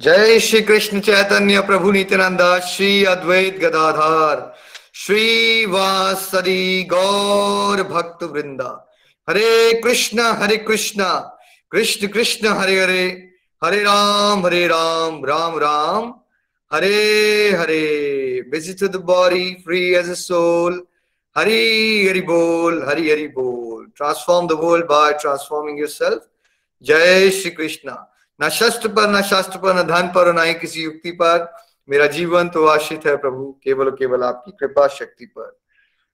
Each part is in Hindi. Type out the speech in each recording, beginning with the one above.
जय श्री कृष्ण चैतन्य प्रभु नित्यानंद श्री अद्वैत गदाधर श्रीवासदि गौर भक्त वृंदा। Hare Krishna Krishna Krishna Hare Hare, Hare Ram Ram Ram Hare Hare. Busy to the body free as a soul. Hari Hari बोल। Transform the world by transforming yourself. जय श्री कृष्ण। न शस्त्र पर, न शास्त्र पर, न धन पर, न ही किसी युक्ति पर मेरा जीवन तो आश्रित है प्रभु, केवल केवल आपकी कृपा शक्ति पर।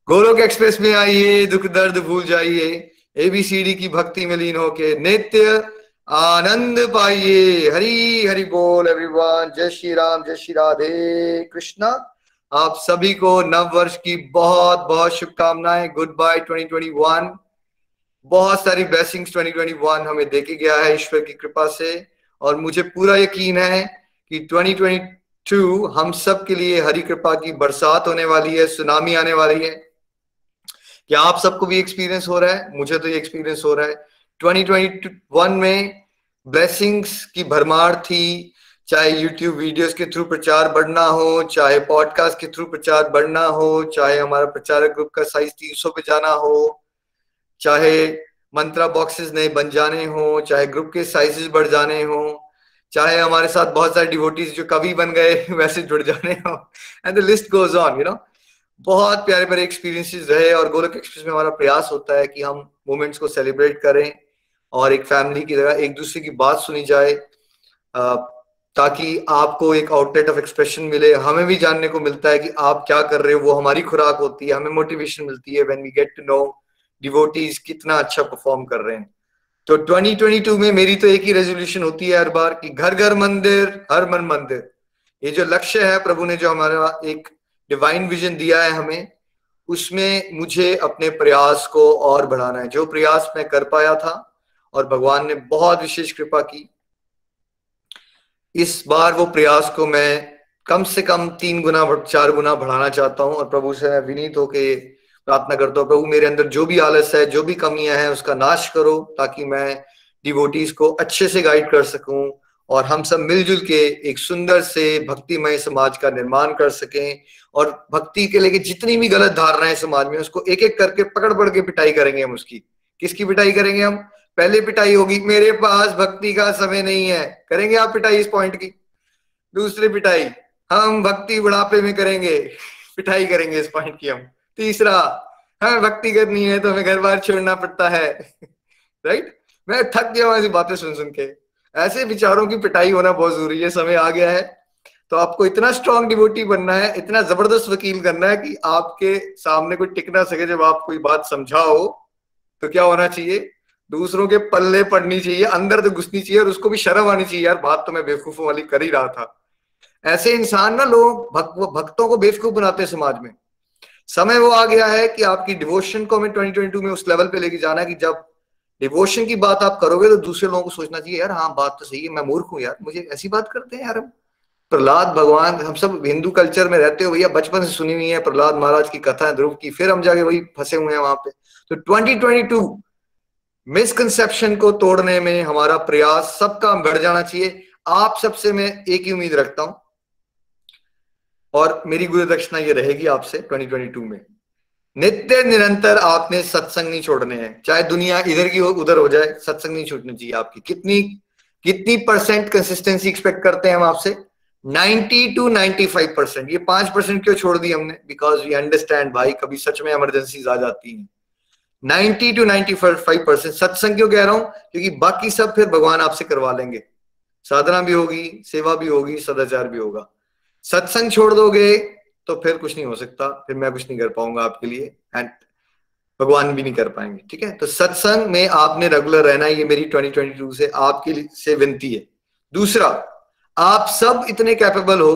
गोलोक एक्सप्रेस में आइए, दुख दर्द भूल जाइए, एबीसीडी की भक्ति में लीन होके नित्य आनंद पाइए। हरि हरि बोल एवरीवन। जय श्री राम, जय श्री राधे कृष्णा। आप सभी को नव वर्ष की बहुत बहुत शुभकामनाएं। Goodbye 2021। बहुत सारी ब्लेसिंग्स 2021 हमें देके गया है ईश्वर की कृपा से, और मुझे पूरा यकीन है कि 2022 हम सब के लिए हरि कृपा की बरसात होने वाली है, सुनामी आने वाली है। क्या आप सबको भी एक्सपीरियंस हो रहा है? मुझे तो ये एक्सपीरियंस हो रहा है। 2021 में ब्लेसिंग्स की भरमार थी, चाहे यूट्यूब वीडियोस के थ्रू प्रचार बढ़ना हो, चाहे पॉडकास्ट के थ्रू प्रचार बढ़ना हो, चाहे हमारा प्रचारक ग्रुप का साइज 300 पे जाना हो, चाहे मंत्रा बॉक्सेस नए बन जाने हो, चाहे ग्रुप के साइजेस बढ़ जाने हो, चाहे हमारे साथ बहुत सारे डिवोटीज जो कवि बन गए वैसे जुड़ जाने हो, and the list goes on. बहुत प्यारे प्यारे एक्सपीरियंसेस रहे, और गोलोक एक्सप्रेस में हमारा प्रयास होता है कि हम मोमेंट्स को सेलिब्रेट करें और एक फैमिली की तरह एक दूसरे की बात सुनी जाए, ताकि आपको एक आउटलेट ऑफ एक्सप्रेशन मिले। हमें भी जानने को मिलता है कि आप क्या कर रहे हो, वो हमारी खुराक होती है, हमें मोटिवेशन मिलती है when we get to know devotees कितना अच्छा परफॉर्म कर रहे हैं। तो 2022 में मेरी तो एक ही रेजोल्यूशन होती है हर बार कि घर घर मंदिर, हर मन मंदिर। ये जो लक्ष्य है प्रभु ने जो हमारा एक डिवाइन विजन दिया है हमें, उसमें मुझे अपने प्रयास को और बढ़ाना है। जो प्रयास मैं कर पाया था और भगवान ने बहुत विशेष कृपा की, इस बार वो प्रयास को मैं कम से कम 3 गुना 4 गुना बढ़ाना चाहता हूं। और प्रभु से मैं विनीत होके प्रार्थना करता हूँ, प्रभु मेरे अंदर जो भी आलस है, जो भी कमियां हैं, उसका नाश करो, ताकि मैं डिवोटीज को अच्छे से गाइड कर सकूं और हम सब मिलजुल के एक सुंदर से भक्तिमय समाज का निर्माण कर सकें। और भक्ति के लेके जितनी भी गलत धारणाएं समाज में, उसको एक एक करके पकड़ पकड़ के पिटाई करेंगे हम उसकी। किसकी पिटाई करेंगे हम? पहले पिटाई होगी मेरे पास भक्ति का समय नहीं है, करेंगे आप पिटाई इस पॉइंट की। दूसरी पिटाई हम भक्ति बुढ़ापे में करेंगे, पिटाई करेंगे इस पॉइंट की हम। तीसरा, हमें भक्ति करनी है तो हमें घर बार छोड़ना पड़ता है राइट। मैं थक गया हूं ऐसी बातें सुन सुन के। ऐसे विचारों की पिटाई होना बहुत जरूरी है, समय आ गया है। तो आपको इतना स्ट्रांग डिवोटी बनना है, इतना जबरदस्त वकील करना है कि आपके सामने कोई टिक ना सके। जब आप कोई बात समझाओ तो क्या होना चाहिए? दूसरों के पल्ले पड़नी चाहिए, अंदर तो घुसनी चाहिए, और उसको भी शर्म आनी चाहिए, यार बात तो मैं बेवकूफों वाली कर ही रहा था। ऐसे इंसान ना लोग भक्तों को बेवकूफ बनाते हैं समाज में। समय वो आ गया है कि आपकी डिवोशन को हमें 2022 में उस लेवल पे लेके जाना है कि जब डिवोशन की बात आप करोगे तो दूसरे लोगों को सोचना चाहिए, यार हाँ बात तो सही है, मैं मूर्ख हूं यार, मुझे ऐसी बात करते हैं यार हम। प्रहलाद भगवान, हम सब हिंदू कल्चर में रहते हो भैया, बचपन से सुनी हुई है प्रहलाद महाराज की कथा, ध्रुव की, फिर हम जाके वही फंसे हुए हैं वहां पे। तो 2022 मिसकंसेप्शन को तोड़ने में हमारा प्रयास सबका बढ़ जाना चाहिए। आप सबसे मैं एक ही उम्मीद रखता हूं, और मेरी गुरु दक्षिणा ये रहेगी आपसे 2022 में, नित्य निरंतर आपने सत्संग नहीं छोड़ने हैं। चाहे दुनिया इधर की हो उधर हो जाए, सत्संग नहीं छूटनी चाहिए आपकी। कितनी कितनी परसेंट कंसिस्टेंसी एक्सपेक्ट करते हैं हम आपसे? 90 to 95%। ये 5% क्यों छोड़ दी हमने? बिकॉज वी अंडरस्टैंड भाई, कभी सच में इमरजेंसीज आ जाती हैं। 90 to 95% सत्संग क्यों कह रहा हूं? क्योंकि बाकी सब फिर भगवान आपसे करवा लेंगे। साधना भी होगी, सेवा भी होगी, सदाचार भी होगा। सत्संग छोड़ दोगे तो फिर कुछ नहीं हो सकता, फिर मैं कुछ नहीं कर पाऊंगा आपके लिए, एंड भगवान भी नहीं कर पाएंगे। ठीक है, तो सत्संग में आपने रेगुलर रहना है, ये मेरी 2022 से आपके लिए से विनती है। दूसरा, आप सब इतने कैपेबल हो,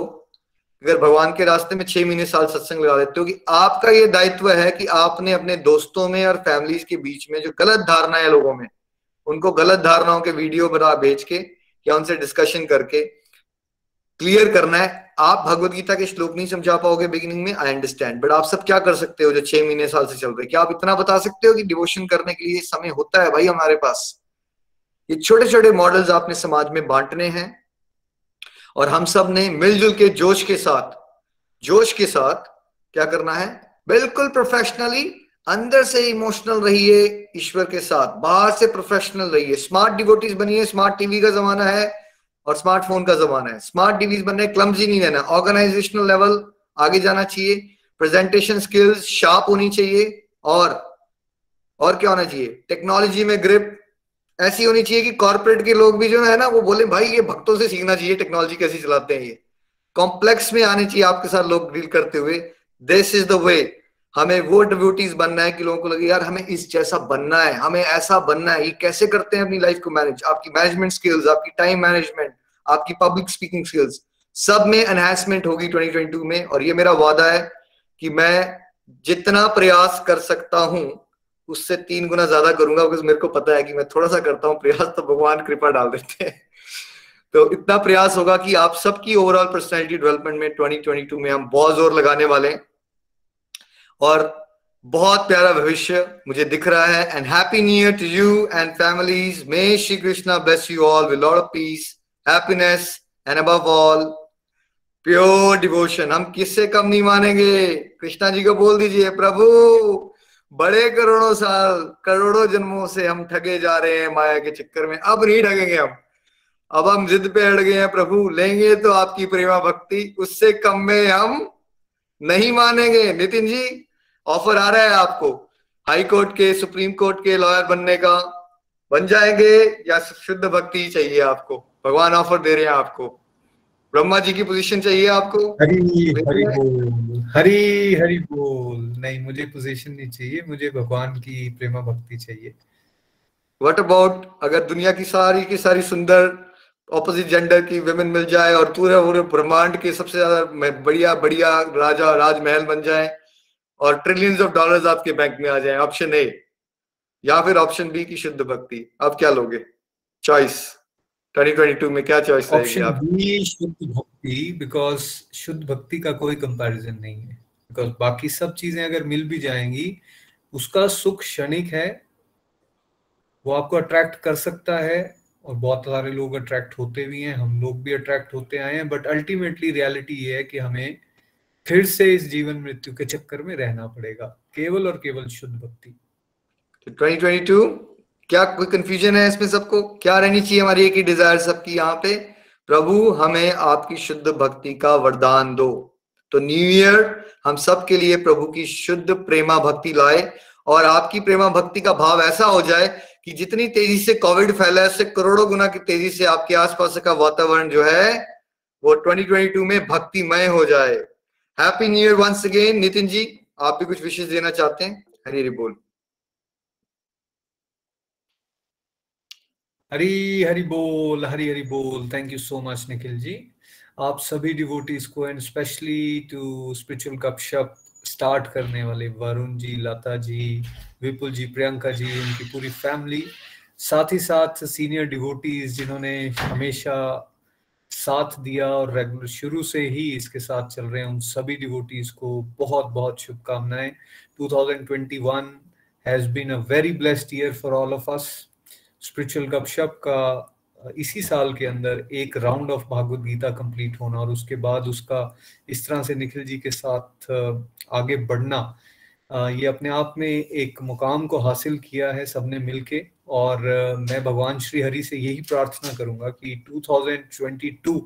अगर भगवान के रास्ते में 6 महीने साल सत्संग लगा देते हो, कि आपका ये दायित्व है कि आपने अपने दोस्तों में और फैमिलीज के बीच में जो गलत धारणा है लोगों में, उनको गलत धारणाओं के वीडियो बना भेज के या उनसे डिस्कशन करके क्लियर करना है। आप भगवत गीता के श्लोक नहीं समझा पाओगे बिगिनिंग में, आई अंडरस्टैंड, बट आप सब क्या कर सकते हो जो 6 महीने साल से चल रहे? क्या आप इतना बता सकते हो कि डिवोशन करने के लिए समय होता है भाई हमारे पास? ये छोटे छोटे मॉडल्स आपने समाज में बांटने हैं, और हम सब ने मिलजुल के जोश के साथ क्या करना है, बिल्कुल प्रोफेशनली, अंदर से इमोशनल रहिए ईश्वर के साथ, बाहर से प्रोफेशनल रहिए, स्मार्ट डिवोटीज बनिए। स्मार्ट टीवी का जमाना है और स्मार्टफोन का जमाना है। स्मार्ट डिवीज बनने, क्लमजी नहीं रहना, ऑर्गेनाइजेशनल लेवल आगे जाना चाहिए, प्रेजेंटेशन स्किल्स शार्प होनी चाहिए, और क्या होना चाहिए, टेक्नोलॉजी में ग्रिप ऐसी होनी चाहिए कि कॉर्पोरेट के लोग भी जो है ना वो बोले भाई ये भक्तों से सीखना चाहिए टेक्नोलॉजी कैसे चलाते हैं। ये कॉम्प्लेक्स में आने चाहिए आपके साथ लोग डील करते हुए। This is the way. हमें वो डिवोटीज बनना है कि लोगों को लगे यार हमें इस जैसा बनना है, हमें ऐसा बनना है। ये कैसे करते हैं अपनी लाइफ को मैनेज, आपकी मैनेजमेंट स्किल्स, आपकी टाइम मैनेजमेंट, आपकी पब्लिक स्पीकिंग स्किल्स, सब में एनहांसमेंट होगी 2022 में। और ये मेरा वादा है कि मैं जितना प्रयास कर सकता हूं उससे 3 गुना ज्यादा करूंगा, बिकॉज मेरे को पता है कि मैं थोड़ा सा करता हूं प्रयास तो भगवान कृपा डाल देते हैं। तो इतना प्रयास होगा कि आप सबकी ओवरऑल पर्सनैलिटी डेवलपमेंट में 2022 में हम बहुत जोर लगाने वाले हैं और बहुत प्यारा भविष्य मुझे दिख रहा है। And happy new year to you and families. May Shri Krishna bless you all with lot of peace, happiness and above all pure devotion. हम किससे कम नहीं मानेंगे। कृष्णा जी को बोल दीजिए, प्रभु बड़े करोड़ों साल करोड़ों जन्मों से हम ठगे जा रहे हैं माया के चक्कर में, अब नहीं ठगेंगे हम। अब हम जिद पे अड़ गए हैं प्रभु, लेंगे तो आपकी प्रेमा भक्ति, उससे कम में हम नहीं मानेंगे। नितिन जी ऑफर आ रहा है आपको, हाई कोर्ट के, सुप्रीम कोर्ट के लॉयर बनने का, बन जाएंगे या शुद्ध भक्ति चाहिए आपको? भगवान ऑफर दे रहे हैं आपको। ब्रह्मा जी की पोजीशन चाहिए आपको? हरी हरी बोल, हरी हरी बोल। नहीं, मुझे पोजीशन नहीं चाहिए, मुझे भगवान की प्रेमा भक्ति चाहिए। व्हाट अबाउट अगर दुनिया की सारी सुंदर ऑपोजिट जेंडर की विमेन मिल जाए और पूरे ब्रह्मांड के सबसे ज्यादा बढ़िया बढ़िया राजा राजमहल बन जाए और ट्रिलियंस ऑफ डॉलर्स आपके बैंक में आ जाए, ऑप्शन ए या फिर ऑप्शन बी की शुद्ध भक्ति, अब क्या लोगे? चॉइस 2022 में क्या चॉइस रहेगी? ऑप्शन बी शुद्ध भक्ति, बिकॉज शुद्ध भक्ति का कोई कंपैरिजन नहीं है। बिकॉज बाकी सब चीजें अगर मिल भी जाएंगी, उसका सुख क्षणिक है, वो आपको अट्रैक्ट कर सकता है और बहुत सारे लोग अट्रैक्ट होते भी हैं, हम लोग भी अट्रैक्ट होते आए हैं। बट अल्टीमेटली रियलिटी ये है कि हमें फिर से इस जीवन मृत्यु के चक्कर में रहना पड़ेगा, केवल और केवल शुद्ध भक्ति। 2022 क्या कोई कंफ्यूजन है इसमें? सबको क्या रहनी चाहिए हमारी एक ही डिजायर सबकी यहाँ पे, प्रभु हमें आपकी शुद्ध भक्ति का वरदान दो। तो न्यू ईयर हम सब के लिए प्रभु की शुद्ध प्रेमा भक्ति लाए और आपकी प्रेमा भक्ति का भाव ऐसा हो जाए कि जितनी तेजी से कोविड फैला है उससे करोड़ों गुना की तेजी से आपके आसपास का वातावरण जो है वो 2022 में भक्तिमय हो जाए। Happy new year once again. Nitin ji आप भी कुछ विशेष देना चाहते हैं? हरी हरी बोल। हरी हरी बोल, हरी हरी बोल। Thank you so much Nikhil ji. आप सभी डिवोटीज को and specially to spiritual Gapshap start करने वाले वरुण जी, लता जी, विपुल जी, प्रियंका जी, उनकी पूरी फैमिली, साथ ही साथ सीनियर डिवोटीज जिन्होंने हमेशा साथ दिया और रेगुलर शुरू से ही इसके साथ चल रहे हैं, उन सभी डिवोटीज को बहुत बहुत शुभकामनाएं। 2021 has been a very blessed year for all of us. Spiritual गपशप का इसी साल के अंदर एक round of Bhagavad Gita complete होना और उसके बाद उसका इस तरह से निखिल जी के साथ आगे बढ़ना, ये अपने आप में एक मुकाम को हासिल किया है सबने मिलके। और मैं भगवान श्री हरि से यही प्रार्थना करूंगा कि 2022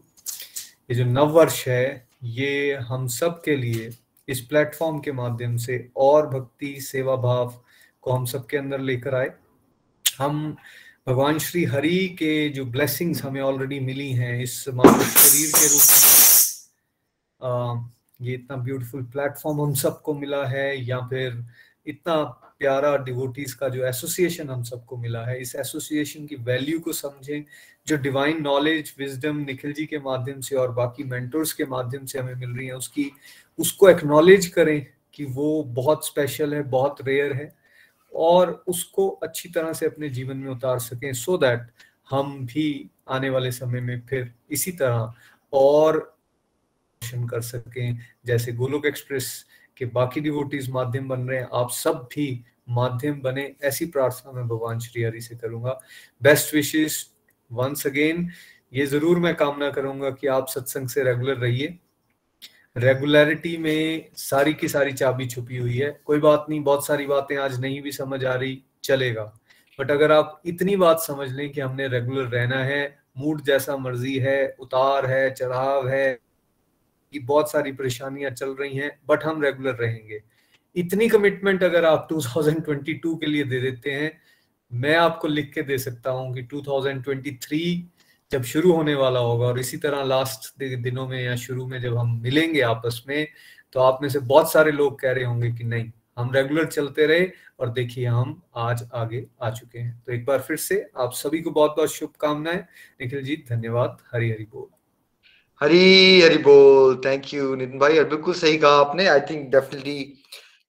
ये जो नव वर्ष है ये हम सब के लिए इस प्लेटफॉर्म के माध्यम से और भक्ति सेवा भाव को हम सबके अंदर लेकर आए। हम भगवान श्री हरि के जो ब्लेसिंग्स हमें ऑलरेडी मिली हैं इस मानव शरीर के रूप में, ये इतना ब्यूटीफुल प्लेटफॉर्म हम सबको मिला है, या फिर इतना प्यारा डिवोटीज का जो एसोसिएशन हम सबको मिला है, इस एसोसिएशन की वैल्यू को समझें। जो divine knowledge wisdom Nikhil ji के माध्यम से और बाकी मेंटर्स के माध्यम से हमें मिल रही है, उसको एक्नॉलेज करें कि वो बहुत स्पेशल है, बहुत रेयर है, और उसको अच्छी तरह से अपने जीवन में उतार सकें, सो दैट हम भी आने वाले समय में फिर इसी तरह और कर सकें जैसे गोलोक एक्सप्रेस के बाकी डिवोटीज माध्यम बन रहे हैं, आप सब भी माध्यम बने, ऐसी प्रार्थना मैं भगवान श्री हरि से करूंगा। Best wishes once again. ये जरूर मैं कामना करूंगा कि आप सत्संग से रेगुलर रहिए। रेगुलरिटी में सारी की सारी चाबी छुपी हुई है। कोई बात नहीं, बहुत सारी बातें आज नहीं भी समझ आ रही, चलेगा, बट अगर आप इतनी बात समझ लें कि हमने रेगुलर रहना है, मूड जैसा मर्जी है, उतार है, चढ़ाव है, कि बहुत सारी परेशानियां चल रही हैं, बट हम रेगुलर रहेंगे, इतनी कमिटमेंट अगर आप 2022 के लिए दे देते हैं, मैं आपको लिख के दे सकता हूं कि 2023 जब शुरू होने वाला होगा और इसी तरह लास्ट दिनों में या शुरू में जब हम मिलेंगे आपस में, तो आप में से बहुत सारे लोग कह रहे होंगे कि नहीं, हम रेगुलर चलते रहे और देखिए हम आज आगे आ चुके हैं। तो एक बार फिर से आप सभी को बहुत बहुत शुभकामनाएं। निखिल जी धन्यवाद। हरि हरि बोल। हरी हरी बोल। थैंक यू नितिन भाई, और बिल्कुल सही कहा आपने। आई थिंक डेफिनेटली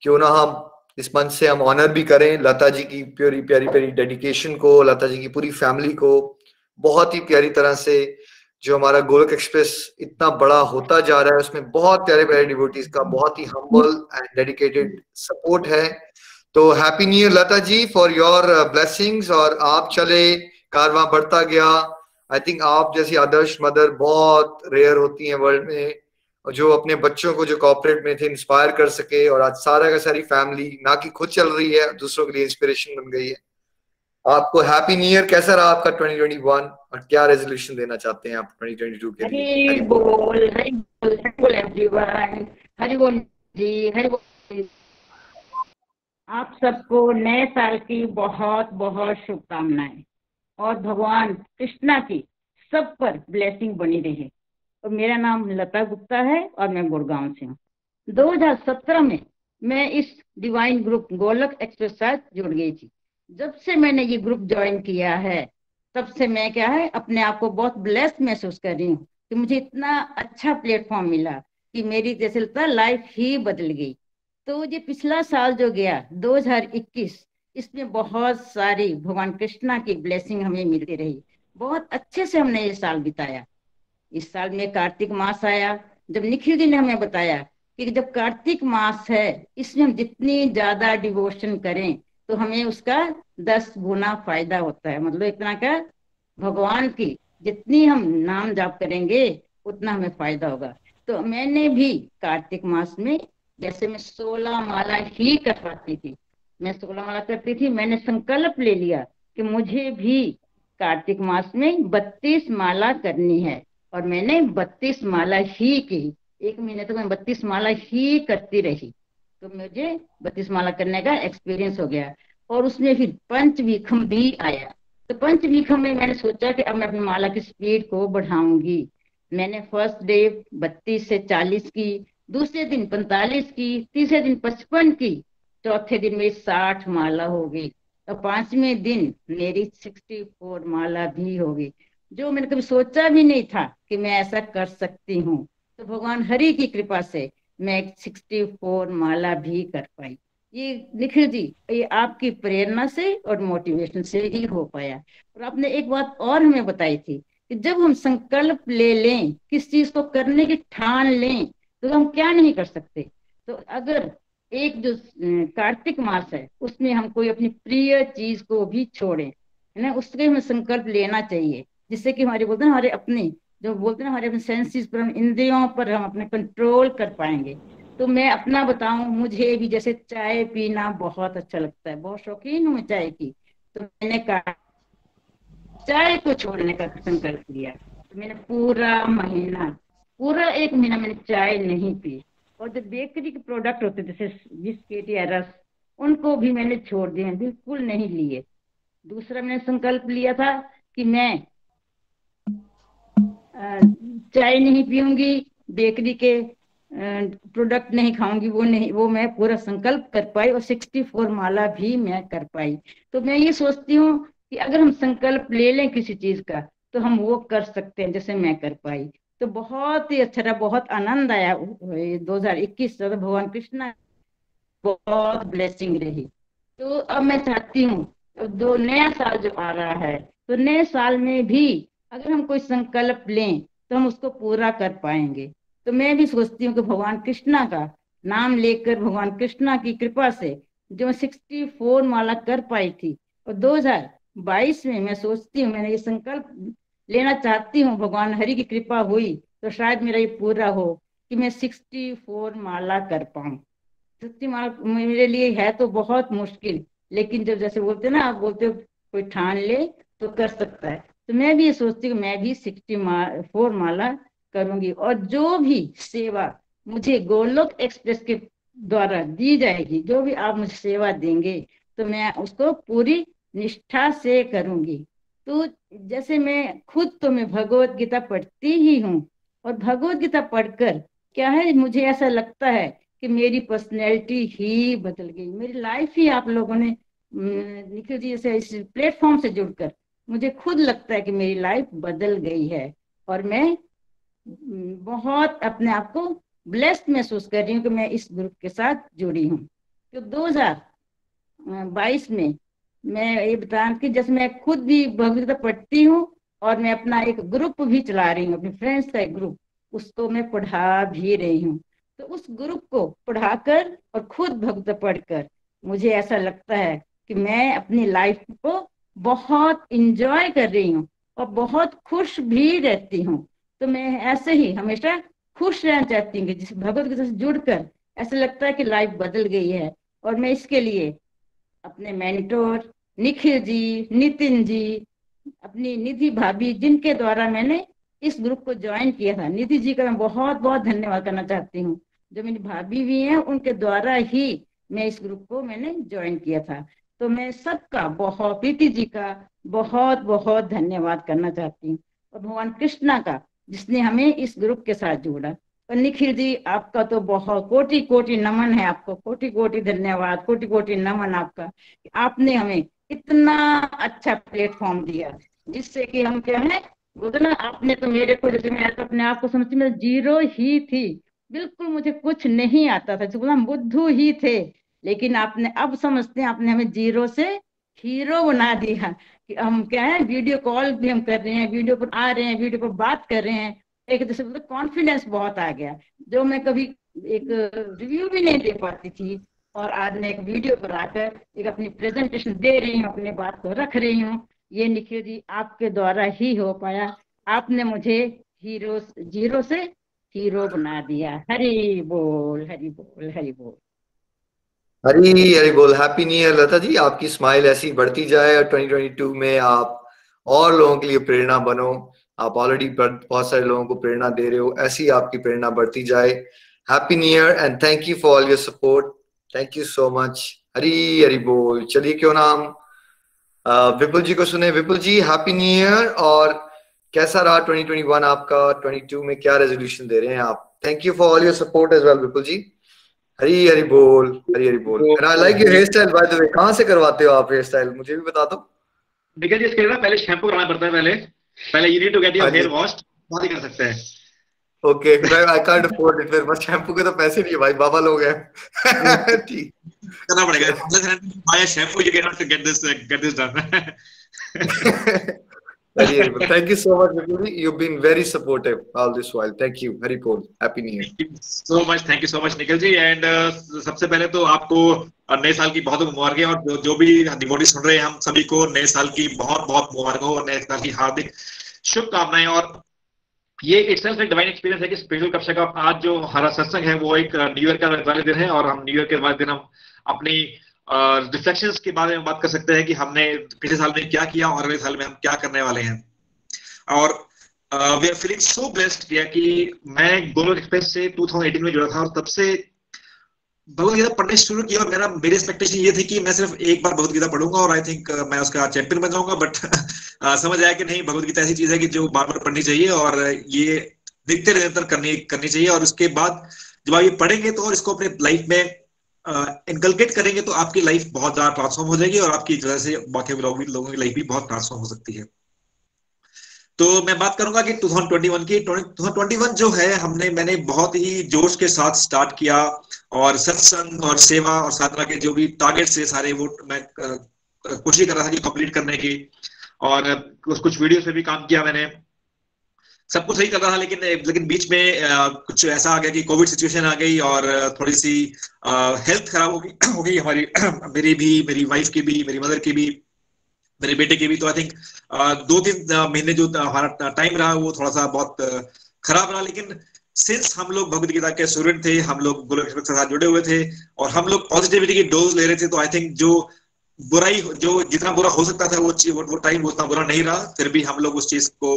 क्यों ना हम इस मंच से हम ऑनर भी करें लता जी की प्यारी प्यारी प्यारी डेडिकेशन को, लता जी की पूरी फैमिली को, बहुत ही प्यारी तरह से जो हमारा गोलक एक्सप्रेस इतना बड़ा होता जा रहा है, उसमें बहुत प्यारे प्यारे डिवोटीज का बहुत ही हम्बल एंड डेडिकेटेड सपोर्ट है। तो happy new year Lata ji, for your blessings. और आप चले, कारवां बढ़ता गया। आई थिंक आप जैसी आदर्श मदर बहुत रेयर होती हैं वर्ल्ड में, और जो अपने बच्चों को जो कॉर्पोरेट में थे इंस्पायर कर सके, और आज सारा का सारी फैमिली ना कि खुद चल रही है, दूसरों के लिए इंस्पिरेशन बन गई है। आपको हैप्पी न्यू ईयर। कैसा रहा आपका 2021, और क्या रेजोल्यूशन देना चाहते हैं आप 2022 के लिए? हरि बोल, हरि बोल, हरि बोल एवरीवन, हरि बोल जी, हरि बोल। आप सबको नए साल की बहुत बहुत शुभकामनाएं, और भगवान कृष्णा की सब पर ब्लेसिंग बनी रहे। और मेरा नाम लता गुप्ता है और मैं गुड़गांव से हूँ। 2017 में मैं इस डिवाइन ग्रुप गोलक एक्सरसाइज जुड़ गई थी। जब से मैंने ये ग्रुप ज्वाइन किया है, तब से मैं क्या है अपने आप को बहुत ब्लेस्ड महसूस कर रही हूँ कि मुझे इतना अच्छा प्लेटफॉर्म मिला कि मेरी जैसे लगता है लाइफ ही बदल गई। तो ये पिछला साल जो गया 2021, इसमें बहुत सारी भगवान कृष्णा की ब्लेसिंग हमें मिलती रही। बहुत अच्छे से हमने ये साल बिताया। इस साल में कार्तिक मास आया, जब निखिल जी ने हमें बताया कि जब कार्तिक मास है, इसमें हम जितनी ज्यादा डिवोशन करें तो हमें उसका 10 गुना फायदा होता है। मतलब इतना का भगवान की जितनी हम नाम जाप करेंगे उतना हमें फायदा होगा। तो मैंने भी कार्तिक मास में, जैसे मैं 16 माला ही कर पाती थी, मैं 16 माला करती थी, मैंने संकल्प ले लिया कि मुझे भी कार्तिक मास में 32 माला करनी है। और मैंने 32 माला ही की। 1 महीने तक मैं 32 माला ही करती रही। तो मुझे 32 माला करने का एक्सपीरियंस हो गया। और उसमें फिर पंचविखम भी आया। तो पंचविखम में मैंने सोचा कि अब मैं अपनी माला की स्पीड को बढ़ाऊंगी। मैंने फर्स्ट डे 32 से 40 की, दूसरे दिन 45 की, तीसरे दिन 55 की, चौथे दिन मेरी 60 माला हो गई, और 5वें दिन मेरी 64 माला भी हो गई, जो मैंने कभी सोचा भी नहीं था कि मैं ऐसा कर सकती हूँ। तो भगवान हरि की कृपा से मैं 64 माला भी कर पाई। ये निखिल जी, ये आपकी प्रेरणा से और मोटिवेशन से ही हो पाया। और आपने एक बात और हमें बताई थी कि जब हम संकल्प ले लें, किस चीज को करने की ठान लें, तो हम क्या नहीं कर सकते। तो अगर एक जो कार्तिक मास है, उसमें हम कोई अपनी प्रिय चीज को भी छोड़ें, है ना, उसके हमें संकल्प लेना चाहिए, जिससे कि हमारे बोलते हैं हमारे अपने जो बोलते हैं हमारे अपने सेंसेस पर, हम इंद्रियों पर हम अपने कंट्रोल कर पाएंगे। तो मैं अपना बताऊं, मुझे भी जैसे चाय पीना बहुत अच्छा लगता है, बहुत शौकीन हूँ मैं चाय की। तो मैंने कहा चाय को छोड़ने का संकल्प लिया। तो मैंने पूरा 1 महीना मैंने चाय नहीं पी। और जो बेकरी के प्रोडक्ट होते जैसे बिस्किट या रस, उनको भी मैंने छोड़ दिए, बिल्कुल नहीं लिए। दूसरा मैंने संकल्प लिया था कि मैं चाय नहीं पीऊंगी, बेकरी के प्रोडक्ट नहीं खाऊंगी, वो मैं पूरा संकल्प कर पाई, और 64 माला भी मैं कर पाई। तो मैं ये सोचती हूँ कि अगर हम संकल्प ले लें किसी चीज का, तो हम वो कर सकते हैं, जैसे मैं कर पाई। तो बहुत ही अच्छा रहा, बहुत आनंद आया। 2021 तो भगवान कृष्णा बहुत ब्लेसिंग रही। तो अब मैं चाहती हूँ दो नया साल जो आ रहा है, तो नए साल में भी अगर हम कोई संकल्प लें तो हम उसको पूरा कर पाएंगे। तो मैं भी सोचती हूँ कि भगवान कृष्णा का नाम लेकर, भगवान कृष्णा की कृपा से जो 64 माला कर पाई थी, और 2022 में मैं सोचती हूँ, मैंने ये संकल्प लेना चाहती हूँ, भगवान हरि की कृपा हुई तो शायद मेरा ये पूरा हो कि मैं 64 माला कर पाऊँ। 60 माला मेरे लिए है तो बहुत मुश्किल, लेकिन जब जैसे बोलते ना, आप बोलते हो कोई ठान ले तो कर सकता है, तो मैं भी ये सोचती हूँ मैं भी 64 माला करूंगी। और जो भी सेवा मुझे गोलोक एक्सप्रेस के द्वारा दी जाएगी, जो भी आप मुझे सेवा देंगे तो मैं उसको पूरी निष्ठा से करूंगी। तो जैसे मैं खुद तो मैं भगवत गीता पढ़ती ही हूँ, और भगवत गीता पढ़कर क्या है, मुझे ऐसा लगता है कि मेरी पर्सनैलिटी ही बदल गई, मेरी लाइफ ही आप लोगों ने निखिल जी जैसे इस प्लेटफॉर्म से जुड़कर मुझे खुद लगता है कि मेरी लाइफ बदल गई है। और मैं बहुत अपने आप को ब्लेस्ड महसूस कर रही हूँ कि मैं इस ग्रुप के साथ जुड़ी हूँ। तो 2022 में मैं ये बता कि जैसे मैं खुद भी भगवद गीता पढ़ती हूँ, और मैं अपना एक ग्रुप भी चला रही हूँ, अपने फ्रेंड्स का एक ग्रुप, उसको मैं पढ़ा भी रही हूँ। तो उस ग्रुप को पढ़ाकर और खुद भगवद गीता पढ़कर मुझे ऐसा लगता है कि मैं अपनी लाइफ को बहुत इंजॉय कर रही हूँ और बहुत खुश भी रहती हूँ। तो मैं ऐसे ही हमेशा खुश रहना चाहती हूँ कि जिस भगवद गीता से जुड़कर ऐसा लगता है कि लाइफ बदल गई है। और मैं इसके लिए अपने मेंटोर निखिल जी, नितिन जी, अपनी निधि भाभी, जिनके द्वारा मैंने इस ग्रुप को ज्वाइन किया था, निधि जी का मैं बहुत बहुत धन्यवाद करना चाहती हूँ। जो मेरी भाभी भी हैं, उनके द्वारा ही मैं इस ग्रुप को मैंने ज्वाइन किया था। तो मैं सबका बहुत, प्रीति जी का बहुत बहुत धन्यवाद करना चाहती हूँ, और भगवान कृष्णा का जिसने हमें इस ग्रुप के साथ जोड़ा। और निखिल जी आपका तो बहुत कोटि कोटि नमन है, आपको कोटि कोटि धन्यवाद, कोटि कोटि नमन आपका, कि आपने हमें इतना अच्छा प्लेटफॉर्म दिया, जिससे कि हम क्या है बोलते ना, आपने तो मेरे को, जैसे मैं तो अपने आप को समझती मैं जीरो ही थी, बिल्कुल मुझे कुछ नहीं आता था, जैसे हम बुद्धू ही थे। लेकिन आपने, अब समझते हैं, आपने हमें जीरो से हीरो बना दिया, कि हम क्या है वीडियो कॉल भी हम कर रहे हैं, वीडियो पर आ रहे हैं, वीडियो पर बात कर रहे हैं, एक जैसे मतलब कॉन्फिडेंस बहुत आ गया, जो मैं कभी एक रिव्यू भी नहीं दे पाती थी, और आज मैं एक वीडियो पर आकर एक अपनी प्रेजेंटेशन दे रही हूँ, अपनी बात को रख रही हूँ। ये निखिल जी आपके द्वारा ही हो पाया, आपने मुझे हीरो, जीरो से हीरो बना दिया। हरि बोल, हरि बोल, हरि बोल। हरी हरी बोल। हैप्पी न्यू ईयर लता जी, आपकी स्माइल ऐसी बढ़ती जाए और 2022 में आप और लोगों के लिए प्रेरणा बनो। आप ऑलरेडी बहुत सारे लोगों को प्रेरणा दे रहे हो, ऐसी आपकी प्रेरणा बढ़ती जाए। Happy new year and thank you for all your support. Thank you so much. Hari Hari बोल। चलिए क्यों नाम विपुल जी को सुने। Vipul ji happy new year, और कैसा रहा 2021 आपका? 22 में क्या रेजोल्यूशन दे रहे हैं आप? Thank you for all your support as well Vipul ji. Hari Hari बोल, हरी हरी बोल। And I like your hair style by the way. कहाँ से करवाते हो आप हेयर स्टाइल, मुझे भी बता दो। निखिल जी, इसके लिए ना पहले शैम्पू कराना पड़ता है, पहले यू नीड टू गेट हाँ योर जी, हेयर वॉश्ड, बाद ही कर सकते हैं। Okay. I can't afford it, मेरे पास शैम्पू के तो पैसे नहीं है भाई, बाबा लोग हैं। ठीक करना पड़ेगा, buy a shampoo, you cannot get this done. Hari Hari बोल। Thank you so much Vipul ji, you been very supportive all this while. Thank you. Hari बोल। Happy new year. Thank you so much Nikhil ji. And सबसे पहले तो आपको नए साल की बहुत मुबारक है, और जो भी डिवोटी सुन रहे हैं, हम सभी को नए साल की बहुत बहुत मुबारक हो, और नए साल की हार्दिक शुभकामनाएं। और ये इटसेल्फ एक डिवाइन एक्सपीरियंस है कि स्पिरिचुअल कक्षा का आज जो हमारा सत्संग है वो एक न्यू ईयर का वाले दिन है, और हम न्यू ईयर के वाले दिन हम अपनी रिफ्लेक्शंस के बारे में बात कर सकते हैं कि हमने पिछले साल में क्या किया और अगले साल में हम क्या करने वाले हैं। और we are feeling so blessed किया कि मैं गोलोक एक्सप्रेस से 2018 में जुड़ा था, और तब से भगवद गीता पढ़ने शुरू किया, और मेरी एक्सपेक्टेशन ये थी कि मैं सिर्फ एक बार भगवद गीता पढ़ूंगा और आई थिंक मैं उसका चैंपियन बन जाऊंगा। बट समझ आया कि नहीं, भगवद गीता ऐसी चीज है कि जो बार बार पढ़नी चाहिए, और ये निरंतर करनी चाहिए। और उसके बाद जब आप ये पढ़ेंगे तो, और इसको अपने लाइफ में इनकलकेट करेंगे, तो आपकी लाइफ बहुत ज्यादा ट्रांसफॉर्म हो जाएगी, और आपकी वजह से बाकी लोगों की लाइफ भी बहुत ट्रांसफॉर्म हो सकती है। तो मैं बात करूंगा कि 2021 की 2021 जो है, मैंने बहुत ही जोश के साथ स्टार्ट किया, और सत्संग और सेवा और साधना के जो भी टारगेट्स थे सारे, वो मैं कोशिश कर रहा था कि कंप्लीट करने की, और कुछ वीडियो पे भी काम किया मैंने, सब कुछ सही कर रहा था। लेकिन बीच में कुछ ऐसा आ गया कि कोविड सिचुएशन आ गई, और थोड़ी सी हेल्थ खराब हो गई हमारी, मेरी भी, मेरी वाइफ की भी, मेरी मदर की भी। मेरे बेटे की भी। तो आई थिंक 2-3 महीने जो हमारा टाइम रहा वो थोड़ा सा बहुत खराब रहा, लेकिन सिंस हम लोग भगवद गीता के स्टूडेंट थे, हम लोग गोलोक एक्सप्रेस के साथ जुड़े हुए थे और हम लोग पॉजिटिविटी की डोज ले रहे थे, तो आई थिंक जो बुराई, जो जितना बुरा हो सकता था वो टाइम उतना बुरा नहीं रहा। फिर भी हम लोग उस चीज को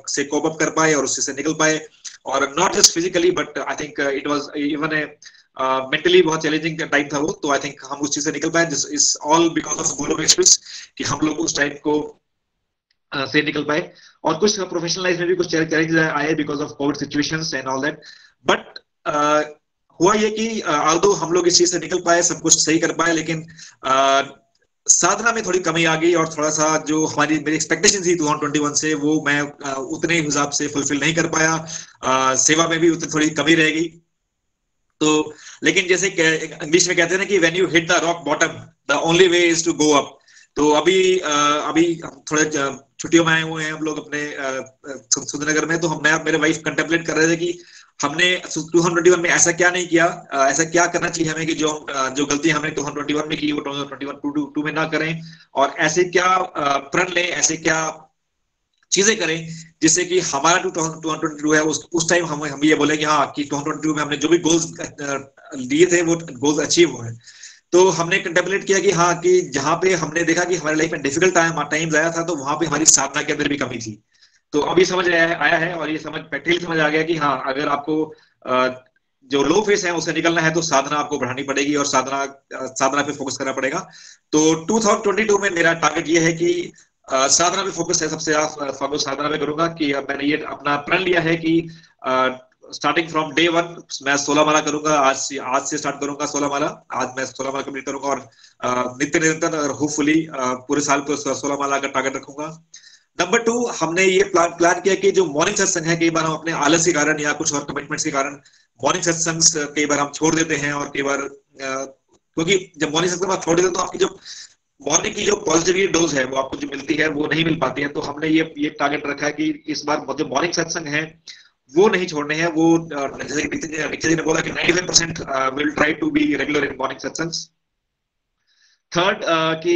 से कोप अप कर पाए और उससे निकल पाए, और not just physically but I think it was even a mentally बहुत चैलेंजिंग टाइम था वो। तो आई थिंक हम उस चीज से निकल पाए, this is all because of Golok express, कि हम लोग उस टाइम को से निकल पाए। और कुछ प्रोफेशनल लाइफ में भी कुछ चैलेंजेस आए because of Covid situations and all that, but हुआ ये कि ऑल्दो हम लोग इस चीज से निकल पाए, सब कुछ सही कर पाए, लेकिन साधना में थोड़ी कमी आ गई और थोड़ा सा जो मेरी एक्सपेक्टेशन थी 2021 से वो मैं उतने हिसाब से फुलफिल नहीं कर पाया। सेवा में भी उतनी थोड़ी कमी रह गई। तो लेकिन जैसे इंग्लिश में कहते हैं ना कि when you hit the rock bottom the only way is to go up. तो अभी थोड़े छुट्टियों में आए हुए हैं हम लोग अपने सुंदरनगर में, तो मैं मेरे वाइफ कंटेम्पलेट कर रहे थे कि हमने 2021 में ऐसा क्या नहीं किया, ऐसा क्या करना चाहिए हमें कि जो गलती हमने 2021 में की वो 2022 में ना करें, और ऐसे क्या प्रण लें, ऐसे क्या चीजें करें जिससे कि हमारा 2022 है उस टाइम हम ये बोले कि हाँ कि 2022 में हमने जो भी गोल्स लिए थे वो गोल्स अचीव हुए। तो हमने कंटेम्पलेट किया कि हाँ कि जहाँ पे हमने देखा कि हमारे लाइफ में डिफिकल्ट टाइम्स आया था, तो वहां पे हमारी साधना के अंदर भी कमी थी। तो अभी समझ आया है और ये प्रैक्टिकली समझ आ गया कि हाँ अगर आपको जो लो फेस है उससे निकलना है तो साधना आपको बढ़ानी पड़ेगी और साधना पे फोकस करना पड़ेगा। तो 2022 में मेरा टारगेट ये है कि साधना पे फोकस है, सबसे ज्यादा फोकस साधना पे करूंगा। कि मैंने ये अपना प्रण लिया है कि स्टार्टिंग फ्रॉम डे 1 मैं 16 माला करूंगा। आज से स्टार्ट करूंगा 16 माला। आज मैं 16 माला कंप्लीट करूंगा और नित्य निरंतर और होपफुली पूरे साल पर 16 माला का टारगेट रखूंगा। नंबर 2, हमने ये प्लान किया कि जो मॉर्निंग सत्संग है, कई बार हम अपने आलस के कारण या कुछ और कमिटमेंट्स के कारण मॉर्निंग सत्संग कई बार हम छोड़ देते हैं, और कई बार क्योंकि जब मॉर्निंग सत्संग आप छोड़ देते हैं तो आपकी जो मॉर्निंग की जो पॉजिटिविटी डोज है वो आपको जो मिलती है वो नहीं मिल पाती है। तो हमने ये टारगेट रखा है कि इस बार जो मॉर्निंग सत्संग है वो नहीं छोड़ने हैं। वो जैसे निखिल जी ने बोला कि 95% will try to be regular in morning satsangs. Third कि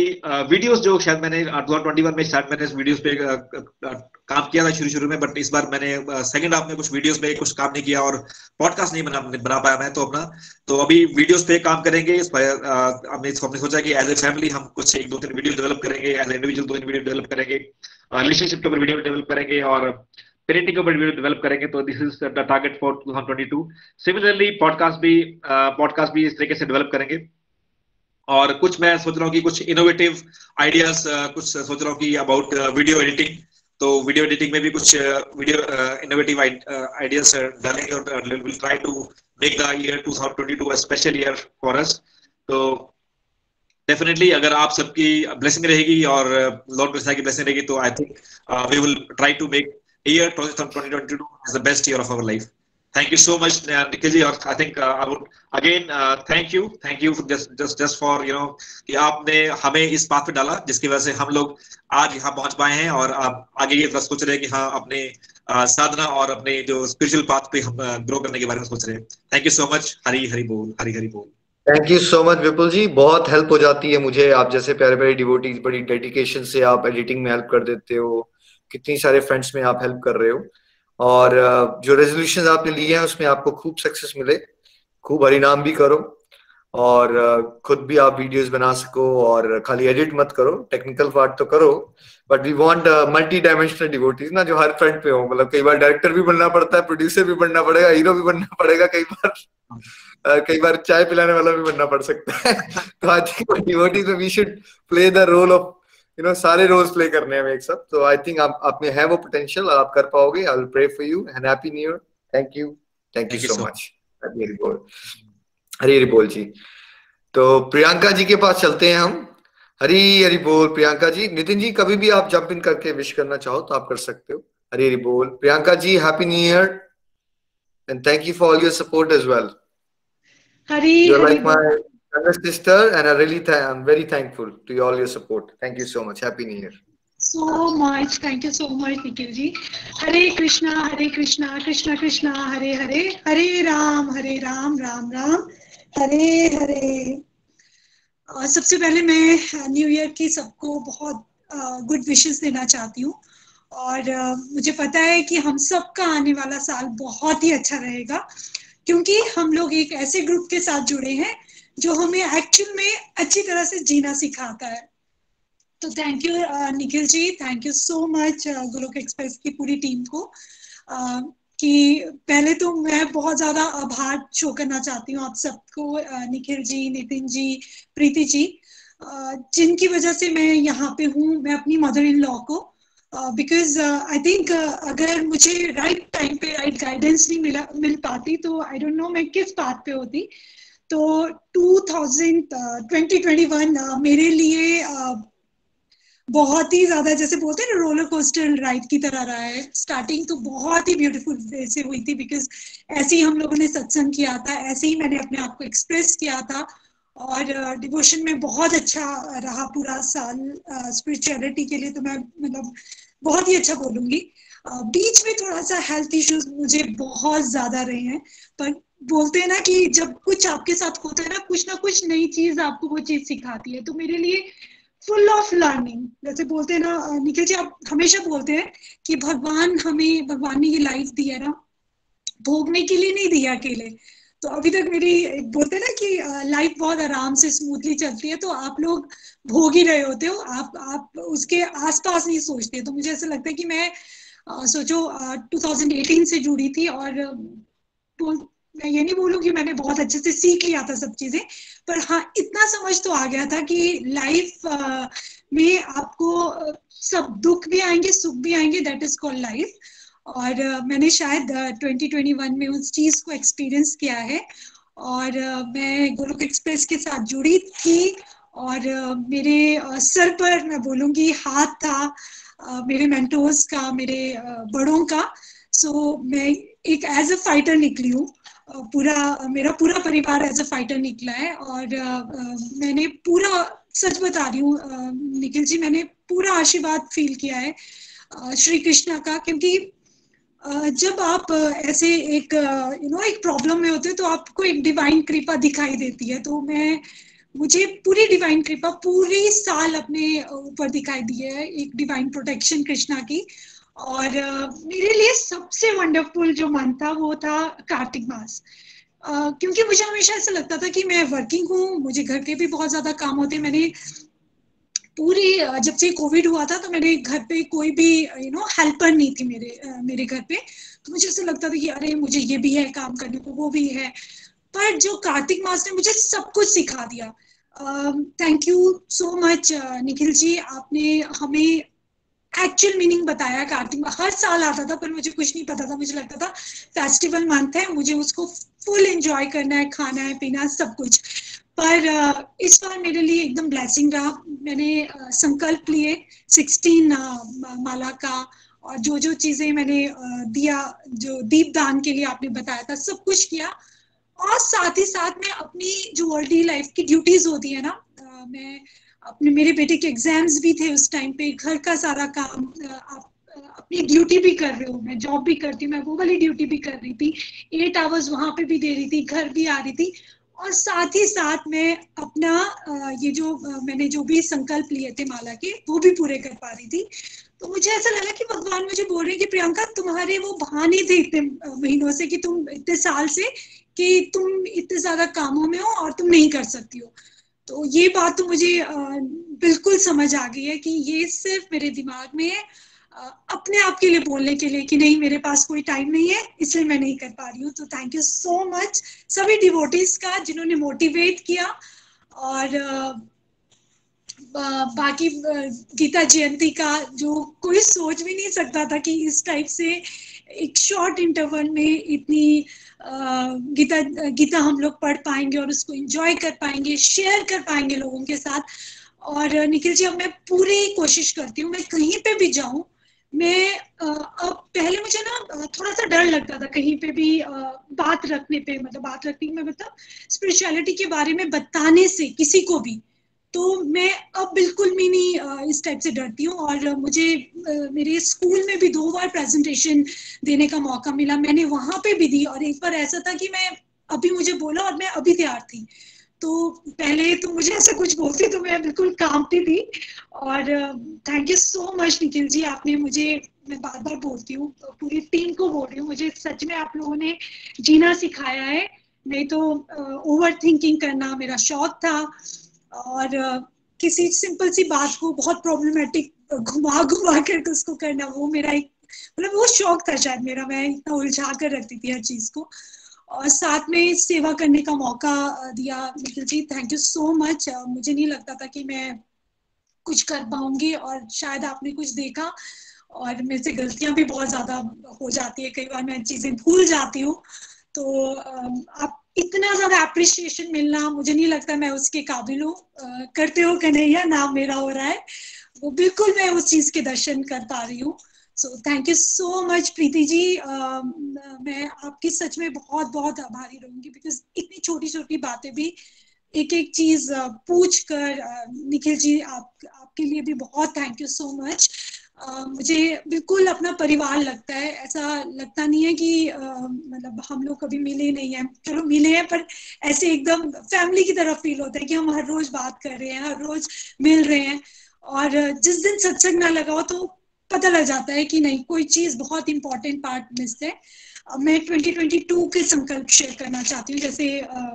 वीडियोस जो शायद मैंने 2021 में शायद मैंने वीडियोस पे काम किया था शुरू में, बट इस बार मैंने सेकंड हाफ में कुछ वीडियोस पे कुछ काम नहीं किया और पॉडकास्ट नहीं बना पाया मैं। तो अभी वीडियोस पे काम करेंगे। हमने सोचा कि एज ए फैमिली हम कुछ 1-2-3 वीडियो डेवलप करेंगे, एज इंडिविजुअल 2 वीडियो डेवलप करेंगे, रिलेशनशिप के ऊपर वीडियो डेवलप करेंगे और पेरेंटिंग के ऊपर वीडियो डेवलप करेंगे। तो this is the target for 2022। Similarly podcast भी इस तरीके से डेवलप करेंगे। और कुछ मैं सोच रहा हूँ कि कुछ इनोवेटिव आइडियाज कुछ सोच रहा हूँ कि अबाउट वीडियो एडिटिंग। तो वीडियो एडिटिंग में भी कुछ वीडियो इनोवेटिव आइडियाज डालेंगे और will try to make the year 2022 a special year for us. तो डेफिनेटली अगर आप सबकी ब्लेसिंग रहेगी और लॉर्ड कृष्णा की ब्लेसिंग रहेगी तो I think we will try to make year 2022 as the best year of our life. Thank you so much, Nikhil ji. I think I would again thank you for just for कि आपने हमें इस बात पे डाला जिसकी वजह से हम लोग आज यहाँ पहुंच पाए हैं और आप आगे ये सोच रहे हैं कि हाँ अपने साधना और अपने जो स्पिरिचुअल पाथ पे हम ग्रो करने के बारे में सोच रहे हैं। Thank you so much. Hari Hari बोल, हरी हरी बोल। Thank you so much Vipul ji, बहुत हेल्प हो जाती है मुझे। आप जैसे प्यारे प्यारे डिवोटीज बड़ी डेडिकेशन से आप एडिटिंग में हेल्प कर देते हो, कितनी सारे फ्रेंड्स में आप हेल्प कर रहे हो, और जो रेजोल्यूशन आपने लिए हैं उसमें आपको खूब सक्सेस मिले, खूब हरिनाम भी करो और खुद भी आप वीडियोस बना सको और खाली एडिट मत करो, टेक्निकल पार्ट तो करो, but we want multi dimensional devotees ना जो हर फ्रंट पे हो। मतलब कई बार डायरेक्टर भी बनना पड़ता है, प्रोड्यूसर भी बनना पड़ेगा, हीरो भी बनना पड़ेगा, कई बार चाय पिलाने वाला भी बनना पड़ सकता है। तो आई थिंक डिवोटीज में we should play the role of सारे रोल्स प्ले करने हैं एक साथ। तो आई थिंक आप में है वो पोटेंशियल, आप कर पाओगे। I will pray for you and happy new year. Thank you so much. Hari Hari बोल जी। तो प्रियंका जी के पास चलते हैं हम। हरी हरी बोल प्रियंका जी। नितिन जी कभी भी आप जंप इन करके विश करना चाहो तो आप कर सकते हो। हरी हरी बोल Priyanka ji, happy new year and thank you for all your support as well. You're like my younger sister and I'm very thankful to all your support. Thank you so much. Happy New Year. So much. Thank you so much, Nikhil ji. Hare Krishna, Krishna Krishna, Hare Hare, Hare Ram, Ram Ram, Hare Hare. सबसे पहले मैं न्यू ईयर की सबको बहुत गुड विशेस देना चाहती हूँ। और मुझे पता है कि हम सबका आने वाला साल बहुत ही अच्छा रहेगा, क्योंकि हम लोग एक ऐसे ग्रुप के साथ जुड़े हैं जो हमें एक्चुअल में अच्छी तरह से जीना सिखाता है। तो thank you Nikhil ji, thank you so much Golok express की पूरी टीम को, कि पहले तो मैं बहुत ज्यादा आभार शो करना चाहती हूँ आप सबको, निखिल जी, नितिन जी, प्रीति जी, जिनकी वजह से मैं यहाँ पे हूँ, मैं अपनी मदर इन लॉ को, बिकॉज आई थिंक अगर मुझे राइट टाइम पे राइट गाइडेंस नहीं मिल पाती तो आई डोंट नो मैं किस बात पे होती। तो 2021 मेरे लिए बहुत ही ज्यादा, जैसे बोलते हैं ना, रोलर कोस्टर राइड की तरह रहा है। स्टार्टिंग तो बहुत ही ब्यूटीफुल वे से हुई थी, बिकॉज ऐसे ही हम लोगों ने सत्संग किया था, ऐसे ही मैंने अपने आप को एक्सप्रेस किया था, और डिवोशन में बहुत अच्छा रहा पूरा साल। स्पिरिचुअलिटी के लिए तो मैं मतलब बहुत ही अच्छा बोलूंगी। बीच में थोड़ा सा हेल्थ इश्यूज मुझे बहुत ज्यादा रहे हैं, पर बोलते हैं ना कि जब कुछ आपके साथ होता है ना कुछ नई चीज आपको वो चीज सिखाती है। तो मेरे लिए फुल ऑफ लर्निंग, जैसे बोलते हैं ना निखिल जी, आप हमेशा बोलते हैं कि भगवान ने ये लाइफ दी है ना भोगने के लिए नहीं दिया अकेले। तो अभी तक मेरी, बोलते हैं ना कि लाइफ बहुत आराम से स्मूथली चलती है, तो आप लोग भोग ही रहे होते हो, आप उसके आसपास नहीं सोचते। तो मुझे ऐसा लगता है कि मैं सोचो 2018 से जुड़ी थी, और मैं ये नहीं बोलूं कि मैंने बहुत अच्छे से सीख लिया था सब चीजें, पर हाँ इतना समझ तो आ गया था कि लाइफ में आपको सब दुख भी आएंगे, सुख भी आएंगे, दैट इज कॉल्ड लाइफ। और मैंने शायद 2021 में उस चीज को एक्सपीरियंस किया है। और मैं गोलोक एक्सप्रेस के साथ जुड़ी थी, और मेरे सर पर मैं बोलूंगी हाथ था मेरे मेंटोर्स का, मेरे बड़ों का। सो मैं एक एज अ फाइटर निकली हूँ, मेरा पूरा परिवार एज अ फाइटर निकला है। और मैंने पूरा, सच बता रही हूँ निखिल जी, मैंने पूरा आशीर्वाद फील किया है श्री कृष्णा का, क्योंकि जब आप ऐसे एक एक प्रॉब्लम में होते हो तो आपको एक डिवाइन कृपा दिखाई देती है। तो मुझे पूरी डिवाइन कृपा पूरी साल अपने ऊपर दिखाई दी है, एक डिवाइन प्रोटेक्शन कृष्णा की। और मेरे लिए सबसे वंडरफुल जो मंथ था वो था कार्तिक मास, क्योंकि मुझे हमेशा ऐसा लगता था कि मैं वर्किंग हूँ, मुझे घर के भी बहुत ज्यादा काम होते। मैंने पूरी, जब से कोविड हुआ था तो मेरे घर पे कोई भी हेल्पर नहीं थी मेरे घर पे। तो मुझे ऐसा लगता था कि अरे मुझे ये भी है काम करने को, वो भी है। पर जो कार्तिक मास ने मुझे सब कुछ सिखा दिया। Thank you so much Nikhil ji, आपने हमें एक्चुअल मीनिंग बताया। कार्तिक हर साल आता था पर मुझे कुछ नहीं पता था, मुझे लगता था फेस्टिवल मंथ है, मुझे उसको फुल एंजॉय करना है, खाना है, पीना है, सब कुछ। पर इस बार मेरे लिए एकदम ब्लेसिंग रहा। मैंने संकल्प लिए 16 माला का, और जो चीजें मैंने दिया, जो दीप दान के लिए आपने बताया था, सब कुछ किया। और साथ ही साथ में अपनी जो वर्ल्डली लाइफ की ड्यूटीज होती है ना, मैं मेरे बेटे के एग्जाम्स भी थे उस टाइम पे, घर का सारा काम, आप अपनी ड्यूटी भी कर रहे हो, मैं जॉब भी करती हूँ, मैं वो वाली ड्यूटी भी कर रही थी, 8 आवर्स वहां पे भी दे रही थी, घर भी आ रही थी। और साथ ही साथ मैं अपना ये जो मैंने जो भी संकल्प लिए थे माला के, वो भी पूरे कर पा रही थी। तो मुझे ऐसा लगा कि भगवान मुझे बोल रहे हैं कि प्रियंका, तुम्हारे वो बहाने थे इतने महीनों से, कि तुम इतने साल से कि तुम इतने ज्यादा कामों में हो और तुम नहीं कर सकती हो। तो ये बात तो मुझे बिल्कुल समझ आ गई है कि ये सिर्फ मेरे दिमाग में है, अपने आप के लिए बोलने के लिए कि नहीं मेरे पास कोई टाइम नहीं है, इसलिए मैं नहीं कर पा रही हूँ। तो थैंक यू सो मच सभी डिवोटीज का जिन्होंने मोटिवेट किया। और बाकी गीता जयंती का, जो कोई सोच भी नहीं सकता था कि इस टाइप से एक शॉर्ट इंटरवल में इतनी गीता हम लोग पढ़ पाएंगे और उसको एंजॉय कर पाएंगे, शेयर कर पाएंगे लोगों के साथ। और निखिल जी, अब मैं पूरी कोशिश करती हूँ, मैं कहीं पे भी जाऊं, मैं अब पहले मुझे ना थोड़ा सा डर लगता था कहीं पे भी बात रखने पे, मतलब बात रखने में मतलब स्पिरिचुअलिटी के बारे में बताने से किसी को भी। तो मैं अब बिल्कुल भी नहीं इस टाइप से डरती हूँ। और मुझे मेरे स्कूल में भी 2 बार प्रेजेंटेशन देने का मौका मिला, मैंने वहां पे भी दी। और एक बार ऐसा था कि मैं अभी मुझे बोला और मैं अभी तैयार थी, तो पहले तो मुझे ऐसा कुछ बोलती तो मैं बिल्कुल कांपती थी। और thank you so much Nikhil ji, आपने मुझे, मैं बार बार बोलती हूँ, पूरी टीम को बोल रही हूँ, मुझे सच में आप लोगों ने जीना सिखाया है। नहीं तो ओवर थिंकिंग करना मेरा शौक था, और किसी सिंपल सी बात को बहुत प्रॉब्लमेटिक घुमा घुमा कर उसको करना, वो मेरा एक मतलब वो शौक था शायद मेरा, मैं इतना उलझा कर रखती थी हर चीज को। और साथ में सेवा करने का मौका दिया Nikhil ji, thank you so much. मुझे नहीं लगता था कि मैं कुछ कर पाऊंगी, और शायद आपने कुछ देखा, और मेरे से गलतियां भी बहुत ज्यादा हो जाती है, कई बार मैं चीजें भूल जाती हूँ। तो आप इतना ज्यादा अप्रिशिएशन मिलना, मुझे नहीं लगता मैं उसके काबिल हूँ। करते हो कन्हैया, नाम मेरा हो रहा है, वो बिल्कुल मैं उस चीज के दर्शन कर पा रही हूँ। So thank you so much Preeti ji. मैं आपकी सच में बहुत बहुत आभारी रहूंगी, बिकॉज इतनी छोटी छोटी बातें भी, एक एक चीज पूछ कर, निखिल जी आपके लिए भी बहुत थैंक यू सो मच। मुझे बिल्कुल अपना परिवार लगता है, ऐसा लगता नहीं है कि मतलब हम लोग कभी मिले नहीं हैं, चलो मिले हैं, पर ऐसे एकदम फैमिली की तरफ फील होता है कि हम हर रोज बात कर रहे हैं, हर रोज मिल रहे हैं। और जिस दिन सत्संग ना लगाओ तो पता लग जाता है कि नहीं, कोई चीज बहुत इंपॉर्टेंट पार्ट मिस है। मैं 2022 के संकल्प शेयर करना चाहती हूँ। जैसे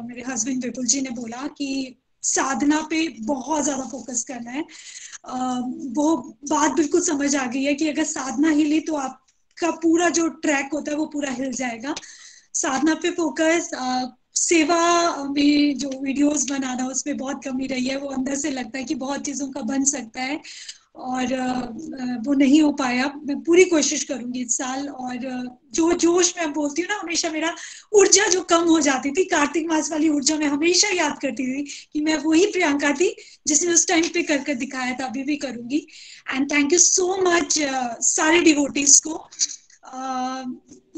मेरे हस्बैंड विपुल जी ने बोला कि साधना पे बहुत ज्यादा फोकस करना है। वो बात बिल्कुल समझ आ गई है कि अगर साधना हिली तो आपका पूरा जो ट्रैक होता है वो पूरा हिल जाएगा। साधना पे फोकस, सेवा में जो वीडियोस बनाना उसमें बहुत कमी रही है, वो अंदर से लगता है कि बहुत चीजों का बन सकता है, और वो नहीं हो पाया। मैं पूरी कोशिश करूंगी इस साल। और जो जोश मैं बोलती हूँ ना, हमेशा मेरा ऊर्जा जो कम हो जाती थी, कार्तिक मास वाली ऊर्जा मैं हमेशा याद करती थी कि मैं वही प्रियंका थी जिसने उस टाइम पे कर दिखाया था, अभी भी करूंगी। And thank you so much सारे डिवोटीज को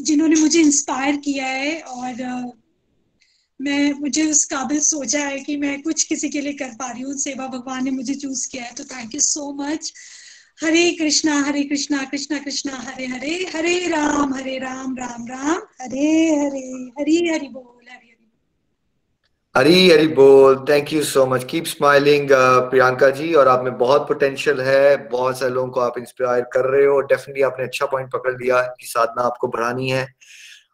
जिन्होंने मुझे इंस्पायर किया है, और मुझे उस काबिल सोचा है कि मैं कुछ किसी के लिए कर पा रही हूँ। सेवा भगवान ने मुझे चूज किया है, तो thank you so much. Hare Krishna Krishna Krishna Hare Hare, Hare Ram Ram Ram Hare Hare, Hari Hari बोल, हरि हरि हरी हरी बोल। Thank you so much, keep smiling Priyanka ji. और आप में बहुत पोटेंशियल है, बहुत सारे लोगों को आप इंस्पायर कर रहे हो। डेफिनेटली आपने अच्छा पॉइंट पकड़ लिया कि साधना आपको बढ़ानी है।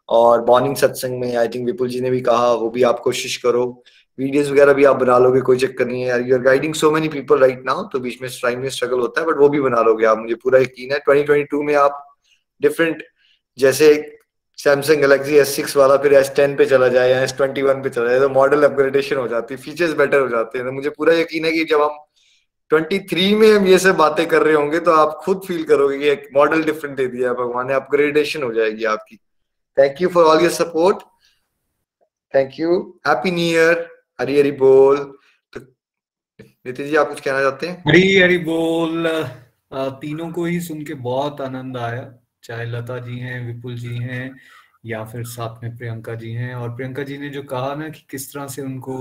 और मॉर्निंग सत्संग में आई थिंक विपुल जी ने भी कहा, वो भी आप कोशिश करो। वीडियोस वगैरह भी आप बना लोगे, कोई चक्कर नहीं है। You are guiding so many people right now, तो बीच में टाइम में स्ट्रगल होता है, बट वो भी बना लोगे आप, मुझे पूरा यकीन है। 2022 में आप डिफरेंट, जैसे सैमसंग गैलेक्सी S6 वाला फिर S10 पे चला जाए या S21 पे चला जाए, तो मॉडल अपग्रेडेशन हो जाती है, फीचर्स बेटर हो जाते हैं। तो मुझे पूरा यकीन है कि जब हम 23 में हम ये सब बातें कर रहे होंगे तो आप खुद फील करोगे कि एक मॉडल डिफरेंट दे दिया है भगवान ने, अपग्रेडेशन हो जाएगी आपकी। Thank you for all your support, thank you, happy new year, Hari Hari बोल। तो नितिन जी आप कुछ कहना चाहते हैं? हरी हरी बोल। तीनों को ही सुन के बहुत आनंद आया, चाहे लता जी हैं, विपुल जी हैं, या फिर साथ में प्रियंका जी हैं। और प्रियंका जी ने जो कहा ना कि किस तरह से उनको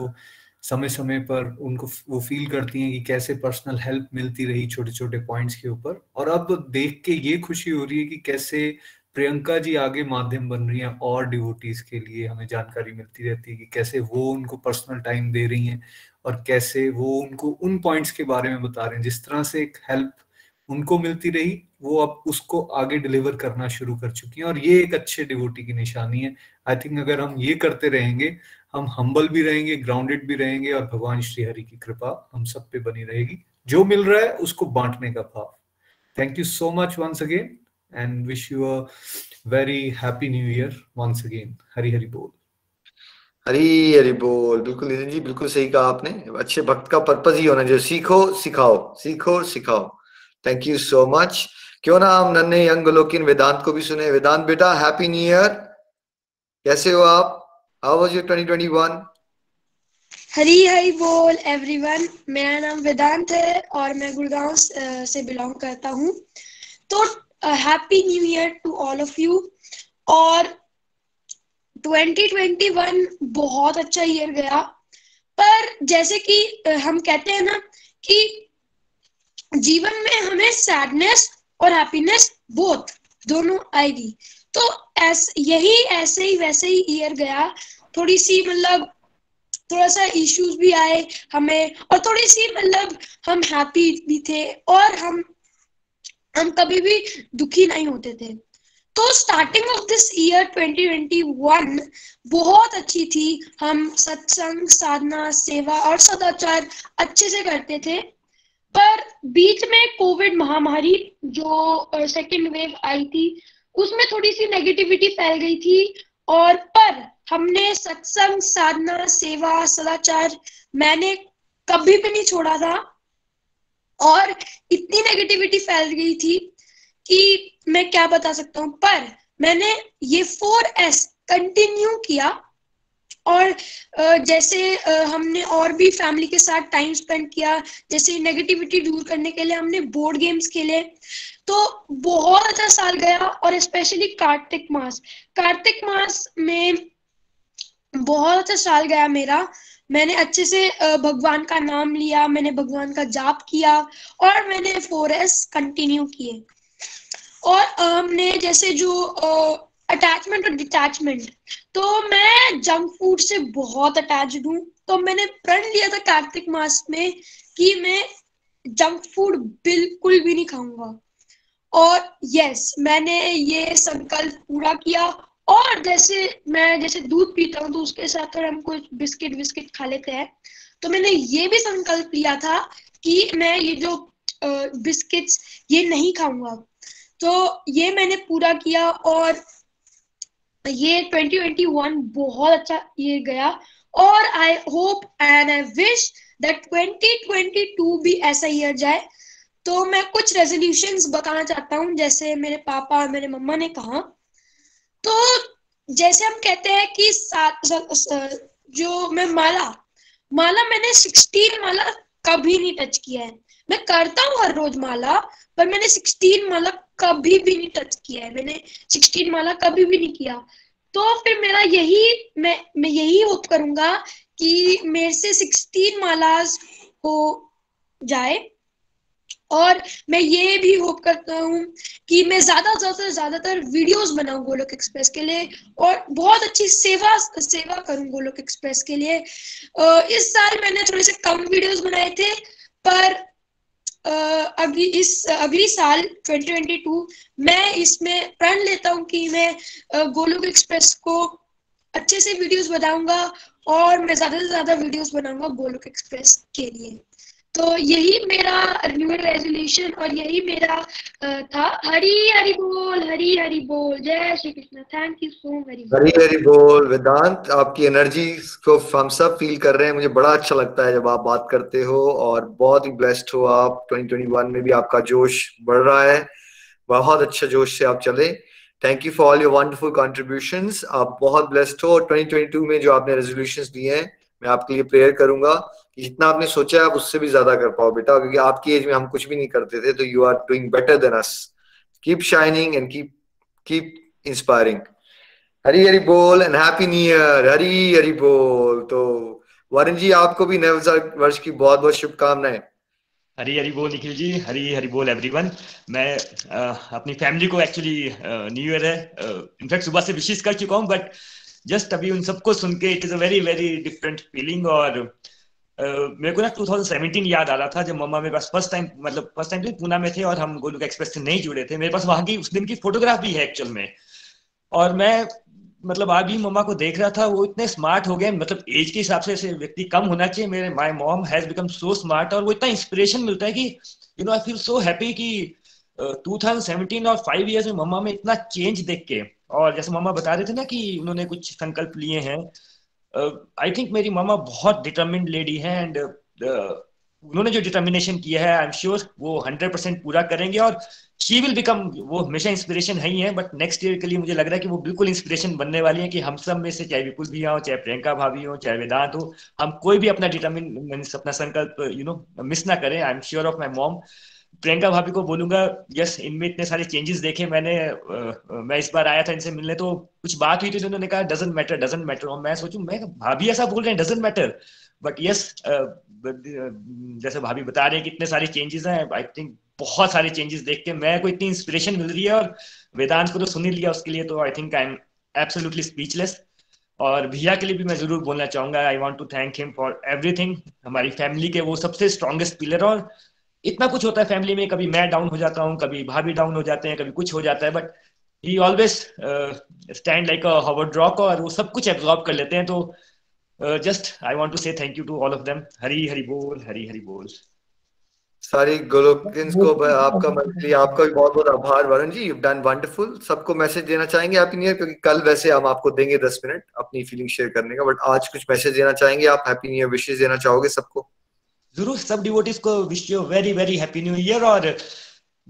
समय समय पर उनको वो फील करती हैं कि कैसे पर्सनल हेल्प मिलती रही छोटे छोटे पॉइंट्स के ऊपर। और अब देख के ये खुशी हो रही है कि कैसे प्रियंका जी आगे माध्यम बन रही हैं और डिवोटीज के लिए हमें जानकारी मिलती रहती है कि कैसे वो उनको पर्सनल टाइम दे रही हैं, और कैसे वो उनको उन पॉइंट्स के बारे में बता रहे हैं। जिस तरह से एक हेल्प उनको मिलती रही, वो अब उसको आगे डिलीवर करना शुरू कर चुकी हैं, और ये एक अच्छे डिवोटी की निशानी है। आई थिंक अगर हम ये करते रहेंगे, हम हम्बल भी रहेंगे, ग्राउंडेड भी रहेंगे, और भगवान श्री हरि की कृपा हम सब पे बनी रहेगी। जो मिल रहा है उसको बांटने का भाव। Thank you so much once again, and wish you a very happy new year once again. Hari Hari बोल। हरी हरी बोल। बिल्कुल नितिन जी, बिल्कुल सही कहा आपने। अच्छे भक्त का पर्पस ही होना चाहिए, सीखो सिखाओ, सीखो सिखाओ। Thank you so much. क्यों ना हम नन्हे यंग लोकिन वेदांत को भी सुने। वेदांत बेटा, हैप्पी न्यू ईयर, कैसे हो आप? How was your 2021? हरी हरी बोल एवरीवन। मेरा नाम वेदांत है और मैं गुड़गांव से बिलोंग करता हूँ। तो happy new year to all of you. और 2021 बहुत अच्छा ईयर गया, पर जैसे कि हम कहते हैं ना कि जीवन में हमें सैडनेस और हैप्पीनेस बोथ दोनों आएगी। तो यही ऐसे ही वैसे ही ईयर गया। थोड़ी सी मतलब थोड़ा सा इश्यूज भी आए हमें, और थोड़ी सी मतलब हम हैप्पी भी थे, और हम कभी भी दुखी नहीं होते थे। तो स्टार्टिंग ऑफ दिस ईयर 2021 बहुत अच्छी थी। हम सत्संग, साधना, सेवा और सदाचार अच्छे से करते थे। पर बीच में कोविड महामारी जो सेकेंड वेव आई थी, उसमें थोड़ी सी नेगेटिविटी फैल गई थी। और पर हमने सत्संग, साधना, सेवा, सदाचार मैंने कभी भी नहीं छोड़ा था। और इतनी नेगेटिविटी फैल गई थी कि मैं क्या बता सकता हूँ, पर मैंने ये 4S कंटिन्यू किया। और जैसे हमने और भी फैमिली के साथ टाइम स्पेंड किया, जैसे नेगेटिविटी दूर करने के लिए हमने बोर्ड गेम्स खेले। तो बहुत अच्छा साल गया। और स्पेशली कार्तिक मास में बहुत अच्छा साल गया मेरा। मैंने अच्छे से भगवान का नाम लिया, मैंने भगवान का जाप किया, और मैंने 4S कंटिन्यू किए। और हमने जैसे जो अटैचमेंट और डिटैचमेंट, तो मैं जंक फूड से बहुत अटैच्ड हूँ। तो मैंने प्रण लिया था कार्तिक मास में कि मैं जंक फूड बिल्कुल भी नहीं खाऊंगा। और यस, मैंने ये संकल्प पूरा किया। और जैसे दूध पीता हूँ तो उसके साथ अगर हम कुछ बिस्किट खा लेते हैं, तो मैंने ये भी संकल्प लिया था कि मैं ये जो बिस्किट्स ये नहीं खाऊंगा। तो ये मैंने पूरा किया। और ये 2021 बहुत अच्छा ईयर गया। और I hope and I wish that 2022 भी ऐसा ईयर जाए। तो मैं कुछ रेजोल्यूशंस बताना चाहता हूँ, जैसे मेरे पापा और मेरे मम्मा ने कहा। तो जैसे हम कहते हैं कि जो मैं माला मैंने 16 माला कभी नहीं टच किया है। मैं करता हूँ हर रोज माला, पर मैंने 16 माला कभी भी नहीं टच किया है। मैंने 16 माला कभी भी नहीं किया। तो फिर मेरा मैं यही होप करूंगा कि मेरे से 16 मालाज हो जाए। और मैं ये भी होप करता हूँ कि मैं ज्यादातर वीडियोस बनाऊं गोलोक एक्सप्रेस के लिए, और बहुत अच्छी सेवा करूं गोलोक एक्सप्रेस के लिए। इस साल मैंने थोड़े से कम वीडियोस बनाए थे, पर अगली साल 2022 मैं इसमें प्रण लेता हूँ कि मैं गोलोक एक्सप्रेस को अच्छे से वीडियोस बनाऊंगा, और मैं ज्यादा से ज्यादा वीडियोस बनाऊंगा गोलोक एक्सप्रेस के लिए। तो यही मेरा न्यू ईयर रेजोल्यूशन और यही मेरा था। हरी हरी बोल, जय Shri Krishna. Thank you so very much. Hari Hari बोल। वेदांत, आपकी एनर्जी को हम सब फील कर रहे हैं। मुझे बड़ा अच्छा लगता है जब आप बात करते हो, और बहुत ही ब्लेस्ड हो आप। 2021 में भी आपका जोश बढ़ रहा है, बहुत अच्छा जोश से आप चले। Thank you for all your wonderful contributions. आप बहुत ब्लेस्ड हो। 2022 में जो आपने रेजोल्यूशंस दिए हैं, मैं आपके लिए प्रेयर करूंगा कि जितना आपने सोचा है आप उससे भी ज्यादा कर पाओ बेटा, क्योंकि आपकी एज में हम कुछ भी नहीं करते थे। तो you are doing better than us. Keep shining and keep inspiring. Hari Hari बोल and happy new year. Hari Hari बोल। तो वरुण जी, आपको भी नए वर्ष की बहुत बहुत शुभकामनाएं। हरी हरी बोल निखिल जी, हरी हरी बोल एवरीवन। मैं अपनी फैमिली को एक्चुअली न्यू ईयर है इनफैक्ट सुबह से विशेष कर चुका हूँ, बट जस्ट अभी उन सबको सुन के it is a very very different feeling. और मेरे को ना 2017 याद आ रहा था, जब मम्मा मेरे पास फर्स्ट टाइम पूना में थे और हम गोलोक एक्सप्रेस से नहीं जुड़े थे। मेरे पास वहां की उस दिन की फोटोग्राफ भी है एक्चुअल में। और मैं मतलब आज भी मम्मा को देख रहा था, वो इतने स्मार्ट हो गए। मतलब एज के हिसाब से ऐसे व्यक्ति कम होना चाहिए। मेरे my mom has become so smart, और वो इतना इंस्पिरेशन मिलता है कि आई फील सो हैप्पी कि 2017 और 5 इयर्स में मम्मा में इतना चेंज देख के। और जैसे मम्मा बता रहे थे ना कि उन्होंने कुछ संकल्प लिए हैं, आई थिंक मेरी मम्मा बहुत डिटर्मिन्ड लेडी है। एंड उन्होंने जो डिटर्मिनेशन किया है, आई एम श्योर वो 100% पूरा करेंगे। और शी विल बिकम, वो हमेशा इंस्पिरेशन है ही है, बट नेक्स्ट ईयर के लिए मुझे लग रहा है कि वो बिल्कुल इंस्पिरेशन बनने वाली है। कि हम सब में से, चाहे विपुल भी हो, चाहे प्रियंका भाभी हो, चाहे वेदांत हो, हम कोई भी अपना अपना संकल्प मिस ना करें। I am sure of my mom. Priyanka भाभी को बोलूंगा, यस, इनमें इतने सारे चेंजेस देखे मैंने। मैं इस बार आया था इनसे मिलने, तो कुछ बात हुई थी तो उन्होंने कहा डजंट मैटर। और मैं सोचूं, मैं भाभी ऐसा बोल रहे हैं डजंट मैटर, बट यस, जैसे भाभी बता रहे हैं कि इतने सारे चेंजेस हैं। आई थिंक बहुत सारे चेंजेस देख के मैं को इतनी इंस्पिरेशन मिल रही है। और वेदांत को तो सुन ही लिया उसके लिए, तो I think I am absolutely speechless. और भैया के लिए भी मैं जरूर बोलना चाहूंगा, I want to thank him for everything. हमारी फैमिली के वो सबसे स्ट्रॉन्गेस्ट पिलर। और इतना कुछ होता है फैमिली में, कभी मैं डाउन हो जाता हूँ, कभी भाभी डाउन हो जाते हैं, कभी कुछ हो जाता है, but he always stand like a Howard rock, और वो सब कुछ एब्जॉर्ब कर लेते हैं। तो just I want to say thank you to all of them. Hari Hari बोल, हरी हरी बोल। सारी गोलोकियंस को आपका मंथली, आपका भी बहुत बहुत आभार Varun ji, you done wonderful. सबको मैसेज देना चाहेंगे हैप्पी न्यू ईयर, क्योंकि कल वैसे हम आपको देंगे 10 मिनट अपनी फीलिंग शेयर करने का, बट आज कुछ मैसेज देना चाहेंगे आप, हैप्पी न्यू ईयर विशेष देना चाहोगे सबको? जरूर, सब डिवोटीज को wish you very very happy new year. और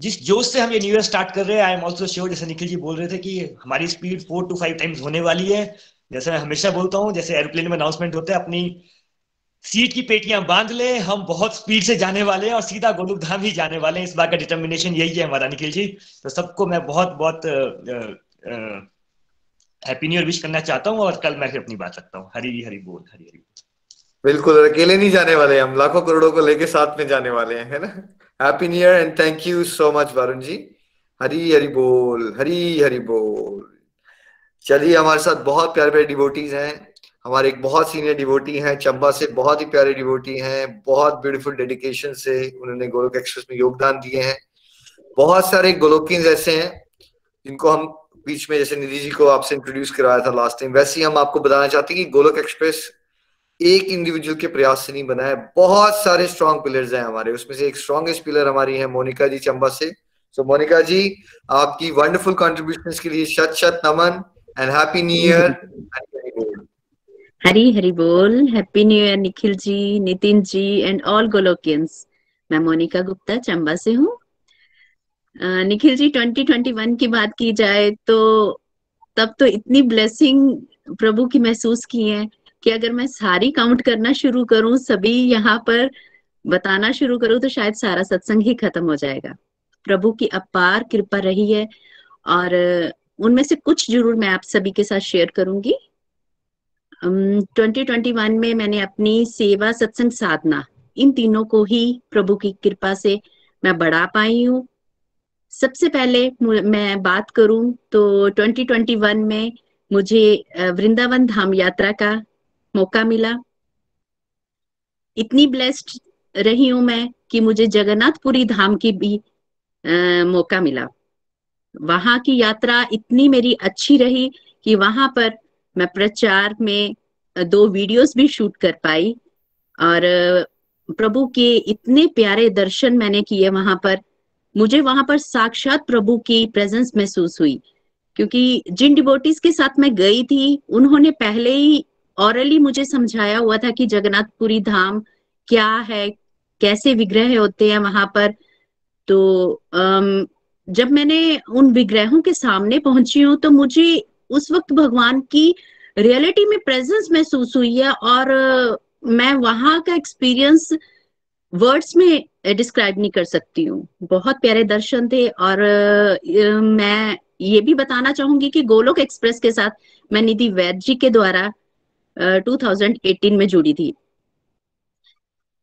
जिस जोश से हम ये न्यू ईयर स्टार्ट कर रहे हैं, आई एम ऑल्सो श्योर, जैसे निखिल जी बोल रहे थे कि हमारी स्पीड 4 to 5 टाइम्स होने वाली है। जैसे मैं हमेशा बोलता हूँ, जैसे एरोप्लेन में अनाउंसमेंट होता है, अपनी सीट की पेटियां बांध ले, हम बहुत स्पीड से जाने वाले हैं और सीधा गोलोक धाम ही जाने वाले हैं। इस बार का डिटर्मिनेशन यही है हमारा निखिल जी। तो सबको मैं बहुत बहुत हैप्पी न्यू ईयर विश करना चाहता हूँ, और कल मैं फिर अपनी बात रखता हूँ। हरी हरी बोल, हरी हरी बोल। बिल्कुल, अकेले नहीं जाने वाले, हम लाखों करोड़ों को लेके साथ में जाने वाले हैं, है ना। Happy new year and thank you so much Varun ji. Hari Hari बोल, हरी हरी बोल। चलिए, हमारे साथ बहुत प्यारे प्यारे डिवोटीज हैं। हमारे एक बहुत सीनियर डिवोटी हैं चंबा से, बहुत ही प्यारे डिवोटी हैं, बहुत ब्यूटीफुल डेडिकेशन से उन्होंने गोलोक एक्सप्रेस में योगदान दिए हैं। बहुत सारे गोलोकियंस ऐसे हैं जिनको हम बीच में, जैसे निधि जी को आपसे इंट्रोड्यूस कराया था लास्ट टाइम, वैसे ही हम आपको बताना चाहते हैं कि गोलोक एक्सप्रेस एक इंडिविजुअल के प्रयास से नहीं बना है। बहुत सारे स्ट्रॉन्ग पिलर्स हैं हमारे, उसमें से एक स्ट्रॉन्गेस्ट पिलर हमारी है मोनिका जी चंबा से। सो मोनिका जी, आपकी वंडरफुल कंट्रीब्यूशंस के लिए शत शत नमन and happy new year. Hari Hari बोल, happy new year Nikhil ji, Nitin ji and all Golokians. मैं मोनिका गुप्ता चंबा से हूँ। निखिल जी, 2021 की बात की जाए तो तब तो इतनी ब्लेसिंग प्रभु की महसूस की है कि अगर मैं सारी काउंट करना शुरू करूं, सभी यहाँ पर बताना शुरू करूं, तो शायद सारा सत्संग ही खत्म हो जाएगा। प्रभु की अपार कृपा रही है, और उनमें से कुछ जरूर मैं आप सभी के साथ शेयर करूंगी। 2021 में मैंने अपनी सेवा, सत्संग, साधना, इन तीनों को ही प्रभु की कृपा से मैं बढ़ा पाई हूँ। सबसे पहले मैं बात करूं तो 2021 में मुझे वृंदावन धाम यात्रा का मौका मिला। इतनी ब्लेस्ड रही हूं मैं कि मुझे जगन्नाथपुरी धाम की भी मौका मिला। वहां की यात्रा इतनी मेरी अच्छी रही कि वहां पर मैं प्रचार में 2 वीडियोस भी शूट कर पाई, और प्रभु के इतने प्यारे दर्शन मैंने किए वहां पर। मुझे वहां पर साक्षात प्रभु की प्रेजेंस महसूस हुई, क्योंकि जिन डिवोटीज के साथ मैं गई थी उन्होंने पहले ही ऑरली मुझे समझाया हुआ था कि जगन्नाथपुरी धाम क्या है, कैसे विग्रह होते हैं वहां पर। तो जब मैंने उन विग्रहों के सामने पहुंची हूँ तो मुझे उस वक्त भगवान की रियलिटी में प्रेजेंस महसूस हुई है, और मैं वहां का एक्सपीरियंस वर्ड्स में डिस्क्राइब नहीं कर सकती हूँ। बहुत प्यारे दर्शन थे। और मैं ये भी बताना चाहूंगी कि गोलोक एक्सप्रेस के साथ मैं निधि वैद्य जी के द्वारा 2018 में जुड़ी थी।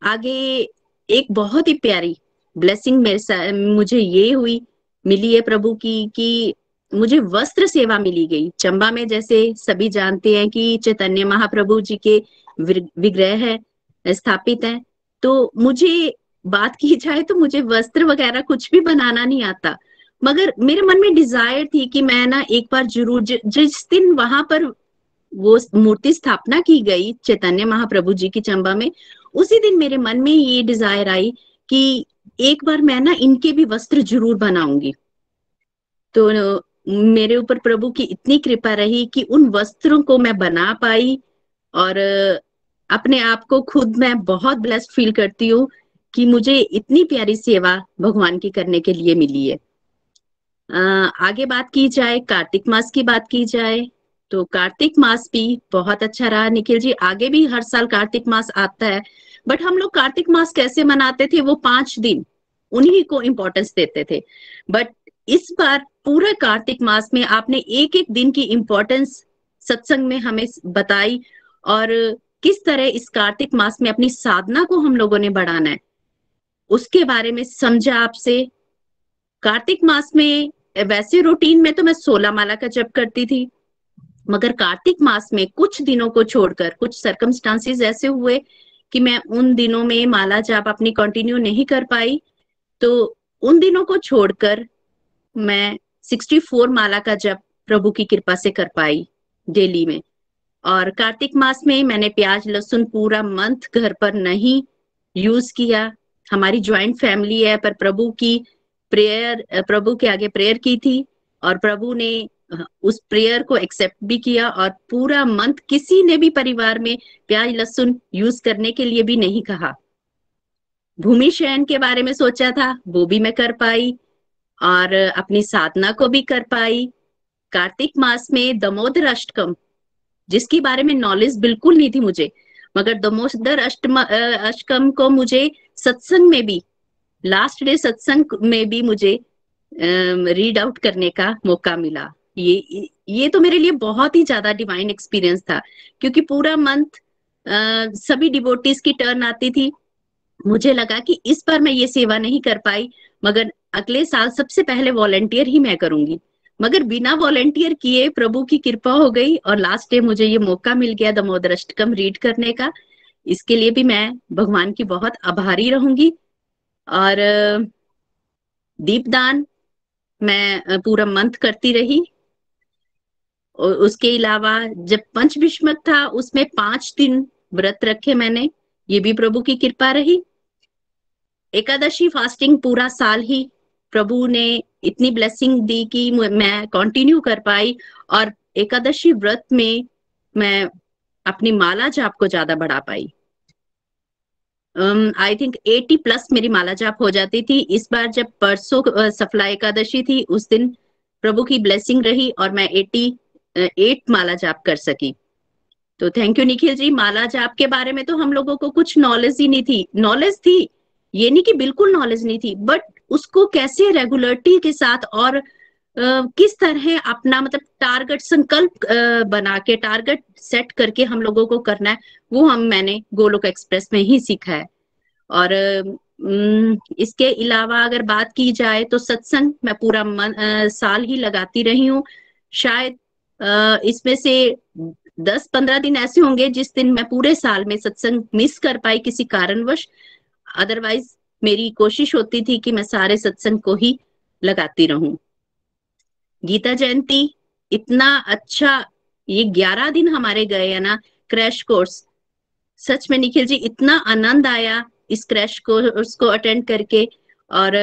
आगे एक बहुत ही प्यारी ब्लेसिंग मुझे ये मिली है प्रभु की कि मुझे वस्त्र सेवा मिली गई। चंबा में जैसे सभी जानते हैं कि चैतन्य महाप्रभु जी के विग्रह है स्थापित है, तो मुझे बात की जाए तो मुझे वस्त्र वगैरह कुछ भी बनाना नहीं आता, मगर मेरे मन में डिजायर थी कि मैं ना एक बार जरूर, जिस दिन वहां पर वो मूर्ति स्थापना की गई चैतन्य महाप्रभु जी की चंबा में, उसी दिन मेरे मन में ये डिजायर आई कि एक बार मैं ना इनके भी वस्त्र जरूर बनाऊंगी। तो मेरे ऊपर प्रभु की इतनी कृपा रही कि उन वस्त्रों को मैं बना पाई, और अपने आप को खुद मैं बहुत ब्लेस्ड फील करती हूँ कि मुझे इतनी प्यारी सेवा भगवान की करने के लिए मिली है। आगे बात की जाए, कार्तिक मास की बात की जाए तो कार्तिक मास भी बहुत अच्छा रहा निखिल जी। आगे भी हर साल कार्तिक मास आता है, बट हम लोग कार्तिक मास कैसे मनाते थे, वो 5 दिन उन्हीं को इम्पोर्टेंस देते थे। बट इस बार पूरे कार्तिक मास में आपने एक एक दिन की इम्पोर्टेंस सत्संग में हमें बताई, और किस तरह इस कार्तिक मास में अपनी साधना को हम लोगों ने बढ़ाना है उसके बारे में समझा आपसे। कार्तिक मास में वैसे रूटीन में तो मैं 16 माला का जप करती थी, मगर कार्तिक मास में कुछ दिनों को छोड़कर कुछ सर्कमस्टांसेस ऐसे हुए कि मैं उन दिनों में माला जाप अपनी कंटिन्यू नहीं कर पाई। तो उन दिनों को छोड़कर मैं 64 माला का जप प्रभु की कृपा से कर पाई डेली में। और कार्तिक मास में मैंने प्याज लहसुन पूरा मंथ घर पर नहीं यूज किया। हमारी ज्वाइंट फैमिली है, पर प्रभु के आगे प्रेयर की थी और प्रभु ने उस प्रेयर को एक्सेप्ट भी किया और पूरा मंथ किसी ने भी परिवार में प्याज लहसुन यूज करने के लिए भी नहीं कहा। भूमि शयन के बारे में सोचा था, वो भी मैं कर पाई और अपनी साधना को भी कर पाई। कार्तिक मास में दामोदर अष्टकम, जिसके बारे में नॉलेज बिल्कुल नहीं थी मुझे, मगर दामोदर अष्टकम को मुझे सत्संग में भी, लास्ट डे सत्संग में भी मुझे रीड आउट करने का मौका मिला। ये तो मेरे लिए बहुत ही ज्यादा डिवाइन एक्सपीरियंस था, क्योंकि पूरा मंथ सभी डिवोटीज की टर्न आती थी। मुझे लगा कि इस बार मैं ये सेवा नहीं कर पाई, मगर अगले साल सबसे पहले वॉलंटियर ही मैं करूंगी। मगर बिना वॉलंटियर किए प्रभु की कृपा हो गई और लास्ट डे मुझे ये मौका मिल गया दामोदर अष्टकम रीड करने का। इसके लिए भी मैं भगवान की बहुत आभारी रहूंगी। और दीपदान मैं पूरा मंथ करती रही। और उसके अलावा जब पंचभिष्मक था उसमें 5 दिन व्रत रखे मैंने, ये भी प्रभु की कृपा रही। एकादशी फास्टिंग पूरा साल ही प्रभु ने इतनी ब्लेसिंग दी कि मैं कंटिन्यू कर पाई और एकादशी व्रत में मैं अपनी माला जाप को ज्यादा बढ़ा पाई। आई थिंक 80+ मेरी माला जाप हो जाती थी। इस बार जब परसों सफला एकादशी थी, उस दिन प्रभु की ब्लेसिंग रही और मैं 88 माला जाप कर सकी। तो थैंक यू निखिल जी। माला जाप के बारे में तो हम लोगों को कुछ नॉलेज ही नहीं थी। नॉलेज थी, ये नहीं कि बिल्कुल नॉलेज नहीं थी, बट उसको कैसे रेगुलरिटी के साथ और किस तरह अपना मतलब टारगेट संकल्प बना के टारगेट सेट करके हम लोगों को करना है, वो मैंने गोलोक एक्सप्रेस में ही सीखा है। और इसके अलावा अगर बात की जाए तो सत्संग मैं पूरा साल ही लगाती रही हूँ। शायद इसमें से 10-15 दिन ऐसे होंगे जिस दिन मैं पूरे साल में सत्संग मिस कर पाई किसी कारणवश। अदरवाइज मेरी कोशिश होती थी कि मैं सारे सत्संग को ही लगाती रहूं। गीता जयंती इतना अच्छा, ये 11 दिन हमारे गए है ना क्रैश कोर्स। सच में निखिल जी इतना आनंद आया इस क्रैश कोर्स को अटेंड करके। और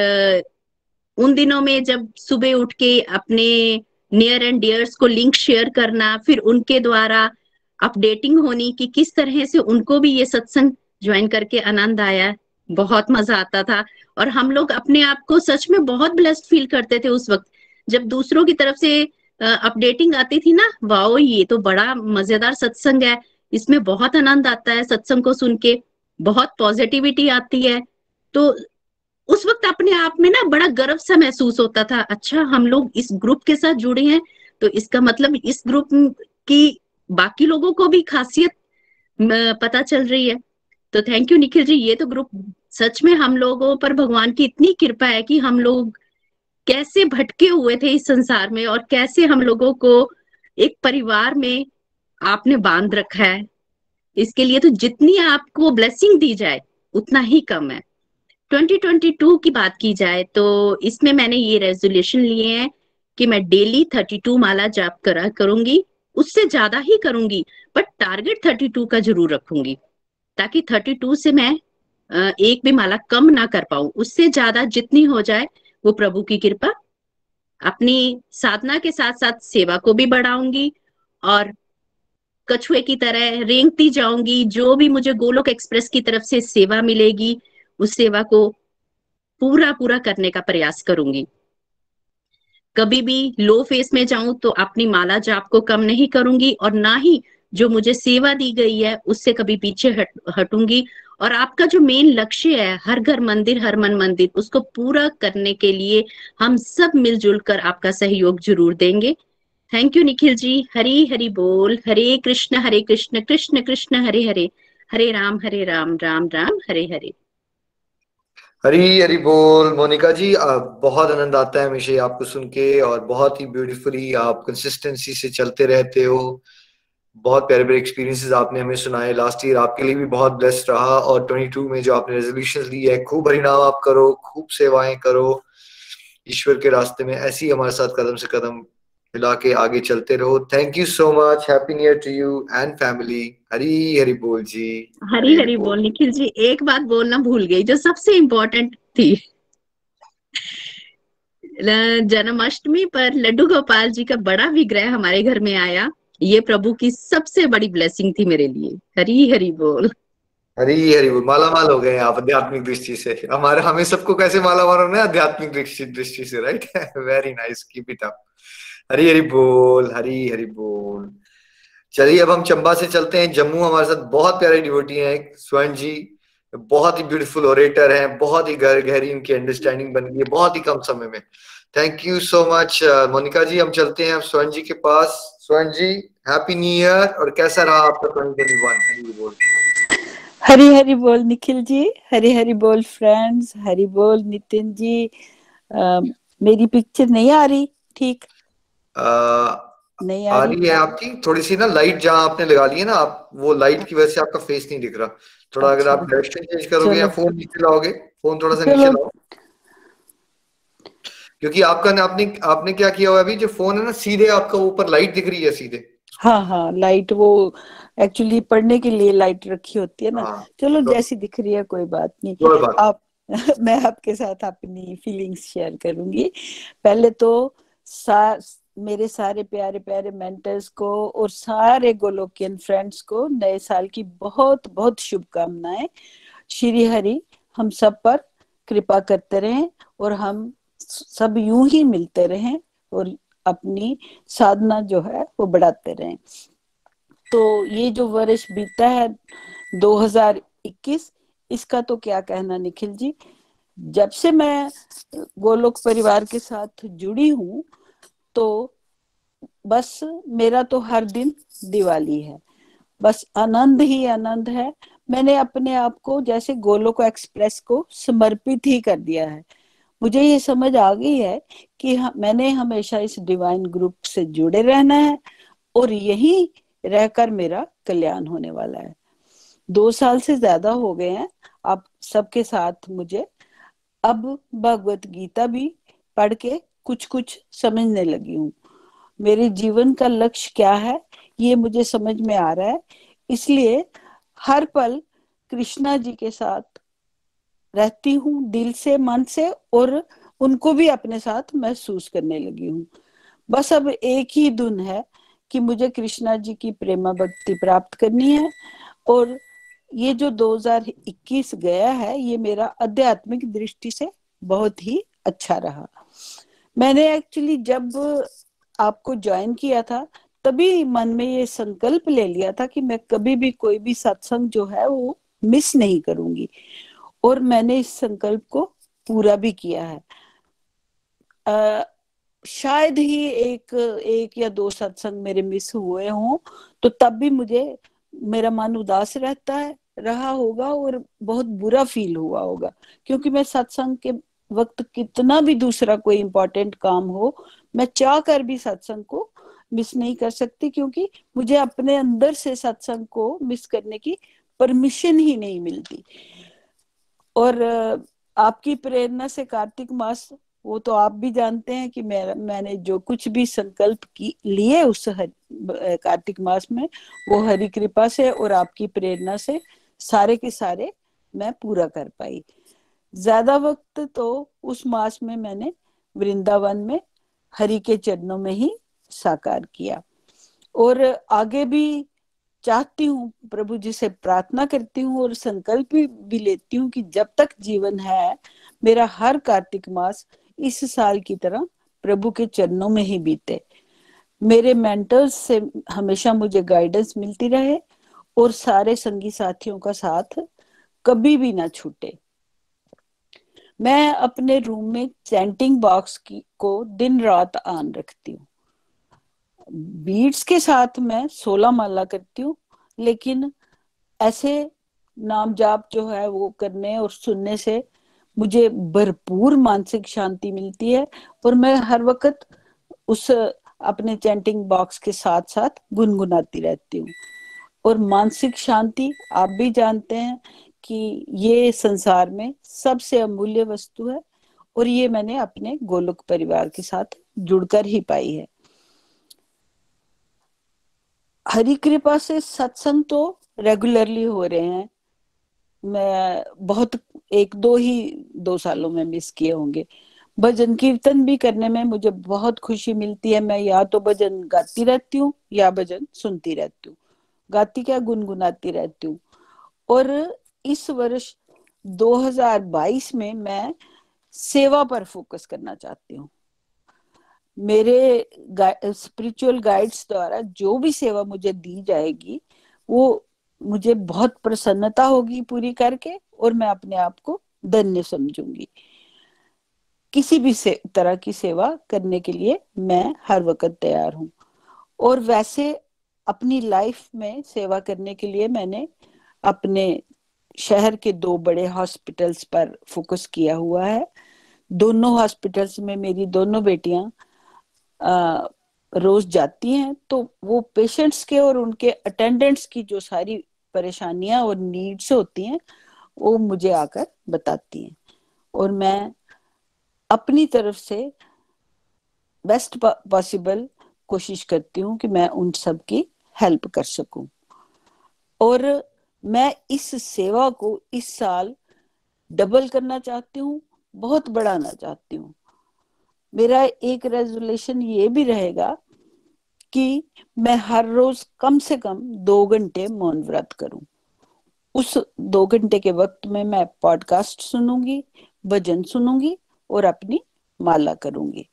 उन दिनों में जब सुबह उठ के अपने नियर एंड डियर्स को लिंक शेयर करना, फिर उनके द्वारा अपडेटिंग होनी कि किस तरह से उनको भी ये सत्संग ज्वाइन करके आनंद आया, बहुत मजा आता था। और हम लोग अपने आप को सच में बहुत ब्लेस्ड फील करते थे उस वक्त, जब दूसरों की तरफ से अपडेटिंग आती थी ना, वाओ ये तो बड़ा मजेदार सत्संग है, इसमें बहुत आनंद आता है, सत्संग को सुन के बहुत पॉजिटिविटी आती है। तो उस वक्त अपने आप में ना बड़ा गर्व सा महसूस होता था, अच्छा हम लोग इस ग्रुप के साथ जुड़े हैं, तो इसका मतलब इस ग्रुप की बाकी लोगों को भी खासियत पता चल रही है। तो थैंक यू निखिल जी, ये तो ग्रुप सच में हम लोगों पर भगवान की इतनी कृपा है कि हम लोग कैसे भटके हुए थे इस संसार में और कैसे हम लोगों को एक परिवार में आपने बांध रखा है। इसके लिए तो जितनी आपको ब्लेसिंग दी जाए उतना ही कम है। 2022 की बात की जाए तो इसमें मैंने ये रेजोल्यूशन लिए हैं कि मैं डेली 32 माला जाप करा करूंगी, उससे ज्यादा ही करूंगी, बट टारगेट 32 का जरूर रखूंगी, ताकि 32 से मैं एक भी माला कम ना कर पाऊं। उससे ज्यादा जितनी हो जाए वो प्रभु की कृपा। अपनी साधना के साथ साथ सेवा को भी बढ़ाऊंगी और कछुए की तरह रेंगती जाऊंगी। जो भी मुझे गोलोक एक्सप्रेस की तरफ से सेवा मिलेगी उस सेवा को पूरा पूरा करने का प्रयास करूंगी। कभी भी लो फेस में जाऊं तो अपनी माला जाप को कम नहीं करूंगी और ना ही जो मुझे सेवा दी गई है उससे कभी पीछे हटूंगी। और आपका जो मेन लक्ष्य है हर घर मंदिर हर मन मंदिर, उसको पूरा करने के लिए हम सब मिलजुल कर आपका सहयोग जरूर देंगे। थैंक यू निखिल जी। हरी हरी बोल। हरे कृष्ण कृष्ण कृष्ण हरे हरे, हरे राम राम राम हरे हरे। हरी हरी बोल मोनिका जी। बहुत आनंद आता है हमेशा आपको सुन के, और बहुत ही ब्यूटीफुली आप कंसिस्टेंसी से चलते रहते हो। बहुत प्यारे प्यारे एक्सपीरियंसेस आपने हमें सुनाए। लास्ट ईयर आपके लिए भी बहुत ब्लेस्ड रहा, और 22 में जो आपने रेजोल्यूशन ली है, खूब हरिनाम आप करो, खूब सेवाएं करो ईश्वर के रास्ते में। ऐसे ही हमारे साथ कदम से कदम मिला के आगे चलते रहो। Thank you so much. Happy new year to you and family. Hari Hari बोल जी। हरी हरी बोल। निखिल जी, एक बात बोलना भूल गई जो सबसे इम्पोर्टेंट थी। जन्माष्टमी पर लड्डू गोपाल जी का बड़ा विग्रह हमारे घर में आया। ये प्रभु की सबसे बड़ी ब्लेसिंग थी मेरे लिए। हरी हरी बोल। हरी हरी बोल। माला माल हो गए आप आध्यात्मिक दृष्टि से। हमारे हमें सबको कैसे माला माल होना है? आध्यात्मिक दृष्टि से, right? Very nice, keep it up. Hari Hari बोल, हरी हरी बोल। चलिए अब हम चंबा से चलते हैं जम्मू। हमारे साथ बहुत प्यारे डिवोटी हैं स्वर्ण जी, बहुत ही ब्यूटीफुल ओरेटर हैं, बहुत ही गहरी इनकी अंडरस्टैंडिंग बन गई है बहुत ही कम समय में। Thank you so much Monika ji. हम चलते हैं अब स्वर्ण जी के पास। स्वर्ण जी, हैप्पी न्यू ईयर, और कैसा रहा आपका 2021? हरी बोल। हरी हरी बोल निखिल जी, हरी हरी बोल फ्रेंड्स, हरी बोल नितिन जी। मेरी पिक्चर नहीं आ रही ठीक? नहीं आ रही है आपकी। थोड़ी सी ना लाइट जहां आपने लगा ली है ना, आप वो लाइट की वजह से आपका फेस नहीं दिख रहा। थोड़ा अगर आप डायरेक्शन चेंज करोगे या फोन नीचे लाओगे, फोन थोड़ा सा नीचे लाओ, क्योंकि आपका ना आपने आपने क्या किया हुआ है अभी, जो फोन है ना सीधे आपका ऊपर लाइट दिख रही है सीधे। हाँ हाँ, लाइट वो एक्चुअली पढ़ने के लिए लाइट रखी होती है ना। चलो तो, जैसी दिख रही है कोई बात नहीं। आप मैं आपके साथ अपनी फीलिंग्स शेयर करूंगी। पहले तो मेरे सारे प्यारे प्यारे मेंटर्स को और सारे गोलोकियन फ्रेंड्स को नए साल की बहुत बहुत शुभकामनाएं। श्री हरि हम सब पर कृपा करते रहें, और हम सब यूं ही मिलते रहें, और अपनी साधना जो है वो बढ़ाते रहें। तो ये जो वर्ष बीता है 2021, इसका तो क्या कहना निखिल जी। जब से मैं गोलोक परिवार के साथ जुड़ी हूँ, तो बस मेरा तो हर दिन दिवाली है, बस आनंद ही आनंद है। मैंने अपने आप को जैसे गोलोक एक्सप्रेस को समर्पित ही कर दिया है। मुझे ये समझ आ गई है कि मैंने हमेशा इस डिवाइन ग्रुप से जुड़े रहना है, और यही रहकर मेरा कल्याण होने वाला है। 2 साल से ज्यादा हो गए हैं आप सबके साथ। मुझे अब भगवत गीता भी पढ़ के कुछ कुछ समझने लगी हूँ। मेरे जीवन का लक्ष्य क्या है ये मुझे समझ में आ रहा है। इसलिए हर पल कृष्णा जी के साथ रहती हूँ, दिल से, मन से, और उनको भी अपने साथ महसूस करने लगी हूँ। बस अब एक ही धुन है कि मुझे कृष्णा जी की प्रेमा भक्ति प्राप्त करनी है। और ये जो 2021 गया है, ये मेरा आध्यात्मिक दृष्टि से बहुत ही अच्छा रहा। मैंने एक्चुअली जब आपको ज्वाइन किया था, तभी मन में ये संकल्प ले लिया था कि मैं कभी भी कोई भी सत्संग जो है वो मिस नहीं करूंगी, और मैंने इस संकल्प को पूरा भी किया है। शायद ही एक या 2 सत्संग मेरे मिस हुए हों, तो तब भी मुझे मेरा मन उदास रहा होगा, और बहुत बुरा फील हुआ होगा, क्योंकि मैं सत्संग के वक्त कितना भी दूसरा कोई इम्पोर्टेंट काम हो, मैं चाह कर भी सत्संग को मिस नहीं कर सकती, क्योंकि मुझे अपने अंदर से सत्संग को मिस करने की परमिशन ही नहीं मिलती। और आपकी प्रेरणा से कार्तिक मास, वो तो आप भी जानते हैं कि मैंने जो कुछ भी संकल्प लिए उस कार्तिक मास में, वो हरि कृपा से और आपकी प्रेरणा से सारे के सारे मैं पूरा कर पाई। ज्यादा वक्त तो उस मास में मैंने वृंदावन में हरि के चरणों में ही साकार किया, और आगे भी चाहती हूँ, प्रभु जी से प्रार्थना करती हूँ और संकल्प भी लेती हूँ कि जब तक जीवन है, मेरा हर कार्तिक मास इस साल की तरह प्रभु के चरणों में ही बीते। मेरे मेंटर्स से हमेशा मुझे गाइडेंस मिलती रहे, और सारे संगी साथियों का साथ कभी भी ना छूटे। मैं अपने रूम में चैंटिंग बॉक्स को दिन रात ऑन रखती हूँ। बीट्स के साथ मैं 16 माला करती हूँ, लेकिन ऐसे नाम जाप जो है वो करने और सुनने से मुझे भरपूर मानसिक शांति मिलती है और मैं हर वक्त उस अपने चैंटिंग बॉक्स के साथ साथ गुनगुनाती रहती हूँ। और मानसिक शांति आप भी जानते हैं कि ये संसार में सबसे अमूल्य वस्तु है और ये मैंने अपने गोलोक परिवार के साथ जुड़कर ही पाई है। हरि कृपा से सत्संग तो रेगुलरली हो रहे हैं, मैं बहुत 2 सालों में मिस किए होंगे। भजन कीर्तन भी करने में मुझे बहुत खुशी मिलती है। मैं या तो भजन गाती रहती हूँ या भजन सुनती रहती हूँ, गाती क्या गुनगुनाती रहती हूँ। और इस वर्ष 2022 में मैं सेवा पर फोकस करना चाहती हूँ। मेरे स्पिरिचुअल गाइड्स द्वारा जो भी सेवा मुझे दी जाएगी वो मुझे बहुत प्रसन्नता होगी पूरी करके, और मैं अपने आप को धन्य समझूंगी। किसी भी तरह की सेवा करने के लिए मैं हर वक्त तैयार हूँ। और वैसे अपनी लाइफ में सेवा करने के लिए मैंने अपने शहर के 2 बड़े हॉस्पिटल्स पर फोकस किया हुआ है। दोनों हॉस्पिटल्स में मेरी दोनों बेटियां रोज जाती हैं, तो वो पेशेंट्स के और उनके अटेंडेंट्स की जो सारी परेशानियां और नीड्स होती हैं वो मुझे आकर बताती हैं, और मैं अपनी तरफ से बेस्ट पॉसिबल कोशिश करती हूँ कि मैं उन सब की हेल्प कर सकूं। और मैं इस सेवा को इस साल डबल करना चाहती हूँ, बहुत बढ़ाना चाहती हूँ। मेरा एक रेजोल्यूशन ये भी रहेगा कि मैं हर रोज कम से कम 2 घंटे मौन व्रत करूं। उस 2 घंटे के वक्त में मैं पॉडकास्ट सुनूंगी, भजन सुनूंगी और अपनी माला करूंगी।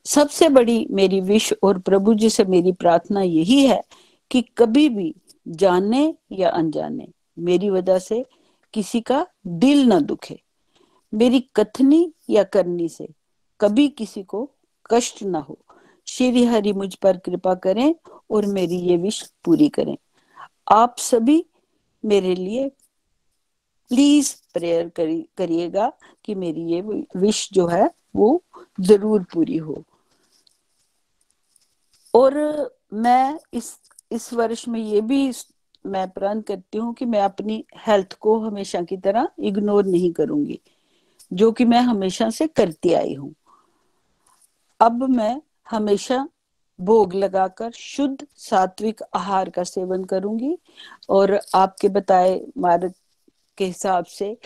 सबसे बड़ी मेरी विश और प्रभु जी से मेरी प्रार्थना यही है कि कभी भी जाने या अनजाने मेरी वजह से किसी का दिल न दुखे, मेरी कथनी या करनी से कभी किसी को कष्ट ना हो। श्री हरि मुझ पर कृपा करें और मेरी ये विश पूरी करें। आप सभी मेरे लिए प्लीज प्रेयर करिएगा कि मेरी ये विश जो है वो जरूर पूरी हो। और मैं इस वर्ष में ये भी मैं प्रण करती हूँ कि मैं अपनी हेल्थ को हमेशा की तरह इग्नोर नहीं करूंगी, जो कि मैं हमेशा से करती आई हूँ। अब मैं हमेशा भोग लगाकर शुद्ध सात्विक आहार का सेवन करूंगी और आपके बताए मार्ग के हिसाब से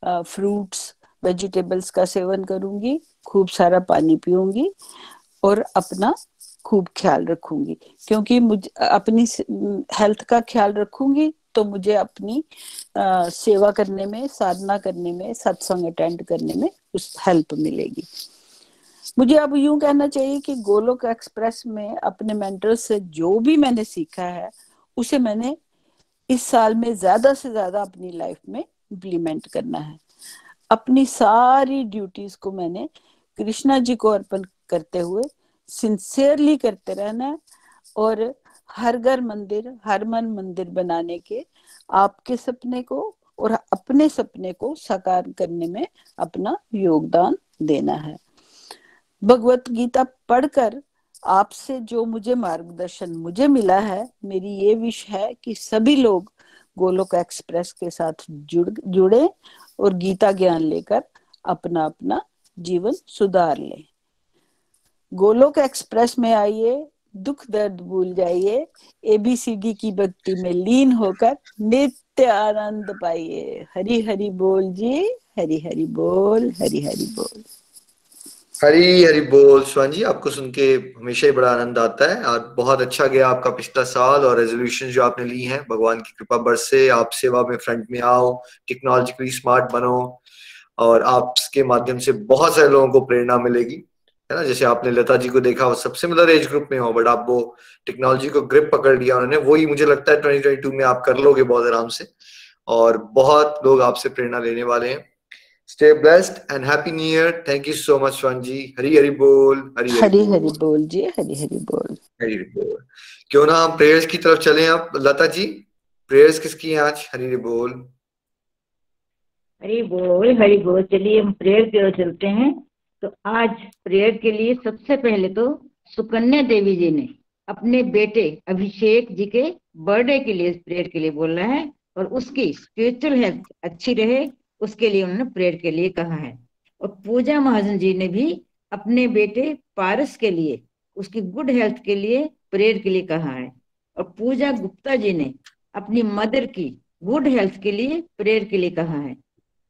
फ्रूट्स वेजिटेबल्स का सेवन करूंगी, खूब सारा पानी पीऊंगी और अपना खूब ख्याल रखूंगी, क्योंकि मुझे अपनी हेल्थ का ख्याल रखूंगी तो मुझे अपनी सेवा करने में, साधना करने में, सत्संग अटेंड करने में उस हेल्प मिलेगी। मुझे अब यूं कहना चाहिए कि गोलोक एक्सप्रेस में अपने मेंटर से जो भी मैंने सीखा है उसे मैंने इस साल में ज्यादा से ज्यादा अपनी लाइफ में इम्प्लीमेंट करना है। अपनी सारी ड्यूटीज को मैंने कृष्णा जी को अर्पण करते हुए सिंसियरली करते रहना है और हर घर मंदिर, हर मन मंदिर बनाने के आपके सपने को और अपने सपने को साकार करने में अपना योगदान देना है। भगवत गीता पढ़कर आपसे जो मुझे मार्गदर्शन मुझे मिला है, मेरी ये विश है कि सभी लोग गोलोक एक्सप्रेस के साथ जुड़े और गीता ज्ञान लेकर अपना अपना जीवन सुधार लें। गोलोक एक्सप्रेस में आइए, दुख दर्द भूल जाइए, ABCD की भक्ति में लीन होकर नित्य आनंद पाइए। हरि हरि बोल जी, हरि हरि बोल, हरि हरि बोल, हरी हरी बोल। स्वान जी, आपको सुन के हमेशा ही बड़ा आनंद आता है और बहुत अच्छा गया आपका पिछला साल और रेजोल्यूशन जो आपने ली हैं। भगवान की कृपा बरसे, आप सेवा में फ्रंट में आओ, टेक्नोलॉजिकली स्मार्ट बनो और आपके माध्यम से बहुत सारे लोगों को प्रेरणा मिलेगी, है ना। जैसे आपने लता जी को देखा, वो सबसे मिलर एज ग्रुप में हो, बट आप वो टेक्नोलॉजी को ग्रिप पकड़ लिया उन्होंने। वही मुझे लगता है 2022 में आप कर लोगे बहुत आराम से और बहुत लोग आपसे प्रेरणा लेने वाले हैं। Stay blessed and happy new year. Thank you so much, Swanji. हरी हरी बोल, हरी हरि हरि बोल जी, हरि हरि बोल, हरी हरी बोल। क्यों ना हम प्रेयर्स की तरफ चलें। आप लता जी, प्रेयर्स किसकी हैं आज? हरी हरी बोल। हरि बोल हरि बोल। चलिए हम प्रेयर की ओर चलते हैं। तो आज प्रेयर के लिए सबसे पहले तो सुकन्या देवी जी ने अपने बेटे अभिषेक जी के बर्थडे के लिए प्रेयर के लिए बोला है, और उसकी स्पिरिचुअल हेल्थ अच्छी रहे उसके लिए उन्होंने प्रेयर के लिए कहा है। और पूजा महाजन जी ने भी अपने बेटे पारस के लिए उसकी गुड हेल्थ के लिए प्रेयर के लिए कहा है। और पूजा गुप्ता जी ने अपनी मदर की गुड हेल्थ के लिए प्रेयर के लिए कहा है।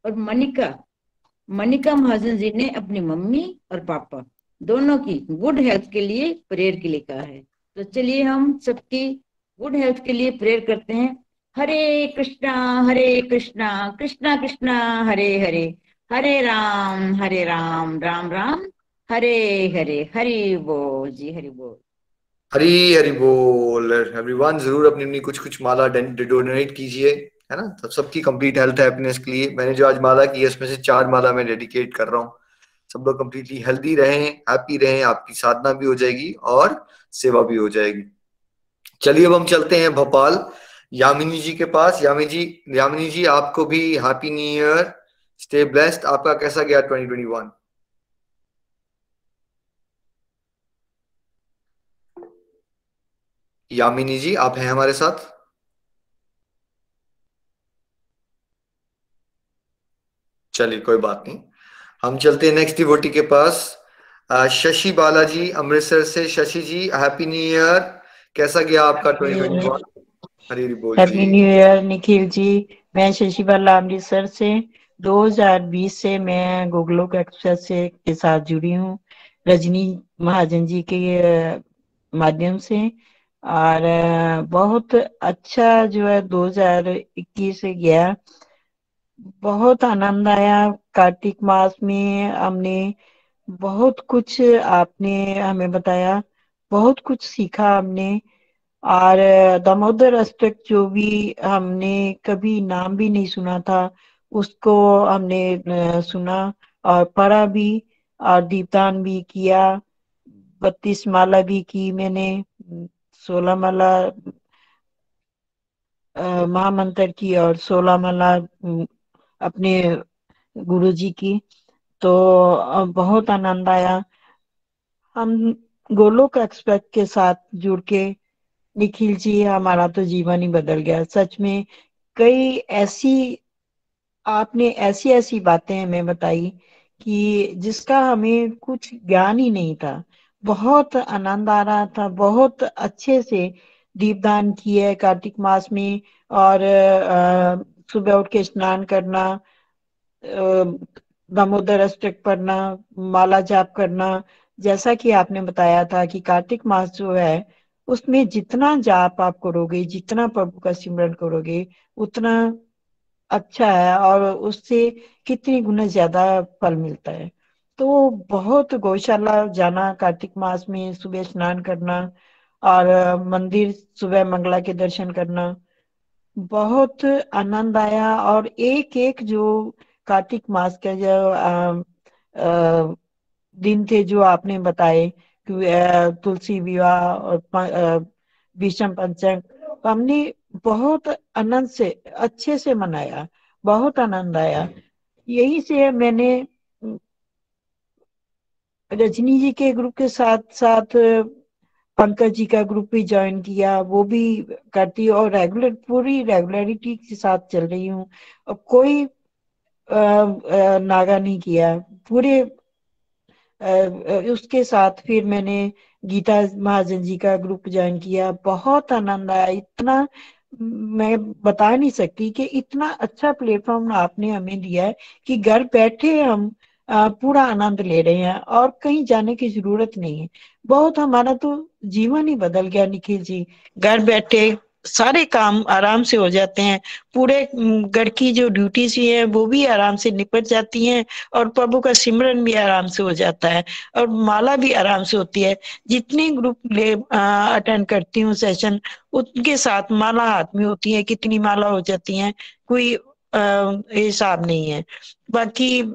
और मनिका महाजन जी ने अपनी मम्मी और पापा दोनों की गुड हेल्थ के लिए प्रेयर के लिए कहा है। तो चलिए हम सबकी गुड हेल्थ के लिए प्रेयर करते हैं। हरे कृष्णा कृष्णा कृष्णा हरे हरे, हरे राम राम राम हरे हरे। हरि बोल जी, हरि बोल। हरी हरि बोल। एवरीवन जरूर अपनी अपनी कुछ कुछ माला डोनेट कीजिए, है ना। तब सबकी कंप्लीट हेल्थ हैप्पीनेस के लिए मैंने जो आज माला की है उसमें से 4 माला मैं डेडिकेट कर रहा हूँ। सब लोग कंप्लीटली हेल्दी रहें, हैप्पी रहें, आपकी साधना भी हो जाएगी और सेवा भी हो जाएगी। चलिए अब हम चलते हैं भोपाल यामिनी जी के पास। यामिनी जी आपको भी happy new year, stay blessed. आपका कैसा गया 2021? यामिनी जी आप हैं हमारे साथ? चलिए कोई बात नहीं, हम चलते हैं नेक्स्ट डिवोटी के पास। शशि बालाजी अमृतसर से। शशि जी हैप्पी न्यू ईयर, कैसा गया आपका 2021? हरी बोल। हैप्पी न्यू ईयर निखिल जी। मैं शशि बाला अमृतसर से। 2020 से मैं गोगलोक एक्सप्रेस से के साथ जुड़ी हूँ, रजनी महाजन जी के माध्यम से। और बहुत अच्छा जो है 2021 से गया, बहुत आनंद आया। कार्तिक मास में हमने बहुत कुछ, आपने हमें बताया, बहुत कुछ सीखा हमने। और दामोदर अष्टक जो भी हमने कभी नाम भी नहीं सुना था उसको हमने सुना और पढ़ा भी और दीपदान भी किया। 32 माला भी की मैंने, 16 माला महामंत्र की और 16 माला अपने गुरु जी की। तो बहुत आनंद आया। हम गोलोक एक्सप्रेस के साथ जुड़ के निखिल जी हमारा तो जीवन ही बदल गया सच में। कई ऐसी आपने ऐसी ऐसी बातें हमें बताई कि जिसका हमें कुछ ज्ञान ही नहीं था। बहुत आनंद आ रहा था, बहुत अच्छे से दीपदान किए कार्तिक मास में। और सुबह उठ के स्नान करना, दामोदर अष्टक पढ़ना, माला जाप करना। जैसा कि आपने बताया था कि कार्तिक मास जो है उसमें जितना जाप आप करोगे, जितना प्रभु का सिमरन करोगे उतना अच्छा है और उससे कितनी गुना ज्यादा फल मिलता है। तो बहुत गौशाला जाना कार्तिक मास में, सुबह स्नान करना और मंदिर सुबह मंगला के दर्शन करना, बहुत आनंद आया। और एक एक जो कार्तिक मास का जो दिन थे जो आपने बताए कि तुलसी विवाह और भीष्म पंचक, हमने बहुत आनंद से अच्छे से मनाया, बहुत आनंद आया। यही से मैंने रजनी जी के ग्रुप के साथ साथ पंकज जी का ग्रुप भी ज्वाइन किया, वो भी करती है और पूरी रेगुलरिटी के साथ चल रही हूँ। और कोई नागा नहीं किया पूरे। उसके साथ फिर मैंने गीता महाजन जी का ग्रुप ज्वाइन किया, बहुत आनंद आया। इतना मैं बता नहीं सकती कि इतना अच्छा प्लेटफॉर्म आपने हमें दिया है कि घर बैठे हम पूरा आनंद ले रहे हैं और कहीं जाने की जरूरत नहीं है। बहुत हमारा तो जीवन ही बदल गया निखिल जी। घर बैठे सारे काम आराम से हो जाते हैं, पूरे घर की जो ड्यूटीज भी है वो भी आराम से निपट जाती हैं और प्रभु का सिमरन भी आराम से हो जाता है और माला भी आराम से होती है। जितने ग्रुप अटेंड करती हूँ सेशन, उनके साथ माला हाथ में होती है, कितनी माला हो जाती है कोई हिसाब नहीं है। बाकी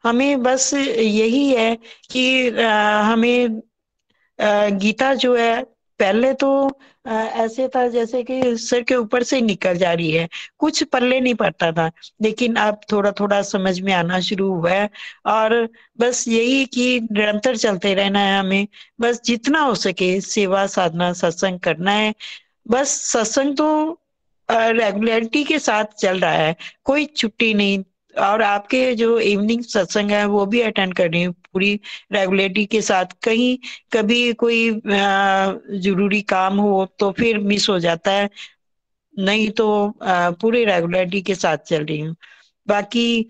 हमें बस यही है कि हमें गीता जो है पहले तो ऐसे था जैसे कि सर के ऊपर से निकल जा रही है, कुछ पल्ले नहीं पड़ता था, लेकिन अब थोड़ा थोड़ा समझ में आना शुरू हुआ है। और बस यही कि निरंतर चलते रहना है हमें, बस जितना हो सके सेवा साधना सत्संग करना है। बस सत्संग तो रेगुलरिटी के साथ चल रहा है, कोई छुट्टी नहीं। और आपके जो इवनिंग सत्संग है वो भी अटेंड कर रही हूँ पूरी रेगुलरिटी के साथ। कहीं कभी कोई जरूरी काम हो तो फिर मिस हो जाता है, नहीं तो पूरी रेगुलरिटी के साथ चल रही हूँ। बाकी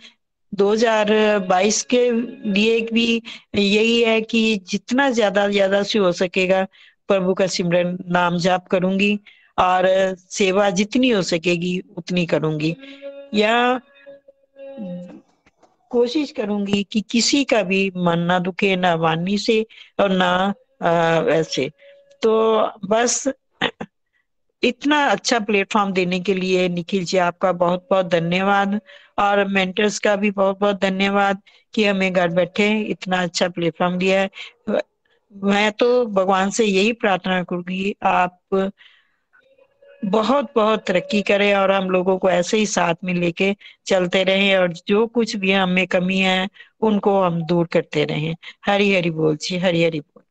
2022 के लिए भी यही है कि जितना ज्यादा से हो सकेगा प्रभु का सिमरन नाम जाप करूंगी, और सेवा जितनी हो सकेगी उतनी करूंगी, या कोशिश करूंगी कि किसी का भी मन ना दुखे, ना वाणी से और ना वैसे। तो बस इतना अच्छा प्लेटफॉर्म देने के लिए निखिल जी आपका बहुत बहुत धन्यवाद, और मेंटर्स का भी बहुत बहुत धन्यवाद कि हमें घर बैठे इतना अच्छा प्लेटफॉर्म दिया है। मैं तो भगवान से यही प्रार्थना करूंगी आप बहुत बहुत तरक्की करें और हम लोगों को ऐसे ही साथ में लेके चलते रहें, और जो कुछ भी हमें कमी है उनको हम दूर करते रहें। हरि हरि बोल जी, हरि हरि बोल।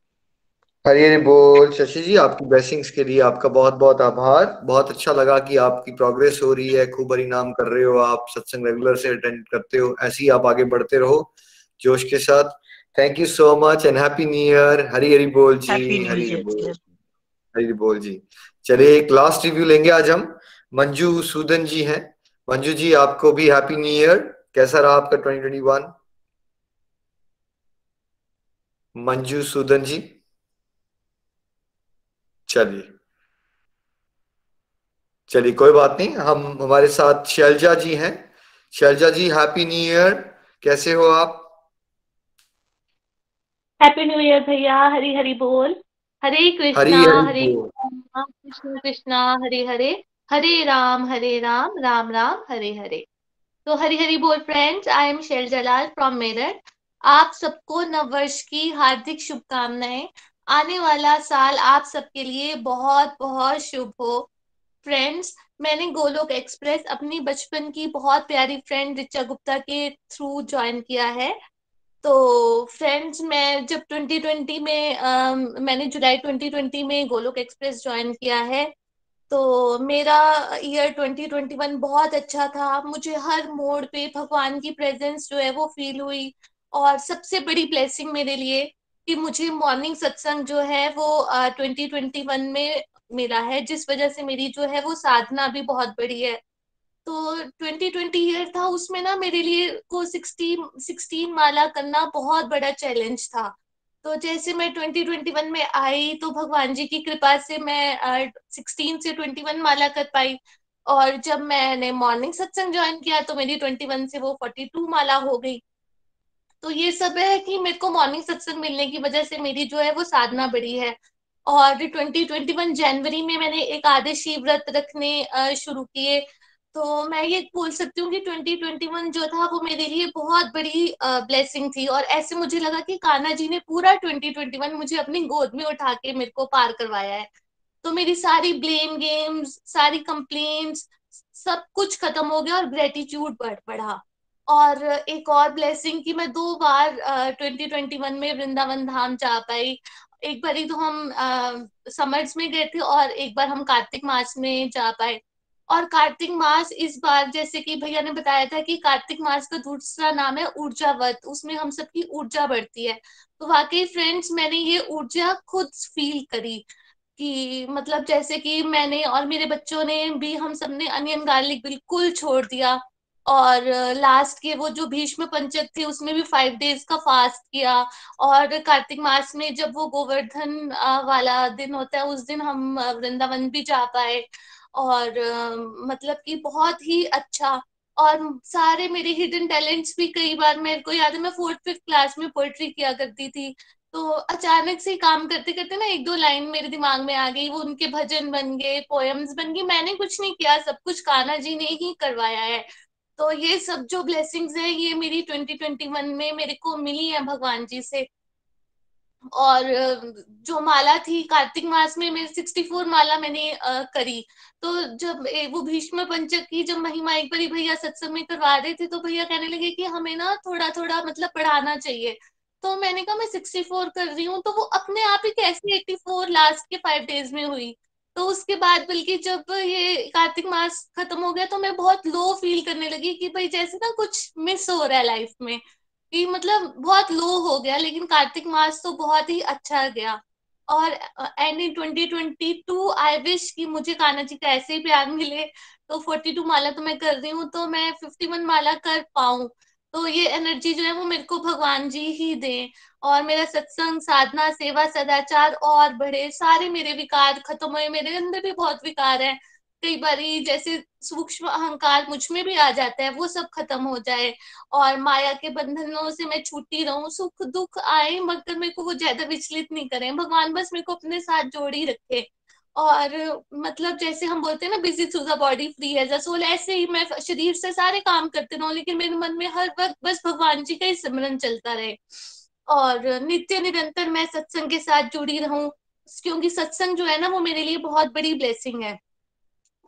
हरी हरी बोल। शशि जी, आपकी ब्लेसिंग्स के लिए आपका बहुत बहुत आभार। बहुत अच्छा लगा कि आपकी प्रोग्रेस हो रही है, खूब हरि नाम कर रहे हो, आप सत्संग रेगुलर से अटेंड करते हो, ऐसे ही आप आगे बढ़ते रहो जोश के साथ। Thank you so much and happy new year. Hari Hari बोल जी, हैप्पी न्यू हरी हरी बोल, ईयर। हरी हरी बोल जी। चलिए एक लास्ट रिव्यू लेंगे आज हम। मंजू सूदन जी हैं। मंजू जी, आपको भी हैप्पी न्यू ईयर। कैसा रहा आपका 2021? मंजू सूदन जी, चलिए चलिए कोई बात नहीं। हम हमारे साथ शैलजा जी हैं। Selja ji, happy new year. कैसे हो आप? हैप्पी न्यू ईयर भैया। हरी हरी बोल। हरे हरी कृष्णा हरी हरे बोल। कृष्णा कृष्ण कृष्णा हरे हरे, हरे राम राम राम हरे हरे। तो हरी हरी बोल friends, I am Shail Jalal from Meerut. आप सबको नववर्ष की हार्दिक शुभकामनाएं। आने वाला साल आप सबके लिए बहुत बहुत शुभ हो। फ्रेंड्स, मैंने गोलोक एक्सप्रेस अपनी बचपन की बहुत प्यारी फ्रेंड ऋचा गुप्ता के थ्रू ज्वाइन किया है। तो फ्रेंड्स, मैं जब 2020 में मैंने जुलाई 2020 में गोलोक एक्सप्रेस ज्वाइन किया है। तो मेरा ईयर 2021 बहुत अच्छा था। मुझे हर मोड़ पे भगवान की प्रेजेंस जो है वो फील हुई। और सबसे बड़ी ब्लेसिंग मेरे लिए कि मुझे मॉर्निंग सत्संग जो है वो 2021 में मिला है, जिस वजह से मेरी जो है वो साधना भी बहुत बड़ी है। तो 2020 ईयर था, उसमें ना मेरे लिए को 16 माला करना बहुत बड़ा चैलेंज था। तो जैसे मैं 2021 में आई तो भगवान जी की कृपा से मैं 16 से 21 माला कर पाई। और जब मैंने मॉर्निंग सत्संग ज्वाइन किया तो मेरी 21 से वो 42 माला हो गई। तो ये सब है कि मेरे को मॉर्निंग सत्संग मिलने की वजह से मेरी जो है वो साधना बढ़ी है। और 2021 जनवरी में मैंने एकादशी व्रत रखने शुरू किए। तो मैं ये बोल सकती हूँ कि 2021 जो था वो मेरे लिए बहुत बड़ी ब्लेसिंग थी। और ऐसे मुझे लगा कि कान्हा जी ने पूरा 2021 मुझे अपनी गोद में उठा के मेरे को पार करवाया है। तो मेरी सारी ब्लेम गेम्स, सारी कंप्लेंट्स, सब कुछ खत्म हो गया और ग्रेटिट्यूड बढ़ा। और एक और ब्लेसिंग कि मैं 2 बार 2021 में वृंदावन धाम जा पाई। एक बारी तो हम समर्स में गए थे और एक बार हम कार्तिक मास में जा पाए। और कार्तिक मास इस बार, जैसे कि भैया ने बताया था कि कार्तिक मास का दूसरा नाम है ऊर्जावत, उसमें हम सबकी ऊर्जा बढ़ती है। तो वाकई फ्रेंड्स, मैंने ये ऊर्जा खुद फील करी कि मतलब जैसे कि मैंने और मेरे बच्चों ने भी, हम सबने अनियन गार्लिक बिल्कुल छोड़ दिया। और लास्ट के वो जो भीष्म पंचक थे उसमें भी 5 डेज का फास्ट किया। और कार्तिक मास में जब वो गोवर्धन वाला दिन होता है उस दिन हम वृंदावन भी जा पाए। और मतलब कि बहुत ही अच्छा। और सारे मेरे हिडन टैलेंट्स भी, कई बार मेरे को याद है मैं 4th-5th क्लास में पोएट्री किया करती थी। तो अचानक से काम करते करते ना 1-2 लाइन मेरे दिमाग में आ गई, वो उनके भजन बन गए, पोएम्स बन गई। मैंने कुछ नहीं किया, सब कुछ कान्हा जी ने ही करवाया है। तो ये सब जो ब्लेसिंग्स है ये मेरी 2021 में मेरे को मिली है भगवान जी से। और जो माला थी कार्तिक मास में मेरी 64 माला मैंने करी। तो जब वो भीष्म पंचक की जब महिमा एक बारी भैया सत्संग में करवा रहे थे तो भैया कहने लगे कि हमें ना थोड़ा थोड़ा मतलब पढ़ाना चाहिए। तो मैंने कहा मैं 64 कर रही हूँ, तो वो अपने आप ही कैसे 84 लास्ट के 5 डेज में हुई। तो उसके बाद बल्कि जब ये कार्तिक मास खत्म हो गया तो मैं बहुत लो फील करने लगी कि भाई जैसे ना कुछ मिस हो रहा है लाइफ में, कि मतलब बहुत लो हो गया। लेकिन कार्तिक मास तो बहुत ही अच्छा गया। और एंड इन 2022 आई विश कि मुझे कान्हा जी का ऐसे ही प्यार मिले। तो 42 माला तो मैं कर रही हूँ, तो मैं 51 माला कर पाऊं। तो ये एनर्जी जो है वो मेरे को भगवान जी ही दें, और मेरा सत्संग, साधना, सेवा, सदाचार और बढ़े। सारे मेरे विकार खत्म हुए। मेरे अंदर भी बहुत विकार है, कई बारी जैसे सूक्ष्म अहंकार मुझ में भी आ जाता है, वो सब खत्म हो जाए और माया के बंधनों से मैं छूटी रहूं। सुख दुख आए मगर मेरे को वो ज्यादा विचलित नहीं करें भगवान, बस मेरे को अपने साथ जोड़ ही रखे। और मतलब जैसे हम बोलते हैं ना, busy through the body free as a soul, ऐसे ही मैं शरीर से सारे काम करते रहूं लेकिन मेरे मन में हर वक्त बस भगवान जी का ही सिमरन चलता रहे। और नित्य निरंतर मैं सत्संग के साथ जुड़ी रहूं, क्योंकि सत्संग जो है ना वो मेरे लिए बहुत बड़ी ब्लेसिंग है।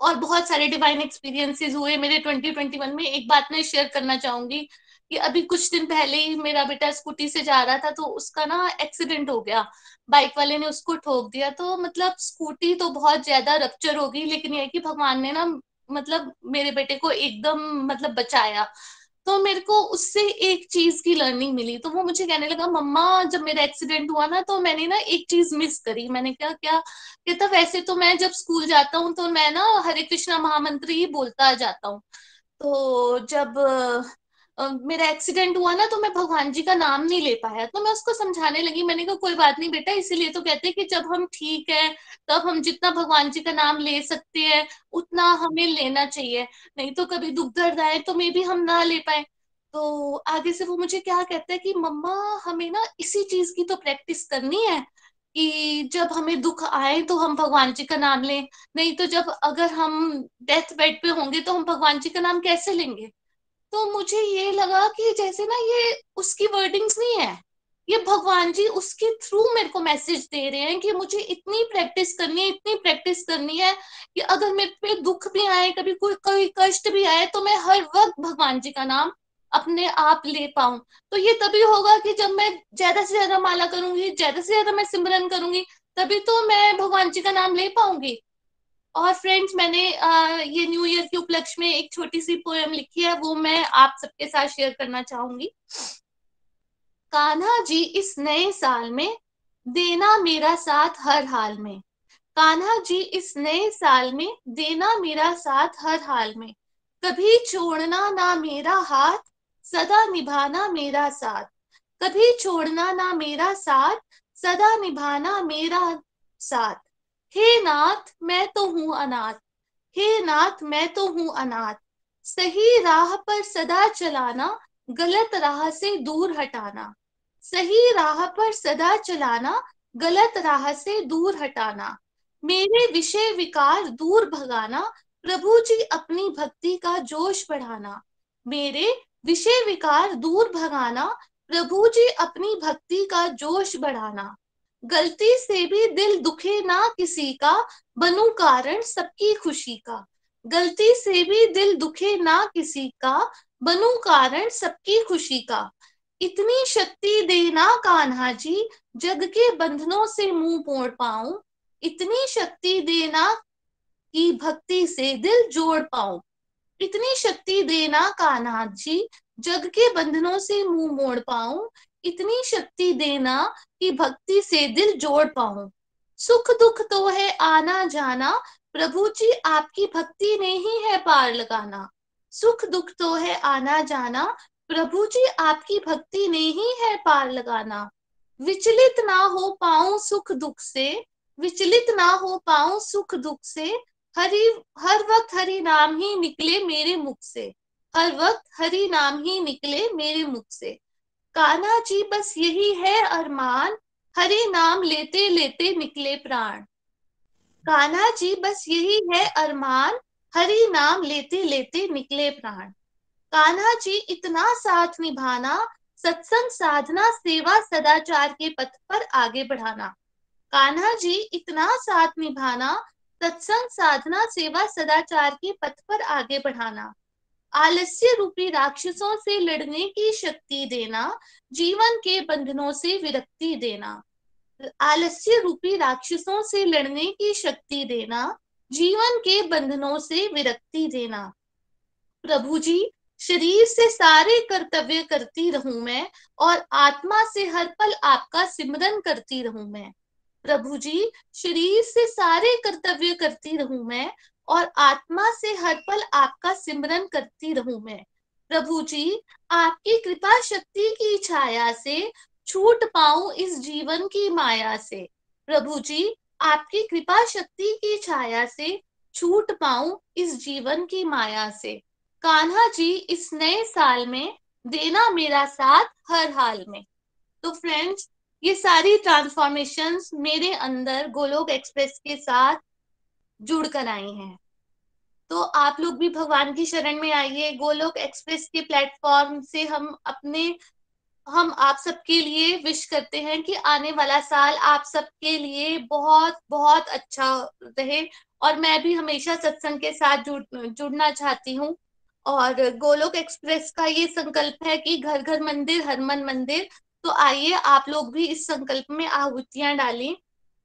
और बहुत सारे डिवाइन एक्सपीरियंसेस हुए मेरे 2021 में। एक बात मैं शेयर करना चाहूंगी कि अभी कुछ दिन पहले ही मेरा बेटा स्कूटी से जा रहा था तो उसका ना एक्सीडेंट हो गया, बाइक वाले ने उसको ठोक दिया। तो मतलब स्कूटी तो बहुत ज्यादा रप्चर हो गई, लेकिन ये कि भगवान ने ना मतलब मेरे बेटे को एकदम मतलब बचाया। तो मेरे को उससे एक चीज की लर्निंग मिली। तो वो मुझे कहने लगा, मम्मा जब मेरा एक्सीडेंट हुआ ना तो मैंने ना एक चीज मिस करी। मैंने कहा क्या? कहता वैसे तो मैं जब स्कूल जाता हूँ तो मैं ना हरे कृष्णा महामंत्र ही बोलता जाता हूँ, तो जब मेरा एक्सीडेंट हुआ ना तो मैं भगवान जी का नाम नहीं ले पाया। तो मैं उसको समझाने लगी, मैंने कहा कोई बात नहीं बेटा, इसीलिए तो कहते हैं कि जब हम ठीक है तब हम जितना भगवान जी का नाम ले सकते हैं उतना हमें लेना चाहिए, नहीं तो कभी दुख दर्द आए तो मे भी हम ना ले पाए। तो आगे से वो मुझे क्या कहता है कि मम्मा हमें ना इसी चीज की तो प्रैक्टिस करनी है कि जब हमें दुख आए तो हम भगवान जी का नाम लें, नहीं तो जब अगर हम डेथ बेड पे होंगे तो हम भगवान जी का नाम कैसे लेंगे। तो मुझे ये लगा कि जैसे ना ये उसकी वर्डिंग्स नहीं है, ये भगवान जी उसके थ्रू मेरे को मैसेज दे रहे हैं कि मुझे इतनी प्रैक्टिस करनी है, इतनी प्रैक्टिस करनी है कि अगर मेरे पे दुख भी आए, कभी कोई कष्ट भी आए, तो मैं हर वक्त भगवान जी का नाम अपने आप ले पाऊं। तो ये तभी होगा कि जब मैं ज्यादा से ज्यादा माला करूंगी, ज्यादा से ज्यादा मैं सिमरन करूंगी, तभी तो मैं भगवान जी का नाम ले पाऊंगी। और फ्रेंड्स मैंने ये न्यू ईयर के उपलक्ष्य में एक छोटी सी पोएम लिखी है, वो मैं आप सबके साथ शेयर करना चाहूंगी। कान्हा जी इस नए साल में देना मेरा साथ हर हाल में, कान्हा जी इस नए साल में देना मेरा साथ हर हाल में, कभी छोड़ना ना मेरा हाथ, सदा निभाना मेरा साथ, कभी छोड़ना ना मेरा साथ, सदा निभाना मेरा साथ। हे नाथ मैं तो हूँ अनाथ, हे नाथ मैं तो हूँ अनाथ, सही राह पर सदा चलाना, गलत राह से दूर हटाना, सही राह पर सदा चलाना, गलत राह से दूर हटाना, मेरे विषय विकार दूर भगाना, प्रभु जी अपनी भक्ति का जोश बढ़ाना, मेरे विषय विकार दूर भगाना, प्रभु जी अपनी भक्ति का जोश बढ़ाना, गलती से भी दिल दुखे ना किसी का, बनूं कारण सबकी खुशी का, गलती से भी दिल दुखे ना किसी का, बनूं कारण सबकी खुशी का, इतनी शक्ति देना कान्हा जी, जग के बंधनों से मुंह मोड़ पाऊं, इतनी शक्ति देना कि भक्ति से दिल जोड़ पाऊं, इतनी शक्ति देना कान्हा जी, जग के बंधनों से मुंह मोड़ पाऊं, इतनी शक्ति देना कि भक्ति से दिल जोड़ पाऊं। सुख दुख तो है आना जाना, प्रभु जी आपकी भक्ति ने ही है पार लगाना, सुख दुख तो है आना जाना, प्रभु जी आपकी भक्ति ने ही है पार लगाना, विचलित ना हो पाऊं सुख दुख से, विचलित ना हो पाऊं सुख दुख से, हर वक्त हरि नाम ही निकले मेरे मुख से, हर वक्त हरि नाम ही निकले मेरे मुख से, कान्हा जी बस यही है अरमान, हरि नाम लेते लेते निकले प्राण, कान्हा जी बस यही है अरमान, हरि नाम लेते लेते निकले प्राण, कान्हा जी इतना साथ निभाना, सत्संग साधना सेवा सदाचार के पथ पर आगे बढ़ाना। कान्हा जी इतना साथ निभाना, सत्संग साधना सेवा सदाचार के पथ पर आगे बढ़ाना। आलस्य रूपी राक्षसों से लड़ने की शक्ति देना, जीवन के बंधनों से विरक्ति देना। आलस्य रूपी राक्षसों से लड़ने की शक्ति देना, जीवन के बंधनों से विरक्ति देना। प्रभु जी शरीर से सारे कर्तव्य करती रहूं मैं, और आत्मा से हर पल आपका सिमरन करती रहूं मैं। प्रभु जी शरीर से सारे कर्तव्य करती रहूं मैं, और आत्मा से हर पल आपका सिमरन करती रहूं मैं। प्रभु जी आपकी कृपा शक्ति की छाया से छूट पाऊं इस जीवन की माया से। प्रभु जी आपकी कृपा शक्ति की छाया से छूट पाऊं इस जीवन की माया से। कान्हा जी इस नए साल में देना मेरा साथ हर हाल में। तो फ्रेंड्स, ये सारी ट्रांसफॉर्मेशंस मेरे अंदर गोलोक एक्सप्रेस के साथ जुड़कर आई हैं। तो आप लोग भी भगवान की शरण में आइए। गोलोक एक्सप्रेस के प्लेटफॉर्म से हम आप सबके लिए विश करते हैं कि आने वाला साल आप सबके लिए बहुत बहुत अच्छा रहे। और मैं भी हमेशा सत्संग के साथ जुड़ना चाहती हूँ। और गोलोक एक्सप्रेस का ये संकल्प है कि घर घर मंदिर, हर मन मंदिर। तो आइए आप लोग भी इस संकल्प में आहुतियां डालें।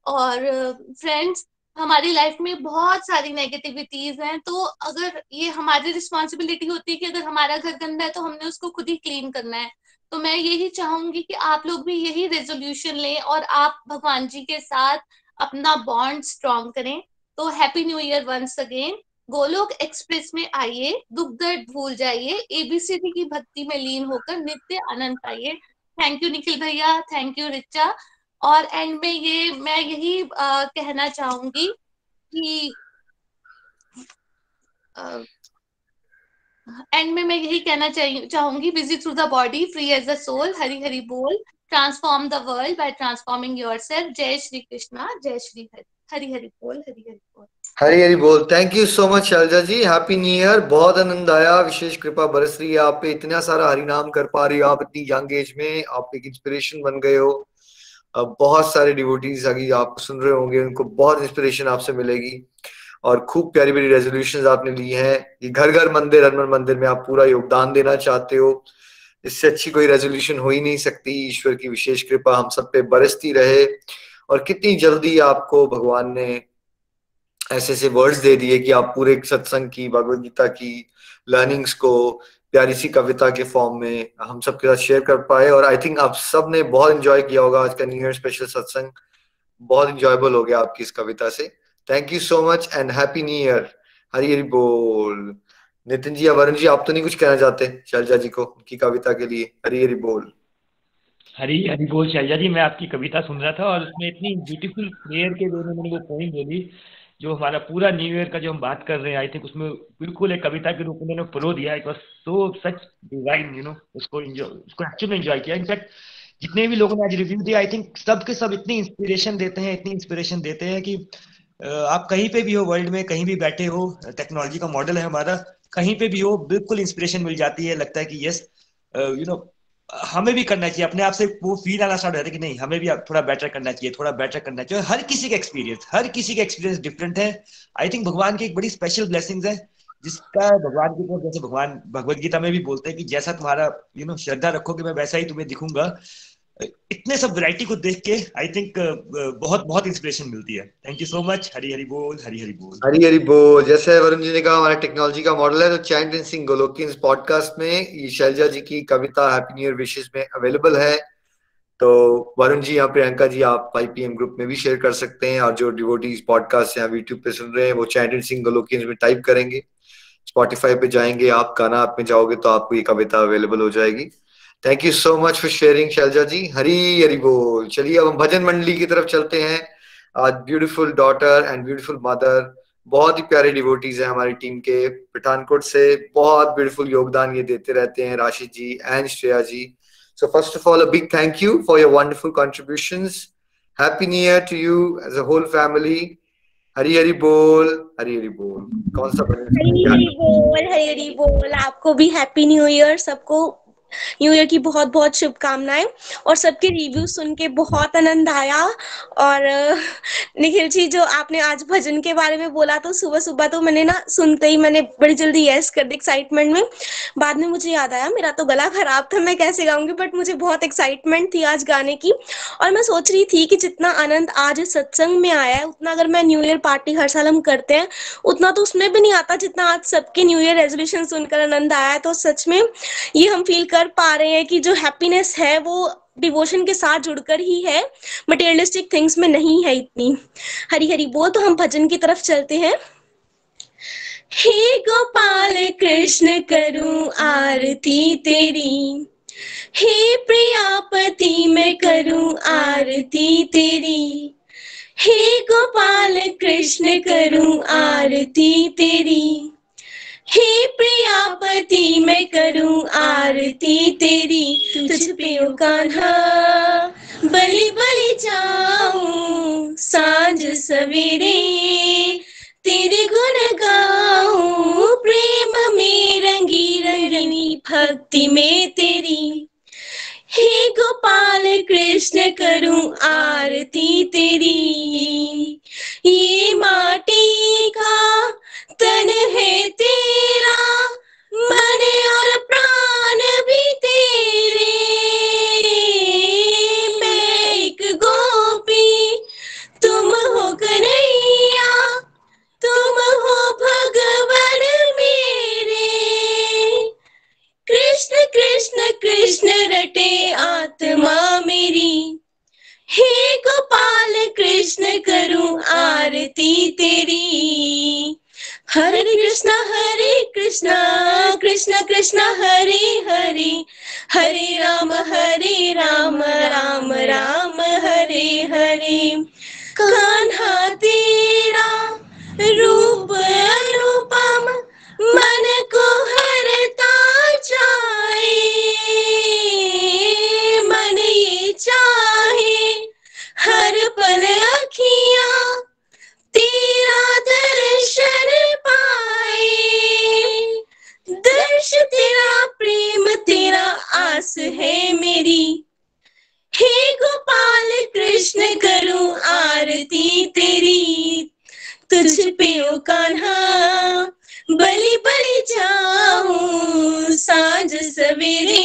और फ्रेंड्स, हमारी लाइफ में बहुत सारी नेगेटिविटीज हैं, तो अगर ये हमारी रिस्पॉन्सिबिलिटी होती है कि अगर हमारा घर गंदा है तो हमने उसको खुद ही क्लीन करना है। तो मैं यही चाहूंगी कि आप लोग भी यही रेजोल्यूशन लें और आप भगवान जी के साथ अपना बॉन्ड स्ट्रॉन्ग करें। तो happy new year once again. Golok express में आइए, दुख दर्द भूल जाइए, एबीसीडी की भक्ति में लीन होकर नित्य आनंद पाइए। थैंक यू निखिल भैया, थैंक यू रिचा। और एंड में मैं यही कहना चाहूंगी कि चाहूंगी visit through the body, free as the soul, Hari Hari बोल, transform the world by transforming yourself. जय श्री कृष्णा, जय श्री हरि, हरि हरि बोल, हरि हरि बोल, हरि हरि बोल। Thank you so much Shailja ji, happy new year. बहुत आनंद आया, विशेष कृपा बरस रही है आप पे, इतना सारा हरिनाम कर पा रही हो आप इतनी यंग एज में, आप एक इंस्पिरेशन बन गए हो। बहुत सारे डिवोटीज अभी आप सुन रहे होंगे, उनको बहुत इंस्पिरेशन आपसे मिलेगी। और खूब प्यारी प्यारी रेजोल्यूशंस आपने ली हैं। ये घर घर मंदिर, हर मन मंदिर में आप पूरा योगदान देना चाहते हो। इससे अच्छी कोई रेजोल्यूशन हो ही नहीं सकती। ईश्वर की विशेष कृपा हम सब पे बरसती रहे। और कितनी जल्दी आपको भगवान ने ऐसे ऐसे वर्ड्स दे दिए कि आप पूरे सत्संग की, भगवद गीता की लर्निंग्स को प्यारी सी कविता के फॉर्म में हम सबके साथ शेयर कर पाए। और आई थिंक आप सब ने बहुत एंजॉय किया होगा आज का न्यू ईयर स्पेशल सत्संग। बहुत इंजॉयबल हो गया आपकी इस कविता से। Thank you so much and happy new year. Hari Hari बोल। नितिन जी या वरुण जी, आप तो नहीं कुछ कहना चाहते शैलजा जी को उनकी कविता के लिए? हरि हरि बोल। हरि हरि बोल शैलजा जी, मैं आपकी कविता सुन रहा था और उसमें इतनी ब्यूटीफुल प्रेयर के वे में मैंने वो पोइम बोली जो हमारा पूरा न्यू ईयर का जो हम बात कर रहे हैं, आई थिंक उसमें बिल्कुल एक कविता के रूप में मैंने परो दिया। It was so such divine, उसको एक्चुअली में एंजॉय किया। इनफैक्ट जितने भी लोगों ने आज रिव्यू दिया, आई थिंक सब के सब इतनी इंस्पिरेशन देते हैं कि आप कहीं पे भी हो वर्ल्ड में, कहीं भी बैठे हो, टेक्नोलॉजी का मॉडल है हमारा, कहीं पे भी हो बिल्कुल इंस्पिरेशन मिल जाती है। लगता है कि यस हमें भी करना चाहिए। अपने आप से वो फील आना स्टार्ट हो जाता है कि नहीं, हमें भी थोड़ा बेटर करना चाहिए। हर किसी का एक्सपीरियंस डिफरेंट है। आई थिंक भगवान की एक बड़ी स्पेशल ब्लेसिंग्स है जिसका भगवान की, जैसे भगवान भगवद गीता में भी बोलते हैं कि जैसा तुम्हारा श्रद्धा रखोगे मैं वैसा ही तुम्हें दिखूंगा। इतने सब वैरायटी को देख के आई थिंक बहुत बहुत इंस्पिरेशन मिलती है। Thank you so much. Hari Hari बोल, हरि हरि बोल, हरि हरि बोल। जैसे वरुण जी ने कहा हमारा टेक्नोलॉजी का मॉडल है, तो चैंट एंड सिंग गोलोकियंस पॉडकास्ट में ये शैलजा जी की कविता हैप्पी न्यू ईयर विशेष में अवेलेबल है। तो वरुण जी या प्रियंका जी, आप IPM ग्रुप में भी शेयर कर सकते हैं। और जो डिवोटीज पॉडकास्ट यहाँ यूट्यूब पे सुन रहे हैं वो चैंट एंड सिंग गोलोकियंस में टाइप करेंगे, स्पॉटिफाई पे जाएंगे, आप गाना ऐप में जाओगे तो आपको ये कविता अवेलेबल हो जाएगी। Thank you so much for sharing Shailaja ji. Hari Hari बोल। चलिए अब हम भजन मंडली की तरफ चलते हैं। आज beautiful daughter and beautiful mother, बहुत ही प्यारे डिवोटीज हैं हमारी टीम के पठानकोट से, बहुत ब्यूटीफुल योगदान ये देते रहते हैं, Rashi ji and Shreya ji. So first of all a big thank you for your wonderful contributions. Happy new year to you as a whole family. Hari Hari बोल, हरी हरि बोल। कौन सा भजन? हरी हरि बोल, हरी हरि बोल। आपको भी हैप्पी न्यू ईयर। सबको न्यू ईयर की बहुत बहुत शुभकामनाएं। और सबके रिव्यू सुन के बहुत आनंद आया। और निखिल जी, जो आपने आज भजन के बारे में बोला, तो सुबह सुबह तो मैंने ना सुनते ही मैंने बड़ी जल्दी यस कर दी एक्साइटमेंट में। बाद में मुझे याद आया मेरा तो गला खराब था, मैं कैसे गाऊंगी, बट मुझे बहुत एक्साइटमेंट थी आज गाने की। और मैं सोच रही थी कि जितना आनंद आज सत्संग में आया है, उतना अगर मैं न्यू ईयर पार्टी हर साल हम करते हैं उतना तो उसमें भी नहीं आता जितना आज सबके न्यू ईयर रेजोल्यूशन सुनकर आनंद आया है। तो सच में ये हम फील कर पा रहे हैं कि जो हैप्पीनेस है वो डिवोशन के साथ जुड़कर ही है, मटेरियलिस्टिक थिंग्स में नहीं है इतनी। हरि हरि बोल। तो हम भजन की तरफ चलते हैं। हे गोपाल कृष्ण करूं आरती तेरी, हे प्रियापति मैं करूं आरती तेरी, हे गोपाल कृष्ण करूं आरती तेरी, हे प्रियापति मैं करूं आरती तेरी। तुझ पे ओ कान्हा बलि बलि जाऊं, सांझ सवेरे तेरे गुण गाऊं, प्रेम में रंगी रंगीनी भक्ति में तेरी। हे गोपाल कृष्ण करूं आरती तेरी, ये माटी का तन है तेरा, मन और प्राण भी तेरे, मैं एक गोपी तुम हो कन्हैया, तुम हो भगवान मेरे। कृष्ण कृष्ण कृष्ण रटे आत्मा मेरी, हे गोपाल कृष्ण करूं आरती तेरी। हरे कृष्णा कृष्ण कृष्ण हरे हरे, हरे राम राम राम हरे हरे। कान्हा तेरा रूप अनुपम, मन को हरता जाए, मन ये चाहे हर पल अखियां तेरा दर्शन पाए। दर्श तेरा प्रेम तेरा आस है मेरी, हे गोपाल कृष्ण करूं आरती तेरी। तुझ पे ओ कान्हा बलि बलि जाऊं, सांझ सवेरे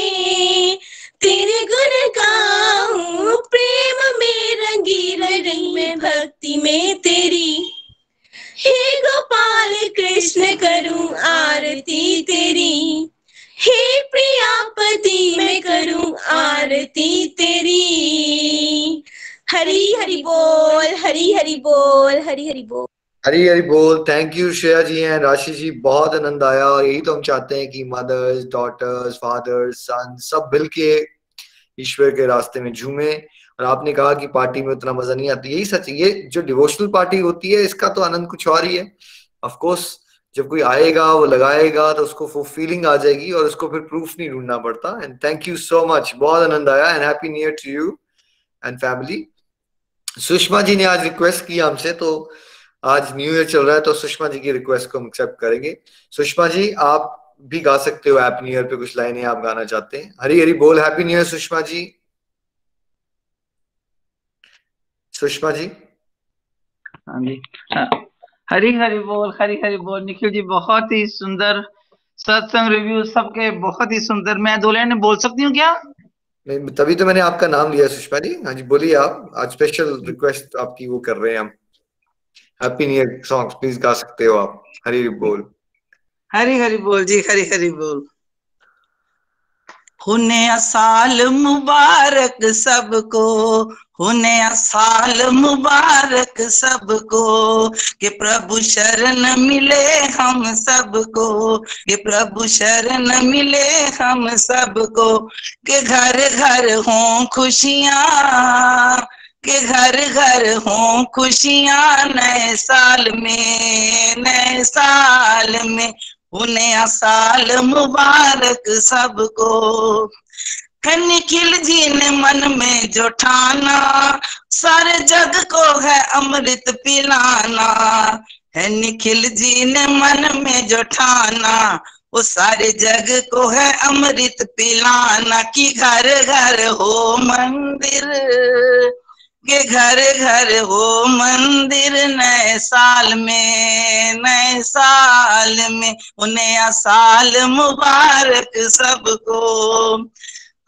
तेरे गुण गाऊं, प्रेम में रंगी रंग में भक्ति में तेरी। हे गोपाल कृष्ण करूं आरती तेरी, हे प्रियापति मैं करूं आरती तेरी। हरि हरि बोल, हरि हरि बोल, हरि हरि बोल, हरी हरी बोल। Thank you Shreya ji and Rashi ji, बहुत आनंद आया। और यही तो हम चाहते हैं कि मदर्स, डॉटर्स, फादर्स, सन सब मिलके ईश्वर के रास्ते में झूमे। और आपने कहा कि पार्टी में उतना मजा नहीं आता, यही सच है। ये जो डिवोशनल पार्टी होती है इसका तो आनंद कुछ और ही है। ऑफ कोर्स जब कोई आएगा वो लगाएगा तो उसको वो फीलिंग आ जाएगी और उसको फिर प्रूफ नहीं ढूंढना पड़ता। And thank you so much, बहुत आनंद आया। And happy new year to you and family. Sushma ji ने आज रिक्वेस्ट की हमसे, तो आज न्यू ईयर चल रहा है तो सुषमा जी की रिक्वेस्ट को हम एक्सेप्ट करेंगे। सुषमा जी आप भी गा सकते हो हैप्पी न्यू ईयर पे कुछ लाइनें आप गाना चाहते हैं। हरी हरी बोल। Happy new year Sushma ji. Sushma ji. हाँ जी, हरी हरी बोल, हरी हरी बोल। निखिल जी बहुत ही सुंदर सत्संग रिव्यू, सबके बहुत ही सुंदर। मैं 2 लाइन बोल सकती हूँ क्या? तभी तो मैंने आपका नाम लिया सुषमा जी। हाँ जी बोलिए आप। आज स्पेशल रिक्वेस्ट आपकी वो कर रहे हैं हम। Happy new year songs please गा सकते हो आप। हरी हरी बोल। हरी हरी बोल जी, हरी हरी बोल। होने साल मुबारक सबको, होने साल मुबारक सबको, कि प्रभु शरण मिले हम सबको, कि प्रभु शरण मिले हम सबको, कि घर घर हों खुशियाँ, कि घर घर हों खुशियाँ नए साल में, नए साल में। उन्हें साल मुबारक सबको। निखिल जी ने मन में जो ठाना, सारे जग को है अमृत पिलाना, है निखिल जी ने मन में जो ठाना, वो सारे जग को है अमृत पिलाना, कि घर घर हो मंदिर, के घर घर हो मंदिर। नए साल में, नए साल में, नया साल मुबारक सबको।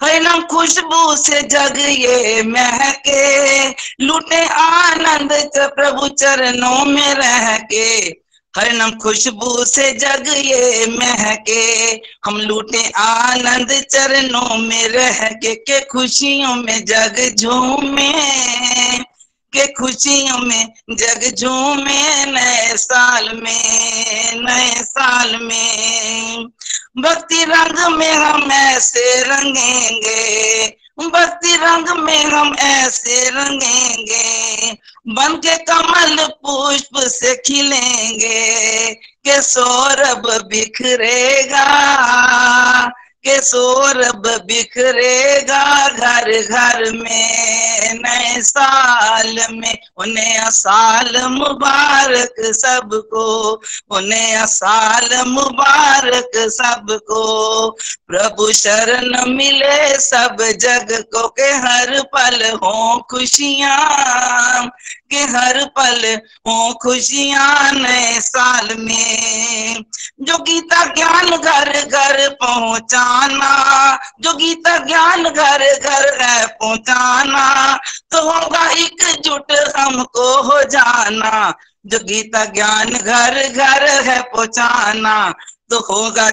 है ना खुशबू से जग ये महके, लूटे आनंद प्रभु चरणों में रह के। हर नम खुशबू से जग ये महके, हम लूटे आनंद चरणों में रह के खुशियों में जग झूमे, के खुशियों में जग झूमे। नए साल में, नए साल में, भक्ति रंग में हम ऐसे रंगेंगे, भक्ति रंग में हम ऐसे रंगेंगे, बन के कमल पुष्प से खिलेंगे, के सौरभ बिखरेगा, के सौरभ बिखरेगा घर घर में। नए साल में, नया साल मुबारक सबको, नया साल मुबारक सबको। प्रभु शरण मिले सब जग को, के हर पल हो खुशियाँ, के हर पल हो खुशियाँ। नए साल में जो गीता ज्ञान घर घर पहुँचाना, जो गीता ज्ञान घर घर है पहुँचाना, तो होगा एकजुट हमको हो जाना। जो गीता ज्ञान घर घर है पहुँचाना, तो होगा,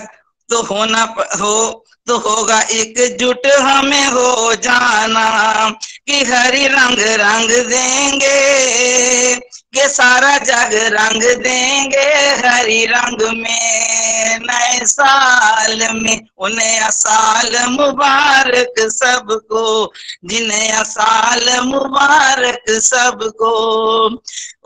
तो होना हो, तो होगा एकजुट हमें हो जाना। कि हरी रंग रंग देंगे, के सारा जग रंग देंगे हरी रंग में। नए साल में, नया साल मुबारक सबको, जी नया साल मुबारक सबको।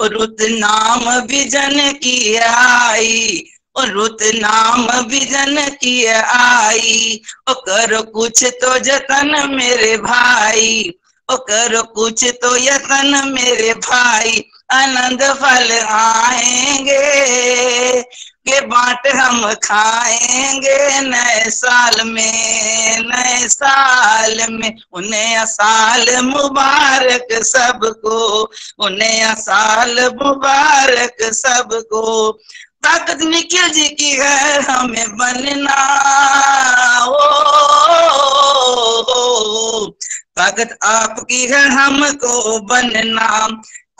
रुत नाम विजन की आई, और रुत नाम विजन की आई, ओ करो कुछ तो जतन मेरे भाई, ओ करो कुछ तो यतन मेरे भाई। आनंद फल आएंगे, के बांट हम खाएंगे। नए साल में, नए साल में, नया साल मुबारक सबको, नया साल मुबारक सबको। ताकत निखिल जी की है हमें बनना, ओ ताकत आपकी है हमको बनना।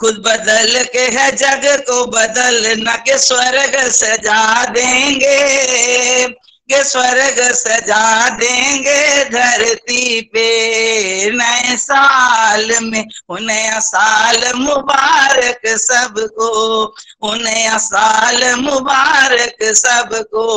खुद बदल के है जग को बदलना, के स्वर्ग सजा देंगे, के स्वर्ग सजा देंगे धरती पे। नए साल में, नया साल मुबारक सबको, नया साल मुबारक सबको।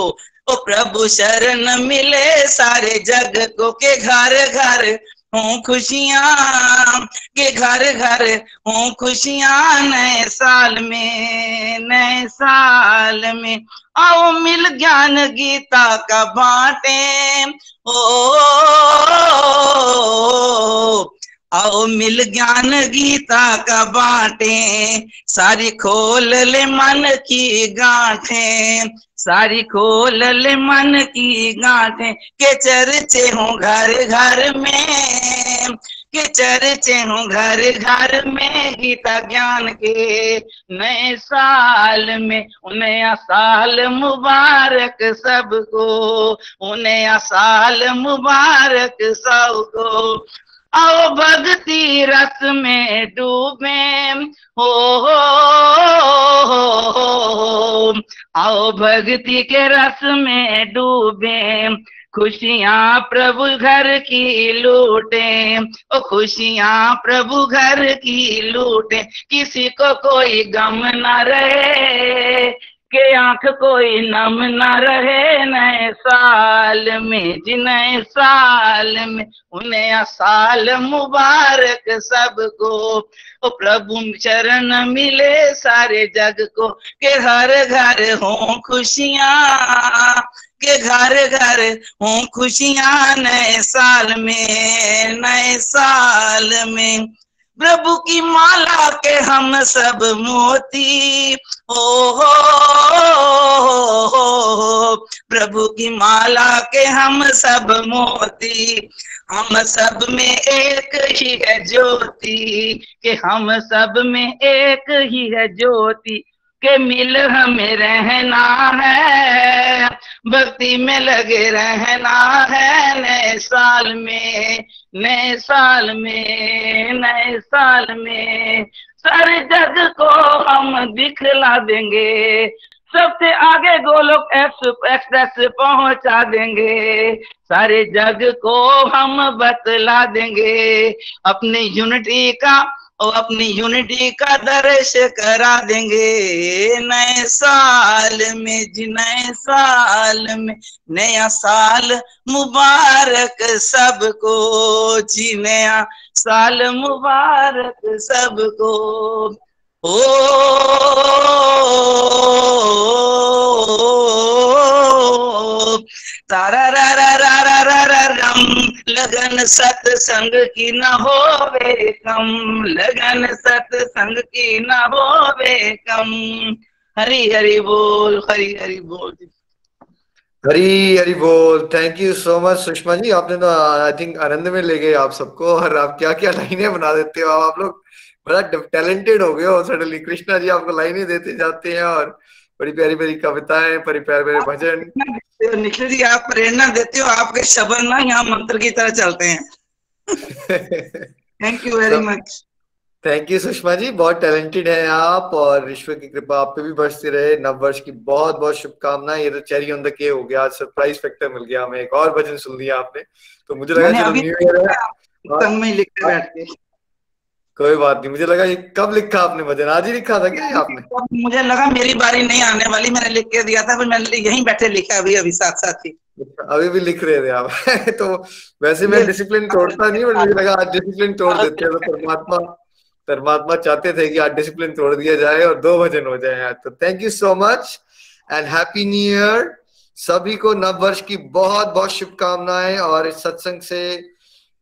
ओ प्रभु शरण मिले सारे जग को, के घर घर हों खुशियाँ, के घर घर हों खुशियाँ। नए साल में, नए साल में, आओ मिल ज्ञान गीता का बांटे, ओ आओ मिल ज्ञान गीता का बांटे। सारी खोल ले मन की गांठें, सारी खोल ले मन की गांठें। के चर्चे हों घर घर में, के चर्चे हों घर घर में गीता ज्ञान के। नए साल में, नया साल मुबारक सबको, नया साल मुबारक सबको। आओ भक्ति रस में डूबे, हो आओ भक्ति के रस में डूबे। खुशियाँ प्रभु घर की लूटे, ओ खुशियाँ प्रभु घर की लूटे। किसी को कोई गम न रहे, के आंख कोई नम न रहे। नए साल में, जी नए साल में, नया साल मुबारक सबको। ओ प्रभु शरण मिले सारे जग को, के हर घर हों खुशियाँ, के घर घर हों खुशियाँ। नए साल में, नए साल में, प्रभु की माला के हम सब मोती, हो प्रभु की माला के हम सब मोती, हम सब में एक ही है ज्योति, कि हम सब में एक ही है ज्योति, के मिल हमें रहना है, भक्ति में लगे रहना है, नए साल में, नए साल में, नए साल में सारे जग को हम दिखला देंगे, सबसे आगे गोलोक एक्सप्रेस पहुंचा देंगे, सारे जग को हम बतला देंगे, अपनी यूनिटी का और अपनी यूनिटी का दर्श करा देंगे, नए साल में जी, नए साल में, नया साल मुबारक सबको जी, नया साल मुबारक सबको। ओ तारा रा रा रा रा रा रा रम, लगन सत्संग की न होवे कम, लगन सत्संग की न होवे कम। हरि हरि बोल, हरि हरि बोल, हरी हरी बोल। Thank you so much Sushma ji, आपने तो आई थिंक आनंद में ले गए आप सबको, और आप क्या क्या लाइनें बना देते हो, आप लोग बड़ा टैलेंटेड हो गए हो सडनली। कृष्णा जी आपको लाइनें देते जाते हैं, और बड़ी प्यारी प्यारी कविताएं, बड़ी प्यारे प्यारे भजन। निखिल जी आप प्रेरणा देते हो, आपके शब्द ना यहाँ मंत्र की तरह चलते हैं। Thank you very much. Thank you Sushma ji, बहुत टैलेंटेड हैं आप, और ईश्वर की कृपा आप पे भी बरसती रहे। नव वर्ष की बहुत बहुत शुभकामनाएं। ये तो चेरी ऑन द केक हो गया, आज सरप्राइज फैक्टर मिल गया हमें, एक और भजन सुन लिया आपने, तो मुझे लगा न्यू ईयर है। कोई बात नहीं, मुझे लगा ये कब लिखा आपने भजन, आज ही लिखा था क्या आपने? मुझे लगा मेरी बारी नहीं आने वाली, मैंने लिख के दिया था, फिर मैंने यहीं बैठे लिखा अभी अभी साथ साथ ही। अभी भी लिख रहे थे आप? तो वैसे मैं डिसिप्लिन तोड़ता नहीं, बट मुझे लगा आज डिसिप्लिन तोड़ देते हैं, तो परमात्मा चाहते थे कि आज डिसिप्लिन तोड़ दिया जाए और 2 भजन हो जाए आज। तो thank you so much and happy new year सभी को। नव वर्ष की बहुत बहुत शुभकामनाएं। और इस सत्संग से,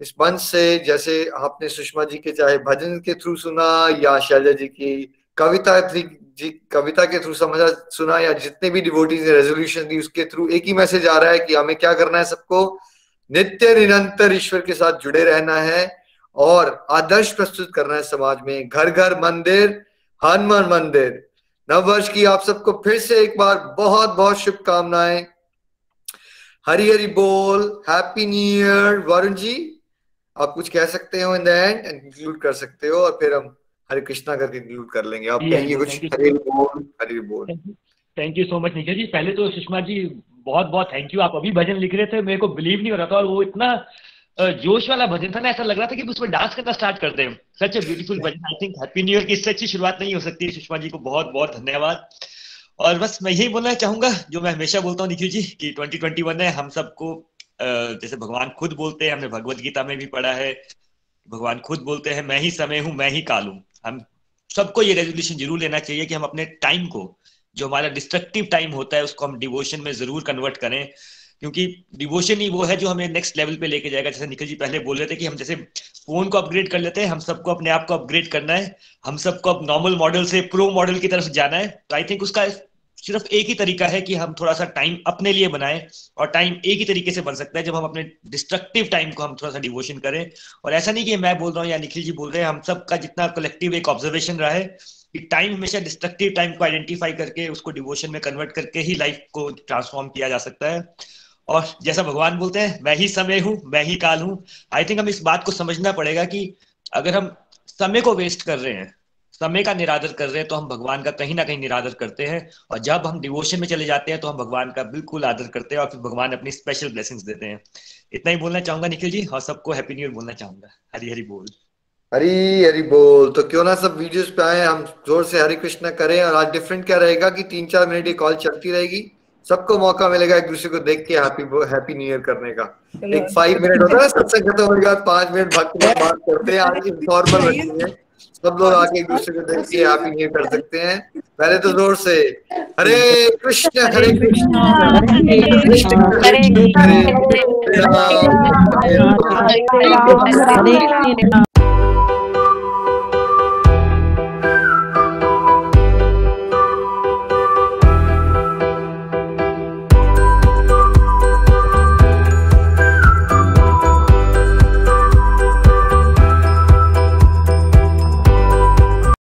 इस मंच से, जैसे आपने सुषमा जी के चाहे भजन के थ्रू सुना, या शैलजा जी की कविता के थ्रू सुना, या जितने भी डिवोटीज ने रेजोल्यूशन दी उसके थ्रू, एक ही मैसेज आ रहा है कि हमें क्या करना है, सबको नित्य निरंतर ईश्वर के साथ जुड़े रहना है और आदर्श प्रस्तुत करना है समाज में। घर घर मंदिर, हनुमान मंदिर। नव वर्ष की आप सबको फिर से एक बार बहुत बहुत शुभकामनाएं। हरि हरि बोल, happy new year. Varun ji आप कुछ कह सकते हो इन द एंड, इंक्लूड कर सकते हो, और फिर हम हरे कृष्णा करके इंक्लूड कर लेंगे। आप कहेंगे कुछ? हरि बोल, हरि बोल। Thank you so much Nikhil ji. पहले तो सुषमा जी बहुत बहुत थैंक यू, आप अभी भजन लिख रहे थे, मेरे को बिलीव नहीं हो रहा था, और वो इतना जोश वाला भजन था ना, ऐसा लग रहा था कि उसमें डांस करना स्टार्ट करते हैं। Such a beautiful bhajan. I think happy new year की इससे अच्छी शुरुआत नहीं हो सकती। सुषमा जी को बहुत बहुत धन्यवाद। और बस मैं यही बोलना चाहूंगा जो मैं हमेशा बोलता हूँ निखिल जी, कि 2021 है, हम सबको जैसे भगवान खुद बोलते हैं, हमने भगवत गीता में भी पढ़ा है, भगवान खुद बोलते हैं मैं ही समय हूँ, मैं ही काल हूँ। हम सबको ये रेजोल्यूशन जरूर लेना चाहिए कि हम अपने टाइम को, जो हमारा डिस्ट्रक्टिव टाइम होता है, उसको हम डिवोशन में जरूर कन्वर्ट करें, क्योंकि डिवोशन ही वो है जो हमें नेक्स्ट लेवल पे लेके जाएगा। जैसे निखिल जी पहले बोल रहे थे कि हम जैसे फोन को अपग्रेड कर लेते हैं, हम सबको अपने आप को अपग्रेड करना है, हम सबको अब नॉर्मल मॉडल से प्रो मॉडल की तरफ जाना है। तो आई थिंक उसका सिर्फ एक ही तरीका है कि हम थोड़ा सा टाइम अपने लिए बनाएं, और टाइम एक ही तरीके से बन सकता है जब हम अपने डिस्ट्रक्टिव टाइम को हम थोड़ा सा डिवोशन करें। और ऐसा नहीं कि मैं बोल रहा हूँ या निखिल जी बोल रहे हैं, हम सबका जितना कलेक्टिव एक ऑब्जर्वेशन रहा है कि टाइम हमेशा डिस्ट्रक्टिव टाइम को आइडेंटिफाई करके उसको डिवोशन में कन्वर्ट करके ही लाइफ को ट्रांसफॉर्म किया जा सकता है। और जैसा भगवान बोलते हैं मैं ही समय हूँ, मैं ही काल हूँ। आई थिंक हम इस बात को समझना पड़ेगा कि अगर हम समय को वेस्ट कर रहे हैं, समय का निरादर कर रहे हैं, तो हम भगवान का कहीं ना कहीं निरादर करते हैं। और जब हम डिवोशन में चले जाते हैं तो हम भगवान का बिल्कुल आदर करते हैं, और फिर भगवान अपनी स्पेशल ब्लेसिंग्स देते हैं। इतना ही बोलना चाहूंगा निखिल जी, और सबको हैप्पी न्यू ईयर बोलना चाहूंगा। हरि हरि बोल, हरी हरी बोल। तो क्यों ना सब वीडियोस पे आए, हम जोर से हरे कृष्णा करें। और आज डिफरेंट क्या रहेगा कि 3-4 मिनट ये कॉल चलती रहेगी, सबको मौका मिलेगा एक दूसरे को देख के हैप्पी न्यू ईयर करने का। एक 5 मिनट होता है सत्संग खत्म होने के बाद 5 मिनट भक्ति में बात करते हैं। आज नॉर्मल रखते हैं, सब लोग आके एक दूसरे को देख के हैप्पी न्यू ईयर कर सकते हैं। पहले तो जोर से हरे कृष्ण हरे कृष्ण हरे कृष्ण हरे